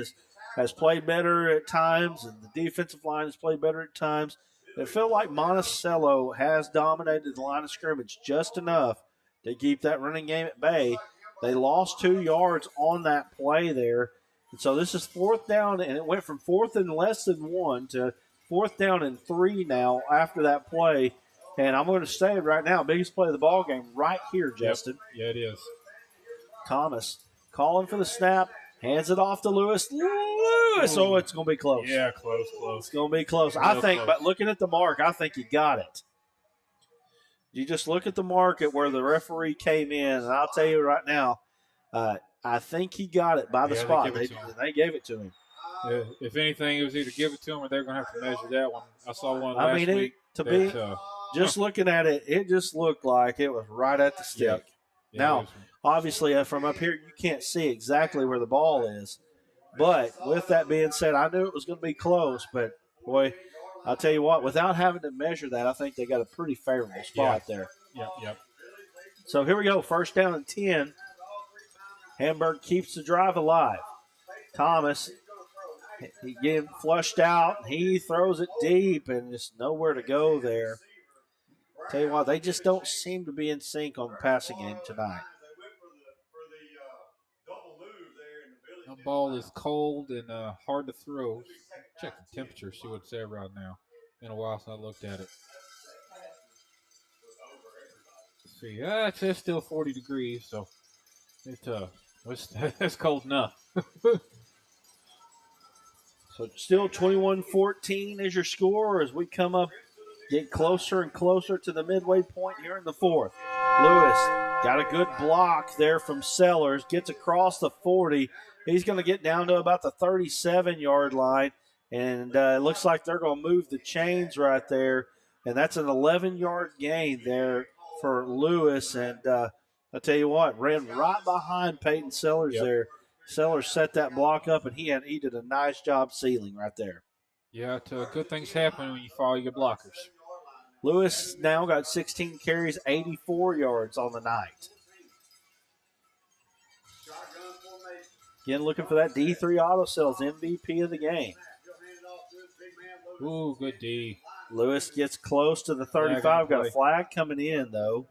C: has played better at times, and the defensive line has played better at times. It felt like Monticello has dominated the line of scrimmage just enough to keep that running game at bay. They lost 2 yards on that play there. And so this is 4th down, and it went from 4th and less than 1 to 4th down and 3 now after that play. And I'm going to say it right now, biggest play of the ball game right here, Justin.
G: Yep. Yeah, it is.
C: Thomas calling for the snap, hands it off to Lewis. Oh, it's going to be close.
G: Yeah, close.
C: It's going to be close. I think, but looking at the mark, I think he got it. You just look at the mark at where the referee came in, and I'll tell you right now, I think he got it by the spot. They gave it to him.
G: Yeah, if anything, it was either give it to him or they're going to have to measure that one. I saw one last week.
C: Just looking at it, it just looked like it was right at the stick.
G: Yeah,
C: now, obviously, from up here, you can't see exactly where the ball is. But with that being said, I knew it was going to be close. But, boy, I'll tell you what, without having to measure that, I think they got a pretty favorable spot there.
G: Yep.
C: So here we go, 1st down and 10. Hamburg keeps the drive alive. Thomas, he getting flushed out. He throws it deep, and just nowhere to go there. Tell you what, they just don't seem to be in sync on the passing game tonight.
G: The ball is cold and hard to throw. Check the temperature, see what's there right now. Been a while since I looked at it. Let's see, it says still 40 degrees, so it's cold enough.
C: So still 21-14 is your score as we come up, get closer and closer to the midway point here in the 4th. Lewis got a good block there from Sellers, gets across the 40. He's going to get down to about the 37-yard line, and it looks like they're going to move the chains right there, and that's an 11-yard gain there for Lewis. And I'll tell you what, ran right behind Peyton Sellers there. Sellers set that block up, and he did a nice job sealing right there.
G: Yeah, good things happen when you follow your blockers.
C: Lewis now got 16 carries, 84 yards on the night. Again, looking for that D3 Auto Sales MVP of the game.
G: Ooh, good D.
C: Lewis gets close to the 35. Got a flag coming in, though.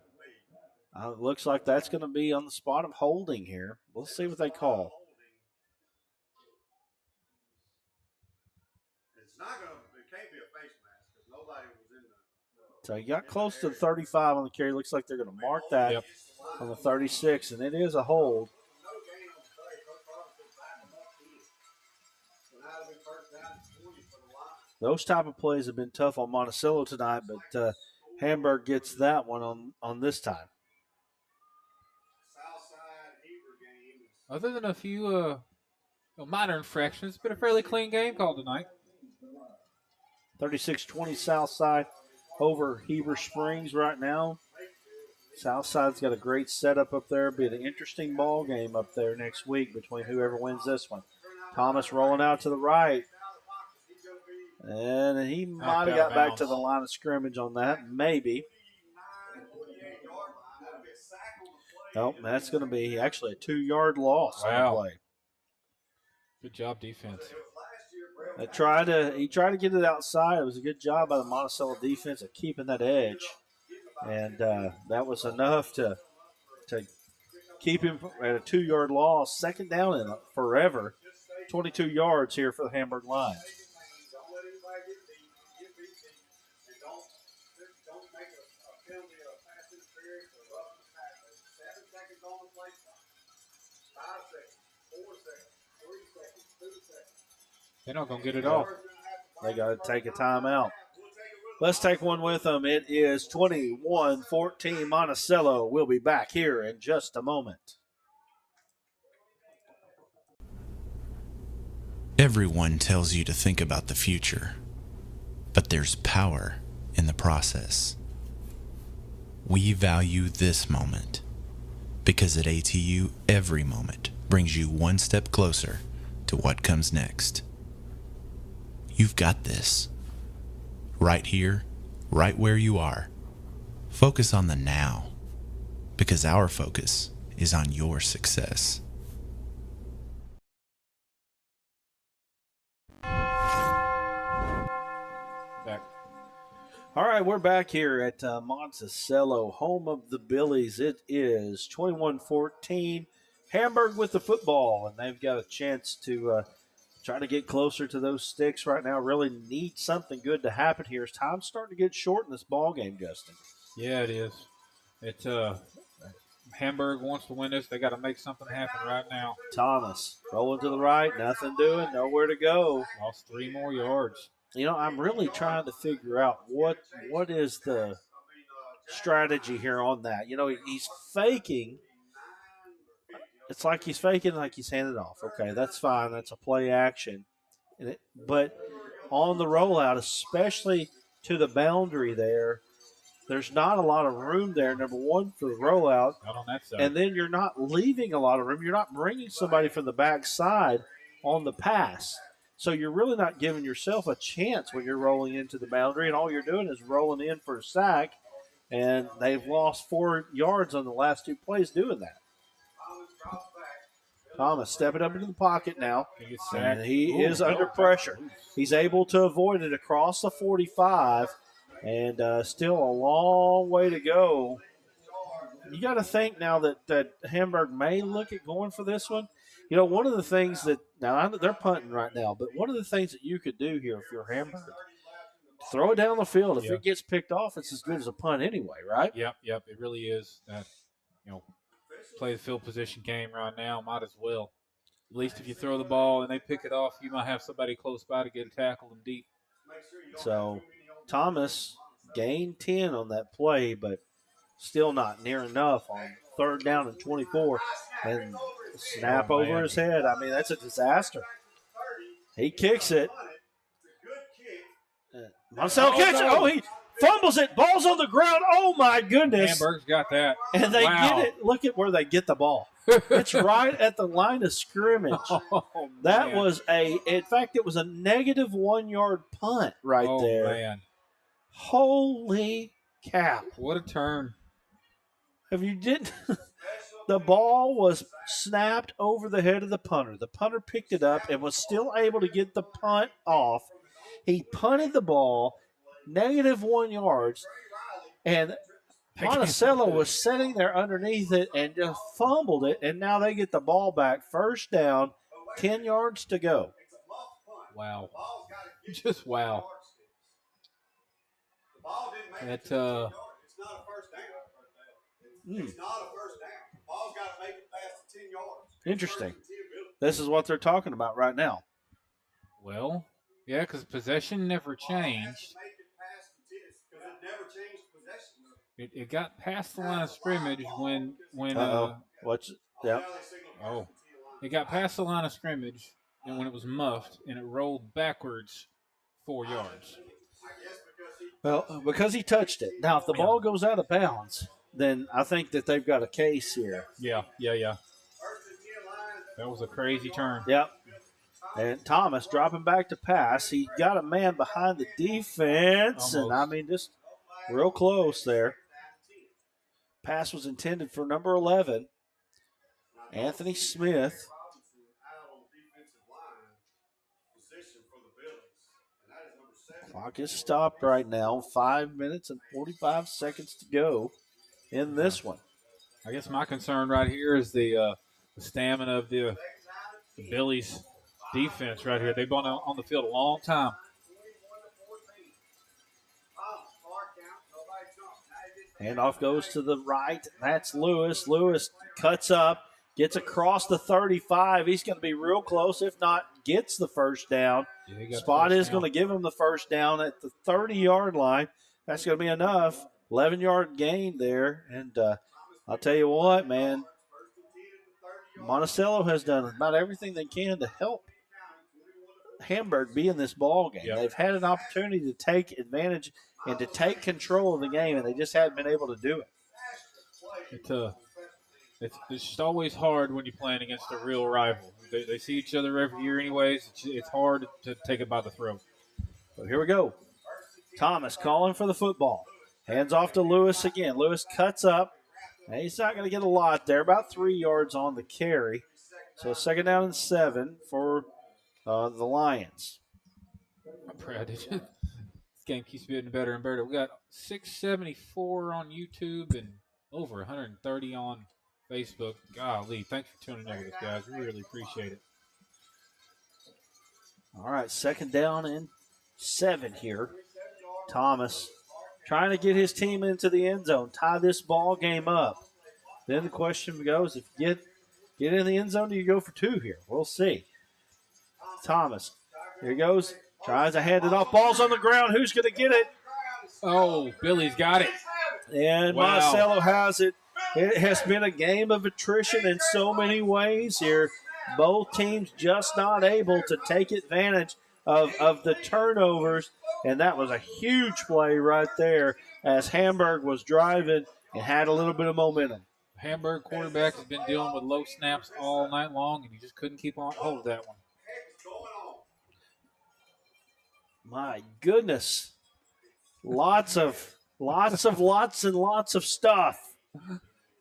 C: It looks like that's going to be on the spot of holding here. We'll see what they call.
B: It can't be a face mask because nobody was in the.
C: So he got close to the 35 on the carry. Looks like they're going to mark that on the 36, and it is a hold. Those type of plays have been tough on Monticello tonight, but Hamburg gets that one on this time.
G: Other than a few minor infractions, it's been a fairly clean game called tonight.
C: 36-20 Southside over Heber Springs right now. Southside's got a great setup up there. Be an interesting ball game up there next week between whoever wins this one. Thomas rolling out to the right. And he might have got back to the line of scrimmage on that. Maybe. Nope, that's going to be actually a 2-yard loss on the play.
G: Good job, defense.
C: He tried to get it outside. It was a good job by the Monticello defense of keeping that edge. And that was enough to keep him at a 2-yard loss. 2nd down in forever. 22 yards here for the Hamburg Lions.
G: They're not going to get it off.
C: They got to take a timeout. Let's take one with them. It is 21-14 Monticello. We'll be back here in just a moment.
F: Everyone tells you to think about the future, but there's power in the process. We value this moment because at ATU, every moment brings you one step closer to what comes next. You've got this. Right here, right where you are. Focus on the now, because our focus is on your success.
G: Back.
C: All right, we're back here at Monticello, home of the Billies. It is 21-14, Hamburg with the football, and they've got a chance to try to get closer to those sticks right now. Really need something good to happen here. Time's starting to get short in this ball game, Justin.
G: Yeah, it is. It's Hamburg wants to win this. They got to make something happen right now.
C: Thomas rolling to the right, nothing doing, nowhere to go.
G: Lost 3 more yards.
C: You know, I'm really trying to figure out what is the strategy here on that. You know, he's faking. It's like he's faking like he's handed off. Okay, that's fine. That's a play action. But on the rollout, especially to the boundary there's not a lot of room there, number one, for the rollout.
G: Not on that side.
C: And then you're not leaving a lot of room. You're not bringing somebody from the backside on the pass. So you're really not giving yourself a chance when you're rolling into the boundary, and all you're doing is rolling in for a sack, and they've lost 4 yards on the last 2 plays doing that. Thomas stepping up into the pocket now, and he is under pressure. He's able to avoid it across the 45, and still a long way to go. You got to think now that Hamburg may look at going for this one. You know, one of the things that – now, they're punting right now, but one of the things that you could do here if you're Hamburg, throw it down the field. If it gets picked off, it's as good as a punt anyway, right?
G: Yep, it really is. Play the field position game right now, might as well. At least if you throw the ball and they pick it off, you might have somebody close by to get a tackle them deep.
C: So, Thomas gained 10 on that play, but still not near enough on 3rd down and 24. And snap over his head. I mean, that's a disaster. He kicks it. Monticello kicks it. Oh, he fumbles it. Ball's on the ground. Oh, my goodness.
G: Hamburg's got that.
C: And they get it. Look at where they get the ball. It's right at the line of scrimmage. That was in fact, it was a negative 1 yard punt right there.
G: Oh, man.
C: Holy cow.
G: What a turn.
C: If you didn't, the ball was snapped over the head of the punter. The punter picked it up and was still able to get the punt off. He punted the ball, negative 1 yards, and Monticello was sitting there underneath it and just fumbled it, and now they get the ball back. 1st down, 10 yards to go.
G: Wow. Just wow.
B: It's not a first down. It's not a first down. The ball's got to make it past the 10 yards.
C: Interesting. This is what they're talking about right now.
G: Well, yeah, because possession never changed. It got past the line of scrimmage when
C: What's yep.
G: Oh. It got past the line of scrimmage and when it was muffed and it rolled backwards 4 yards.
C: Well, because he touched it. Now, if the ball goes out of bounds, then I think that they've got a case here.
G: Yeah. That was a crazy turn.
C: Yep. And Thomas dropping back to pass. He got a man behind the defense, and I mean, just real close there. Pass was intended for number 11, Anthony Smith. Clock is stopped right now. 5 minutes and 45 seconds to go in this one.
G: I guess my concern right here is the stamina of the Billies defense right here. They've been on the field a long time.
C: Handoff goes to the right. That's Lewis. Lewis cuts up, gets across the 35. He's going to be real close. If not, gets the 1st down. Spot is going to give him the 1st down at the 30-yard line. That's going to be enough. 11-yard gain there. And I'll tell you what, man, Monticello has done about everything they can to help Hamburg be in this ball game. They've had an opportunity to take advantage and to take control of the game, and they just haven't been able to do it.
G: It's just always hard when you're playing against a real rival. They see each other every year anyways. It's hard to take it by the throat.
C: So here we go. Thomas calling for the football. Hands off to Lewis again. Lewis cuts up. And he's not going to get a lot there. About 3 yards on the carry. So 2nd down and 7 for the Lions.
G: Brad, this game keeps getting better and better. We got 674 on YouTube and over 130 on Facebook. Golly, thanks for tuning in with us, guys. We really appreciate it.
C: All right, 2nd down and 7 here. Thomas trying to get his team into the end zone, tie this ball game up. Then the question goes, if you get in the end zone, do you go for 2 here? We'll see. Thomas, here he goes. Tries to hand it off. Ball's on the ground. Who's going to get it?
G: Oh, Billy's got it.
C: And
G: Wow.
C: Monticello has it. It has been a game of attrition in so many ways here. Both teams just not able to take advantage of the turnovers. And that was a huge play right there as Hamburg was driving and had a little bit of momentum.
G: Hamburg quarterback has been dealing with low snaps all night long, and he just couldn't keep on hold of that one.
C: My goodness. Lots and lots of stuff.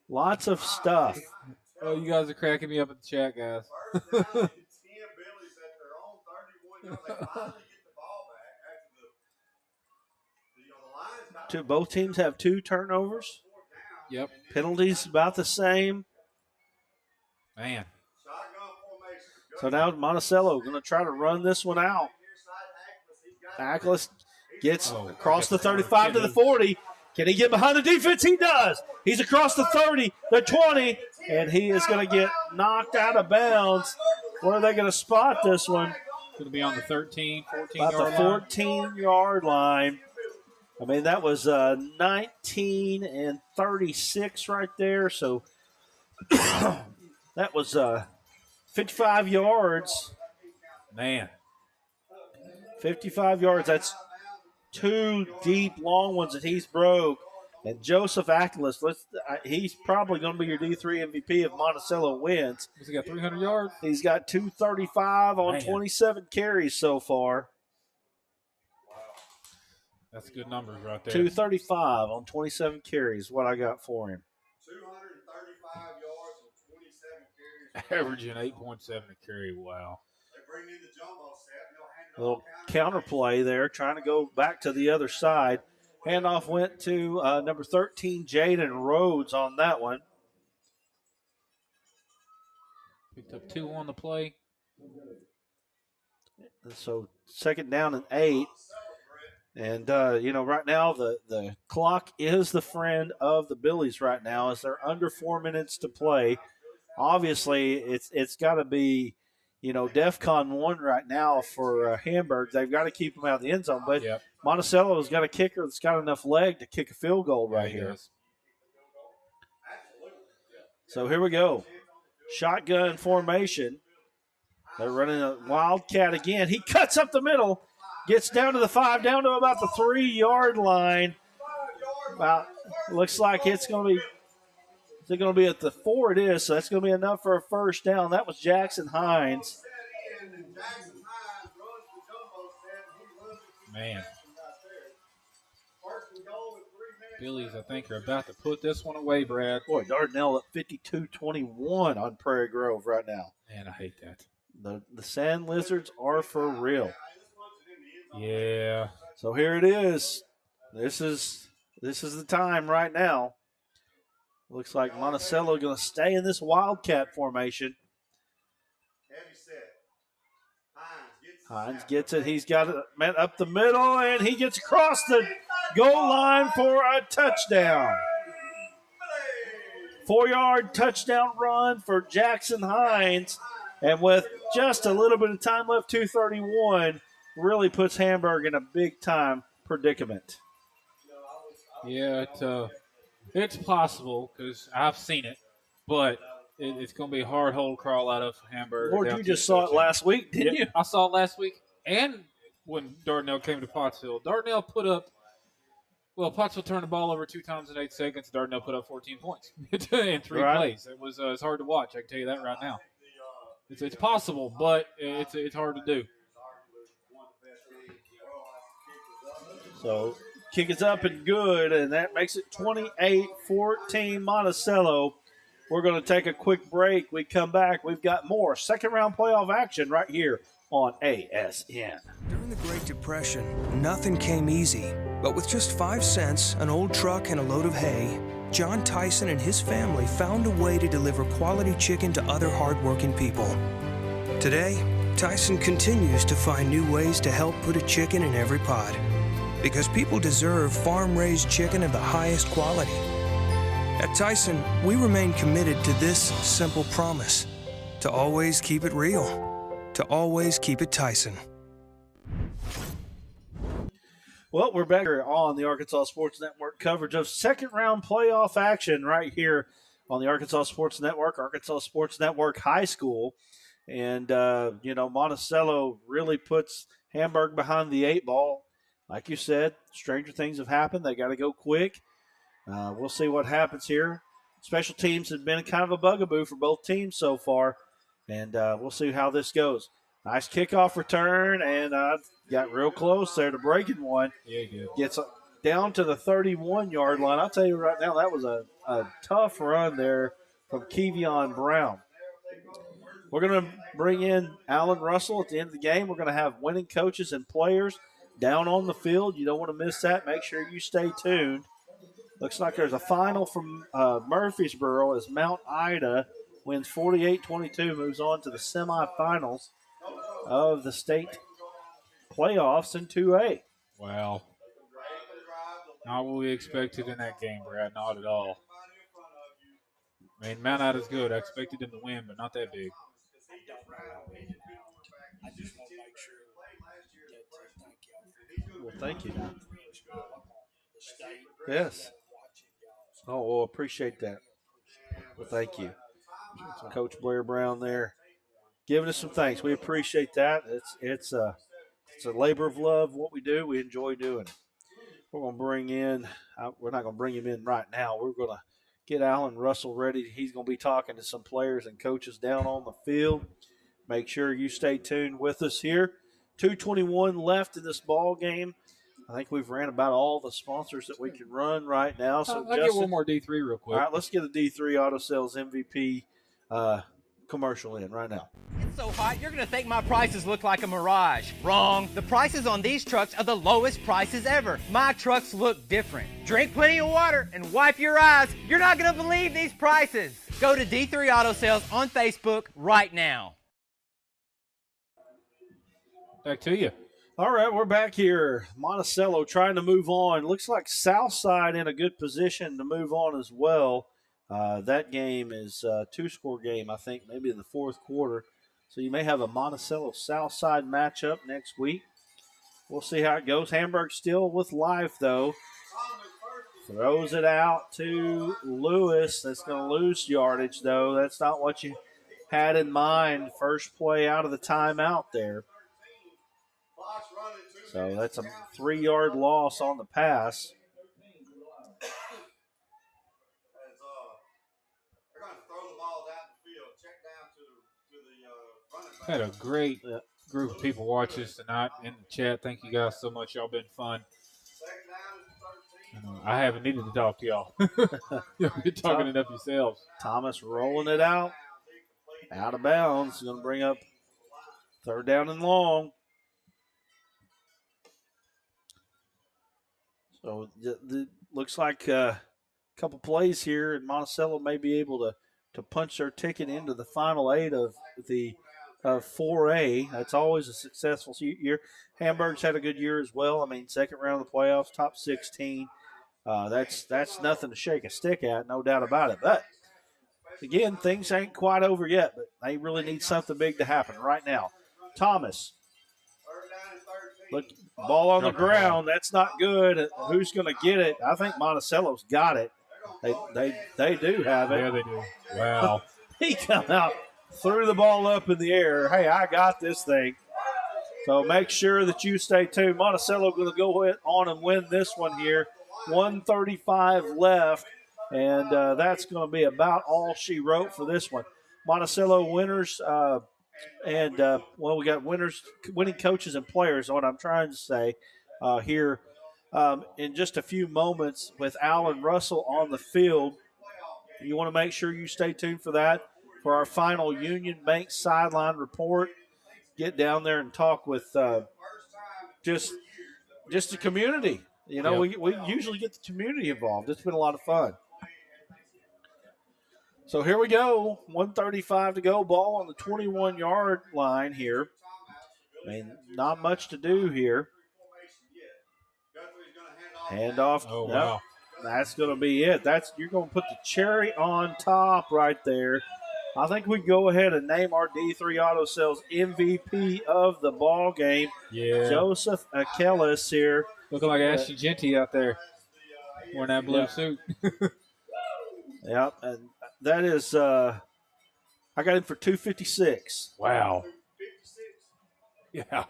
C: Lots of stuff.
G: Oh, you guys are cracking me up in the chat, guys.
C: Both teams have 2 turnovers.
G: Yep.
C: Penalties about the same.
G: Man.
C: So now Monticello going to try to run this one out. Ackles gets across the 35 to the 40. Can he get behind the defense? He does. He's across the 30, the 20, and he is going to get knocked out of bounds. Where are they going to spot this one?
G: Going to be on the 13, 14
C: About
G: yard
C: the 14-yard line. I mean, that was 19 and 36 right there. So that was 55 yards.
G: Man.
C: 55 yards. That's 2 deep, long ones that he's broke. And Joseph Ackles, he's probably going to be your D3 MVP if Monticello wins.
G: Has he got 300 yards?
C: He's got 235 on 27 carries so far.
G: That's good numbers right there.
C: 235 on 27 carries, what I got for him.
B: 235 yards on 27 carries.
G: Averaging 8.7 a carry. Wow.
B: They bring in the jumbo set.
C: A little counterplay there, trying to go back to the other side. Handoff went to number 13, Jaden Rhodes on that one.
G: Picked up 2 on the play.
C: So 2nd down and 8. And, right now the clock is the friend of the Billies right now as they're under 4 minutes to play. Obviously, it's got to be, DEFCON 1 right now for Hamburg. They've got to keep them out of the end zone. But Monticello has got a kicker that's got enough leg to kick a field goal right here.
G: Does.
C: So here we go. Shotgun formation. They're running a wildcat again. He cuts up the middle. Gets down to the 5, down to about the 3-yard line. Looks like it's going to be. Is it going to be at the 4? It is. So that's going to be enough for a first down. That was Jackson Hines.
G: Man. Billies, I think, are about to put this one away, Brad.
C: Boy, Dardanelle at 52-21 on Prairie Grove right now.
G: Man, I hate that.
C: The Sand Lizards are for real.
G: Yeah.
C: So here it is. This is the time right now. Looks like Monticello going to stay in this wildcat formation. Hines gets it. He's got it up the middle, and he gets across the goal line for a touchdown. 4-yard touchdown run for Jackson Hines. And with just a little bit of time left, 2:31, really puts Hamburg in a big-time predicament.
G: Yeah, it's possible because I've seen it, but it's going to be a hard hole to crawl out of for Hamburg.
C: Lord, you just saw it last week, didn't you?
G: I saw it last week and when Dardanelle came to Pottsville. Dardanelle put up Well, Pottsville turned the ball over 2 times in 8 seconds. Dardanelle put up 14 points in 3 plays. It was it's hard to watch. I can tell you that right now. It's possible, but it's hard to do.
C: So kick is up and good, and that makes it 28-14 Monticello. We're going to take a quick break. We come back. We've got more second-round playoff action right here on ASN.
D: During the Great Depression, nothing came easy. But with just 5 cents, an old truck, and a load of hay, John Tyson and his family found a way to deliver quality chicken to other hardworking people. Today, Tyson continues to find new ways to help put a chicken in every pot. Because people deserve farm-raised chicken of the highest quality. At Tyson, we remain committed to this simple promise: to always keep it real, to always keep it Tyson.
C: Well, we're back here on the Arkansas Sports Network coverage of second-round playoff action right here on the Arkansas Sports Network, Arkansas Sports Network High School. And, Monticello really puts Hamburg behind the 8 ball. Like you said, stranger things have happened. They got to go quick. We'll see what happens here. Special teams have been kind of a bugaboo for both teams so far, and we'll see how this goes. Nice kickoff return, and got real close there to breaking one.
G: Yeah, he did.
C: Gets down to the 31-yard line. I'll tell you right now, that was a tough run there from Kevion Brown. We're going to bring in Alan Russell at the end of the game. We're going to have winning coaches and players down on the field. You don't want to miss that. Make sure you stay tuned. Looks like there's a final from Murfreesboro as Mount Ida wins 48-22, moves on to the semifinals of the state playoffs in 2A.
G: Wow. Not what we expected in that game, Brad. Not at all. I mean, Mount Ida's good. I expected them to win, but not that big.
C: I just want to make sure that well, thank you. Yes. Oh, well, appreciate that. Well, thank you. Coach Blair Brown there giving us some thanks. We appreciate that. It's a labor of love, what we do. We enjoy doing it. We're going to bring in we're not going to bring him in right now. We're going to get Alan Russell ready. He's going to be talking to some players and coaches down on the field. Make sure you stay tuned with us here. 2:21 left in this ball game. I think we've ran about all the sponsors that we can run right now. So
G: I'll get one more D3 real quick.
C: All right, let's get a D3 Auto Sales MVP commercial in right now.
J: It's so hot, you're going to think my prices look like a mirage. Wrong. The prices on these trucks are the lowest prices ever. My trucks look different. Drink plenty of water and wipe your eyes. You're not going to believe these prices. Go to D3 Auto Sales on Facebook right now.
G: Back to you.
C: All right, we're back here. Monticello trying to move on. Looks like Southside in a good position to move on as well. That game is a 2-score game, I think, maybe in the fourth quarter. So you may have a Monticello-Southside matchup next week. We'll see how it goes. Hamburg still with life, though. Throws it out to Lewis. That's going to lose yardage, though. That's not what you had in mind. First play out of the timeout there. So that's a 3-yard loss on the pass.
G: Had a great group of people watch this tonight in the chat. Thank you guys so much. Y'all been fun. I haven't needed to talk to y'all. You're talking enough yourselves.
C: Thomas rolling it out of bounds. Going to bring up 3rd down and long. So it looks like a couple plays here, and Monticello may be able to punch their ticket into the final 8 of the 4A. That's always a successful year. Hamburg's had a good year as well. I mean, second round of the playoffs, top 16. That's nothing to shake a stick at, no doubt about it. But, again, things ain't quite over yet, but they really need something big to happen right now. Thomas. Look, ball on the ground. That's not good. Who's going to get it? I think Monticello's got it. They do have it.
G: Yeah, they do. Wow.
C: He come out, threw the ball up in the air. Hey, I got this thing. So make sure that you stay tuned. Monticello going to go on and win this one here 1:35 left, and that's going to be about all she wrote for this one. Monticello winners, we got winning coaches and players, what I'm trying to say here in just a few moments with Alan Russell on the field. You want to make sure you stay tuned for that, for our final Union Bank sideline report. Get down there and talk with just the community. You know, we usually get the community involved. It's been a lot of fun. So here we go. 1:35 to go. Ball on the 21-yard line here. I mean, not much to do here. Handoff.
G: Oh, wow.
C: That's going to be it. You're going to put the cherry on top right there. I think we go ahead and name our D3 Auto Sales MVP of the ball game.
G: Yeah.
C: Joseph Akelis here.
G: Looking like Ashley Genty out there wearing that blue suit.
C: Yep, and that is I got him for 256.
G: Wow. Yeah.
B: Your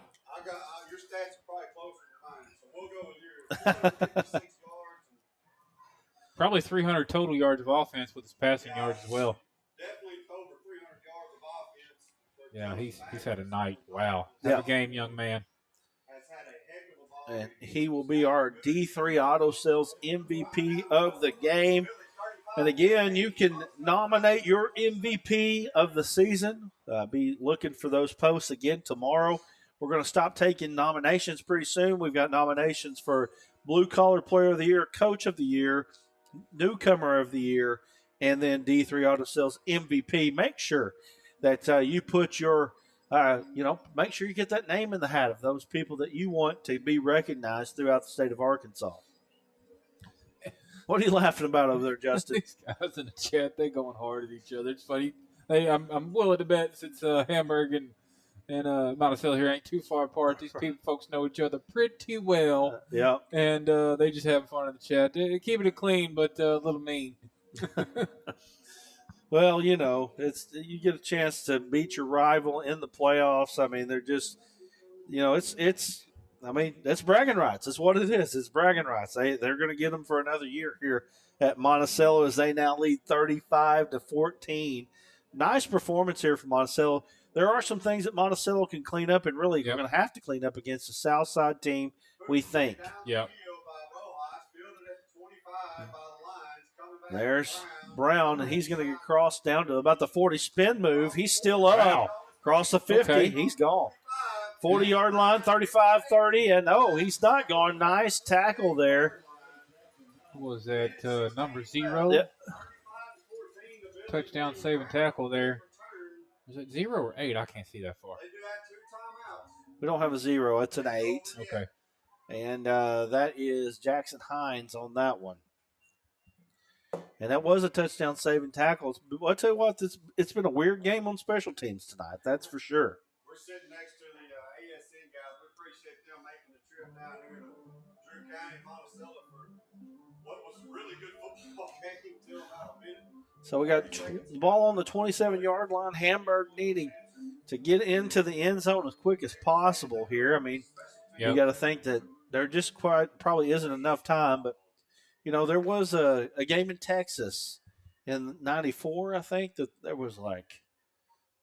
B: stats are probably closer to mine, so we'll go with yours. 56 yards.
G: Probably 300 total yards of offense with his passing yards as well.
B: Definitely over 300 yards of offense.
G: Yeah, he's had a night. Wow. Have a game, young man.
B: Has had a heck of a ball.
C: And he will be our D3 Auto Sales MVP of the game. And again, you can nominate your MVP of the season. Be looking for those posts again tomorrow. We're going to stop taking nominations pretty soon. We've got nominations for Blue Collar Player of the Year, Coach of the Year, Newcomer of the Year, and then D3 Auto Sales MVP. Make sure that you put your, make sure you get that name in the hat of those people that you want to be recognized throughout the state of Arkansas. What are you laughing about over there, Justin?
G: These guys in the chat, they're going hard at each other. It's funny. I'm willing to bet since Hamburg and Monticello here ain't too far apart. These folks know each other pretty well.
C: Yeah.
G: And they just having fun in the chat. They're keeping it clean, but a little mean.
C: Well, you get a chance to beat your rival in the playoffs. I mean, they're just, it's bragging rights. That's what it is. It's bragging rights. They're going to get them for another year here at Monticello as they now lead 35-14. Nice performance here from Monticello. There are some things that Monticello can clean up, and really they're going to have to clean up against the Southside team, we think.
G: Yep.
C: There's Brown, and he's going to get crossed down to about the 40 spin move. He's still up.
G: Wow.
C: Across the 50.
G: Okay.
C: He's gone. 40-yard line, 35-30, and he's not gone. Nice tackle there.
G: What was that, number 0?
C: Yep.
G: Touchdown saving tackle there. Is it 0 or 8? I can't see that far.
C: We don't have a 0. It's an 8.
G: Okay.
C: And that is Jackson Hines on that one. And that was a touchdown saving tackle. I'll tell you what, it's been a weird game on special teams tonight. That's for sure.
B: We're sitting next to the ASN guys. We appreciate them making the trip down here to Drew County, Monticello for what was a really good football game until about a minute.
C: So we got the ball on the 27-yard line. Hamburg needing to get into the end zone as quick as possible here. I mean, you got to think that there just probably isn't enough time. But, there was a game in Texas in '94, I think, that there was it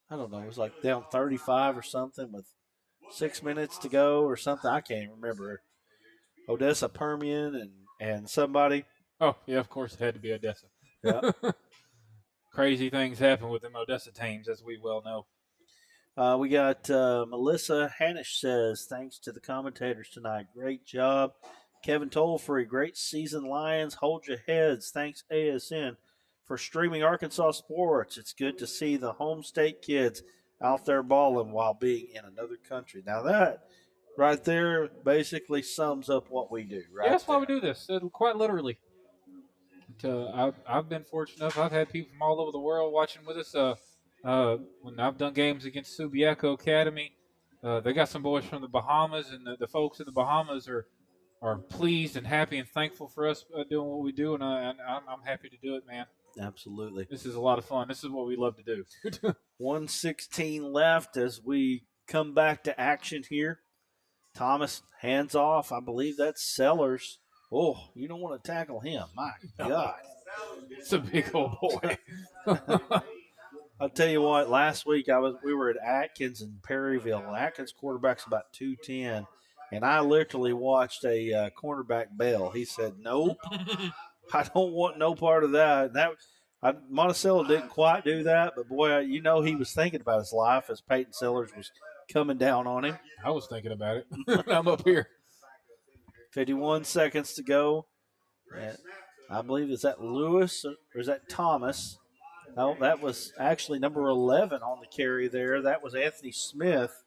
C: was like down 35 or something with 6 minutes to go or something. I can't remember. Odessa Permian and somebody.
G: Oh, yeah, of course it had to be Odessa.
C: Yeah.
G: Crazy things happen with them Odessa teams, as we well know.
C: We got Melissa Hanish says, thanks to the commentators tonight. Great job. Kevin Tollfree, great season, Lions. Hold your heads. Thanks, ASN, for streaming Arkansas sports. It's good to see the home state kids out there balling while being in another country. Now that right there basically sums up what we do, right?
G: Yeah, that's why we do this, quite literally. I've been fortunate enough. I've had people from all over the world watching with us. When I've done games against Subiaco Academy, they got some boys from the Bahamas, and the folks in the Bahamas are pleased and happy and thankful for us doing what we do, and I'm happy to do it, man.
C: Absolutely.
G: This is a lot of fun. This is what we love to do.
C: 1:16 left as we come back to action here. Thomas hands off. I believe that's Sellers. Oh, you don't want to tackle him. My God.
G: It's a big old boy.
C: I'll tell you what, last week we were at Atkins in Perryville, and Atkins quarterback's about 210, and I literally watched a cornerback bail. He said, nope, I don't want no part of that. Monticello didn't quite do that, but boy, you know he was thinking about his life as Peyton Sellers was coming down on him.
G: I was thinking about it. I'm up here.
C: 51 seconds to go. And I believe, is that Lewis or is that Thomas? No, that was actually number 11 on the carry there. That was Anthony Smith.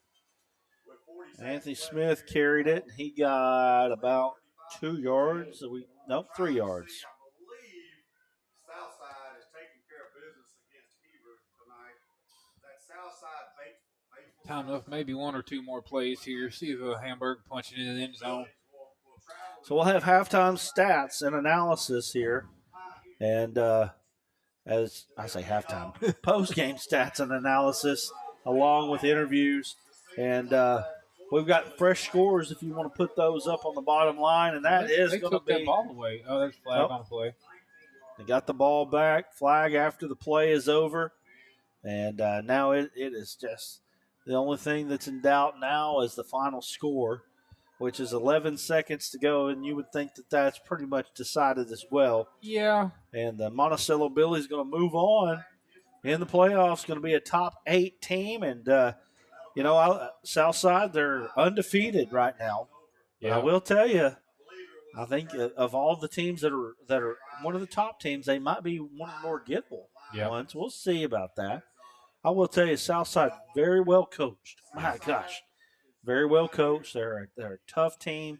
C: Anthony Smith carried it. He got about 2 yards. 3 yards.
B: Southside is taking care of business against Heber tonight. That Southside
G: Time enough, maybe 1 or 2 more plays here. See if Hamburg punching in the end zone.
C: So we'll have halftime stats and analysis here. And as I say halftime, post-game stats and analysis along with interviews. And we've got fresh scores if you want to put those up on the bottom line. And that is going to be.
G: They took that ball away. Oh, there's flag on the play.
C: They got the ball back, flag after the play is over. And now it is just the only thing that's in doubt now is the final score, which is 11 seconds to go, and you would think that that's pretty much decided as well.
G: Yeah.
C: And the Monticello Billies is going to move on in the playoffs, going to be a top 8 team. And, Southside, they're undefeated right now. But
G: Yeah.
C: I will tell you, I think of all the teams that are one of the top teams, they might be one of the more gettable ones. We'll see about that. I will tell you, Southside, very well coached. My gosh. Very well coached. They're a tough team.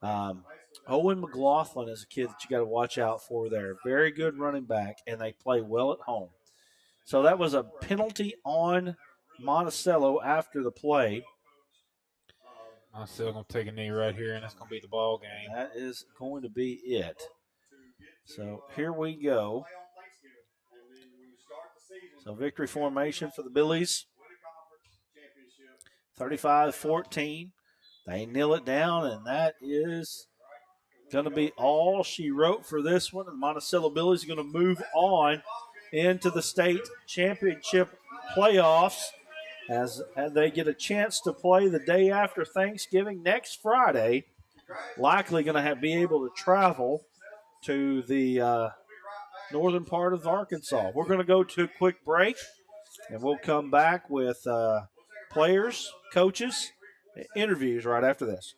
C: Owen McLaughlin is a kid that you got to watch out for there. Very good running back, and they play well at home. So that was a penalty on Monticello after the play.
G: Monticello going to take a knee right here, and that's going to be the ball game.
C: That is going to be it. So here we go. So victory formation for the Billies. 35-14. They kneel it down, and that is going to be all she wrote for this one. And Monticello Billies are going to move on into the state championship playoffs as they get a chance to play the day after Thanksgiving next Friday. Likely going to be able to travel to the northern part of Arkansas. We're going to go to a quick break, and we'll come back with players, coaches, interviews right after this.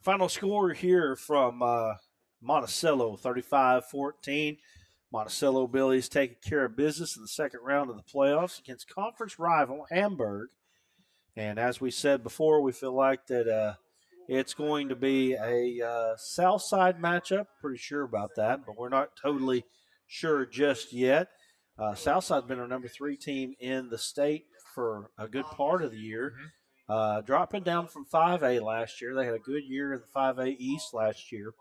C: Final score here from Monticello, 35-14. Monticello Billies taking care of business in the second round of the playoffs against conference rival Hamburg. And as we said before, we feel like that it's going to be a South Side matchup. Pretty sure about that, but we're not totally sure just yet. Southside's been our number 3 team in the state for a good part of the year. Dropping down from 5A last year. They had a good year in the 5A East last year.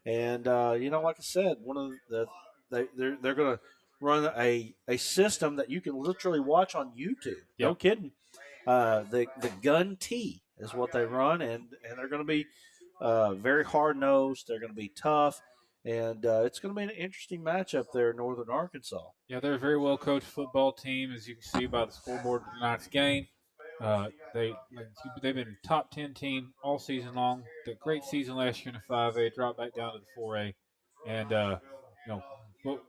C: And, like I said, one of they're going to run a system that you can literally watch on YouTube.
G: Yep.
C: No kidding. The gun T is what they run, and they're going to be very hard-nosed. They're going to be tough, and it's going to be an interesting matchup there in Northern Arkansas.
G: Yeah, they're a very well-coached football team, as you can see by the scoreboard of tonight's game. They've been a top 10 team all season long. The great season last year in the 5A, dropped back down to the 4A. And,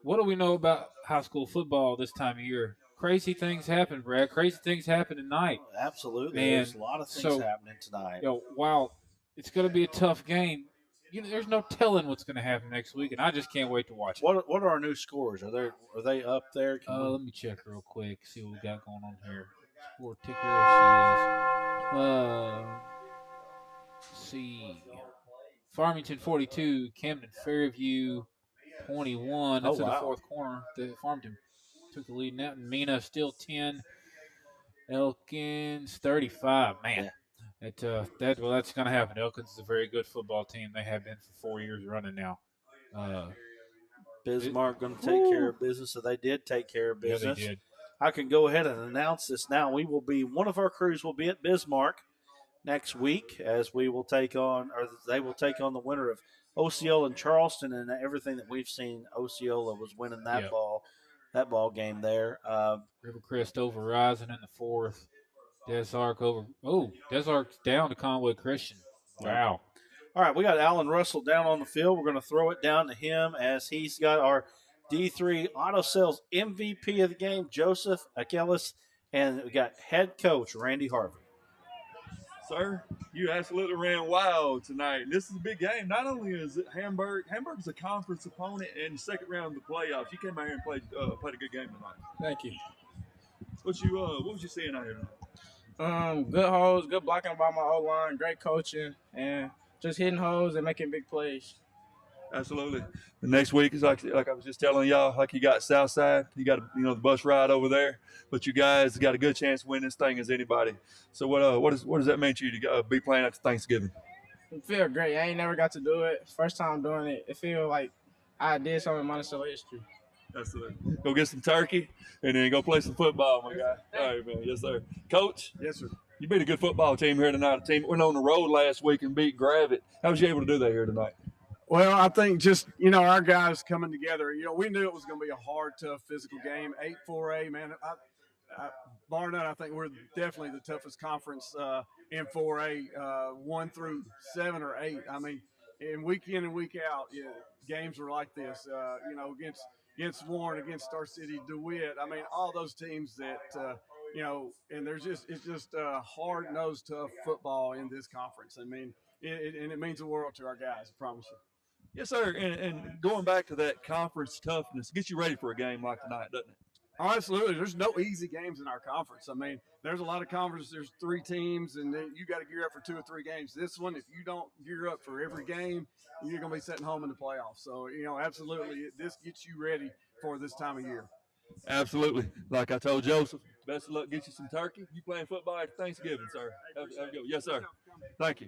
G: what do we know about high school football this time of year? Crazy things happen, Brad. Crazy things happen tonight.
C: Absolutely.
G: And
C: there's a lot of things happening tonight.
G: While it's going to be a tough game, there's no telling what's going to happen next week, and I just can't wait to watch it.
C: What are our new scores? Are they up there?
G: Let me check real quick, see what we got going on here. Score ticker, there she is. Let's see. Farmington 42, Camden Fairview 21. That's in the fourth corner. Farmington took the lead in that. And Mina still 10. Elkins 35. Man, that's going to happen. Elkins is a very good football team. They have been for 4 years running now.
C: Bismarck going to take care of business, so they did take care of business.
G: Yeah, they did.
C: I can go ahead and announce this now. One of our crews will be at Bismarck next week, as we will take on, or they will take on the winner of Osceola and Charleston, and everything that we've seen. Osceola was winning that ball game there.
G: Rivercrest over Rising in the fourth. Desark's down to Conway Christian. Wow.
C: All right, we got Alan Russell down on the field. We're going to throw it down to him as he's got our D3 Auto Sales MVP of the game, Joseph Achilles, and we got head coach Randy Harvey.
H: Sir, you absolutely ran wild tonight. This is a big game. Not only is it Hamburg's a conference opponent in the second round of the playoffs. You came out here and played a good game tonight.
L: Thank you.
H: What was you seeing out here tonight?
L: Good hoes, good blocking by my O-line, great coaching, and just hitting hoes and making big plays.
H: Absolutely. The next week is like I was just telling y'all, like you got Southside, you got the bus ride over there, but you guys got a good chance to win this thing as anybody. So what does that mean to you to be playing after Thanksgiving?
L: It feel great. I ain't never got to do it. First time doing it. It feel like I did something in Monticello history.
H: Absolutely. Go get some turkey and then go play some football, my guy. All right, man. Yes, sir. Coach?
I: Yes, sir.
H: You beat a good football team here tonight. A team that went on the road last week and beat Gravett. How was you able to do that here tonight?
M: Well, I think just, our guys coming together, we knew it was going to be a hard, tough physical game. 8-4A, man. Bar none, I think we're definitely the toughest conference in 4A, 1 through 7 or 8. I mean, and week in and week out, games are like this, against Warren, against Star City, DeWitt. I mean, all those teams that, and it's just hard-nosed, tough football in this conference. I mean, it means the world to our guys, I promise you.
H: Yes, sir. And going back to that conference toughness, gets you ready for a game like tonight, doesn't it?
M: Oh, absolutely. There's no easy games in our conference. I mean, there's a lot of conferences. There's 3 teams, and then you got to gear up for 2 or 3 games. This one, if you don't gear up for every game, you're going to be sitting home in the playoffs. So, absolutely, this gets you ready for this time of year.
H: Absolutely. Like I told Joseph, best of luck. Get you some turkey. You playing football after Thanksgiving, sir. Have a good one. Yes, sir. Thank you.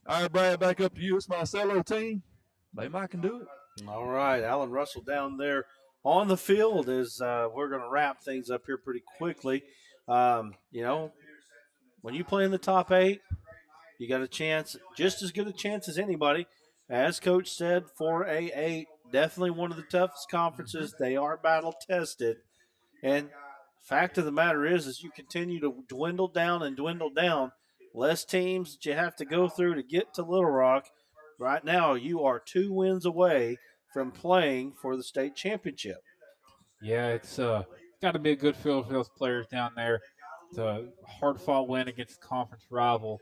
H: All right, Brad, back up to you. It's my solo team. They might can do it.
C: All right, Alan Russell down there on the field is we're going to wrap things up here pretty quickly. When you play in the top 8, you got a chance, just as good a chance as anybody. As Coach said, 4A8, definitely one of the toughest conferences. They are battle-tested. And fact of the matter is you continue to dwindle down, less teams that you have to go through to get to Little Rock. Right now, you are 2 wins away from playing for the state championship.
G: Yeah, it's got to be a good field for those players down there. It's a hard-fought win against a conference rival.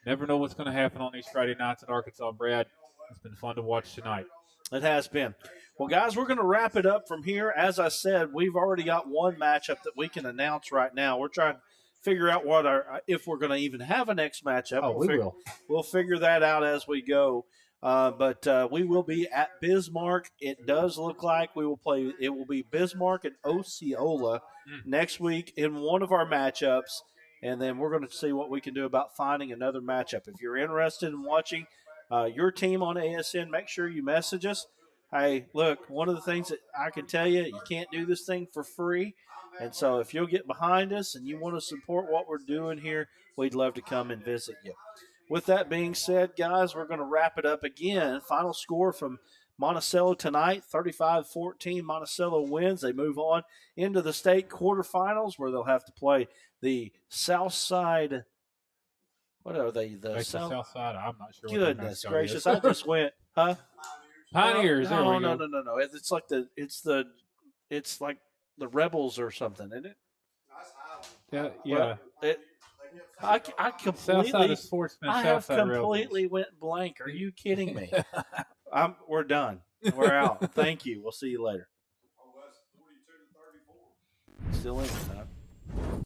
G: Never know what's going to happen on these Friday nights at Arkansas, Brad. It's been fun to watch tonight.
C: It has been. Well, guys, we're going to wrap it up from here. As I said, we've already got one matchup that we can announce right now. We're trying to figure out if we're going to even have a next matchup.
E: Oh, we will.
C: We'll figure that out as we go. But we will be at Bismarck. It does look like we will play. It will be Bismarck and Osceola next week in one of our matchups. And then we're going to see what we can do about finding another matchup. If you're interested in watching your team on ASN, make sure you message us. Hey, look, one of the things that I can tell you, you can't do this thing for free. And so if you'll get behind us and you want to support what we're doing here, we'd love to come and visit you. With that being said, guys, we're going to wrap it up again. Final score from Monticello tonight, 35-14. Monticello wins. They move on into the state quarterfinals where they'll have to play the South Side. What are they? The
G: South Side. I'm not sure.
C: Goodness gracious! I just went, huh?
G: Pioneers.
C: No. It's like it's like the Rebels or something, isn't it?
G: Yeah.
C: I completely.
G: Southside is Sportsman.
C: I have completely went blank. Are you kidding me? We're done. We're out. Thank you. We'll see you later. Still in, huh?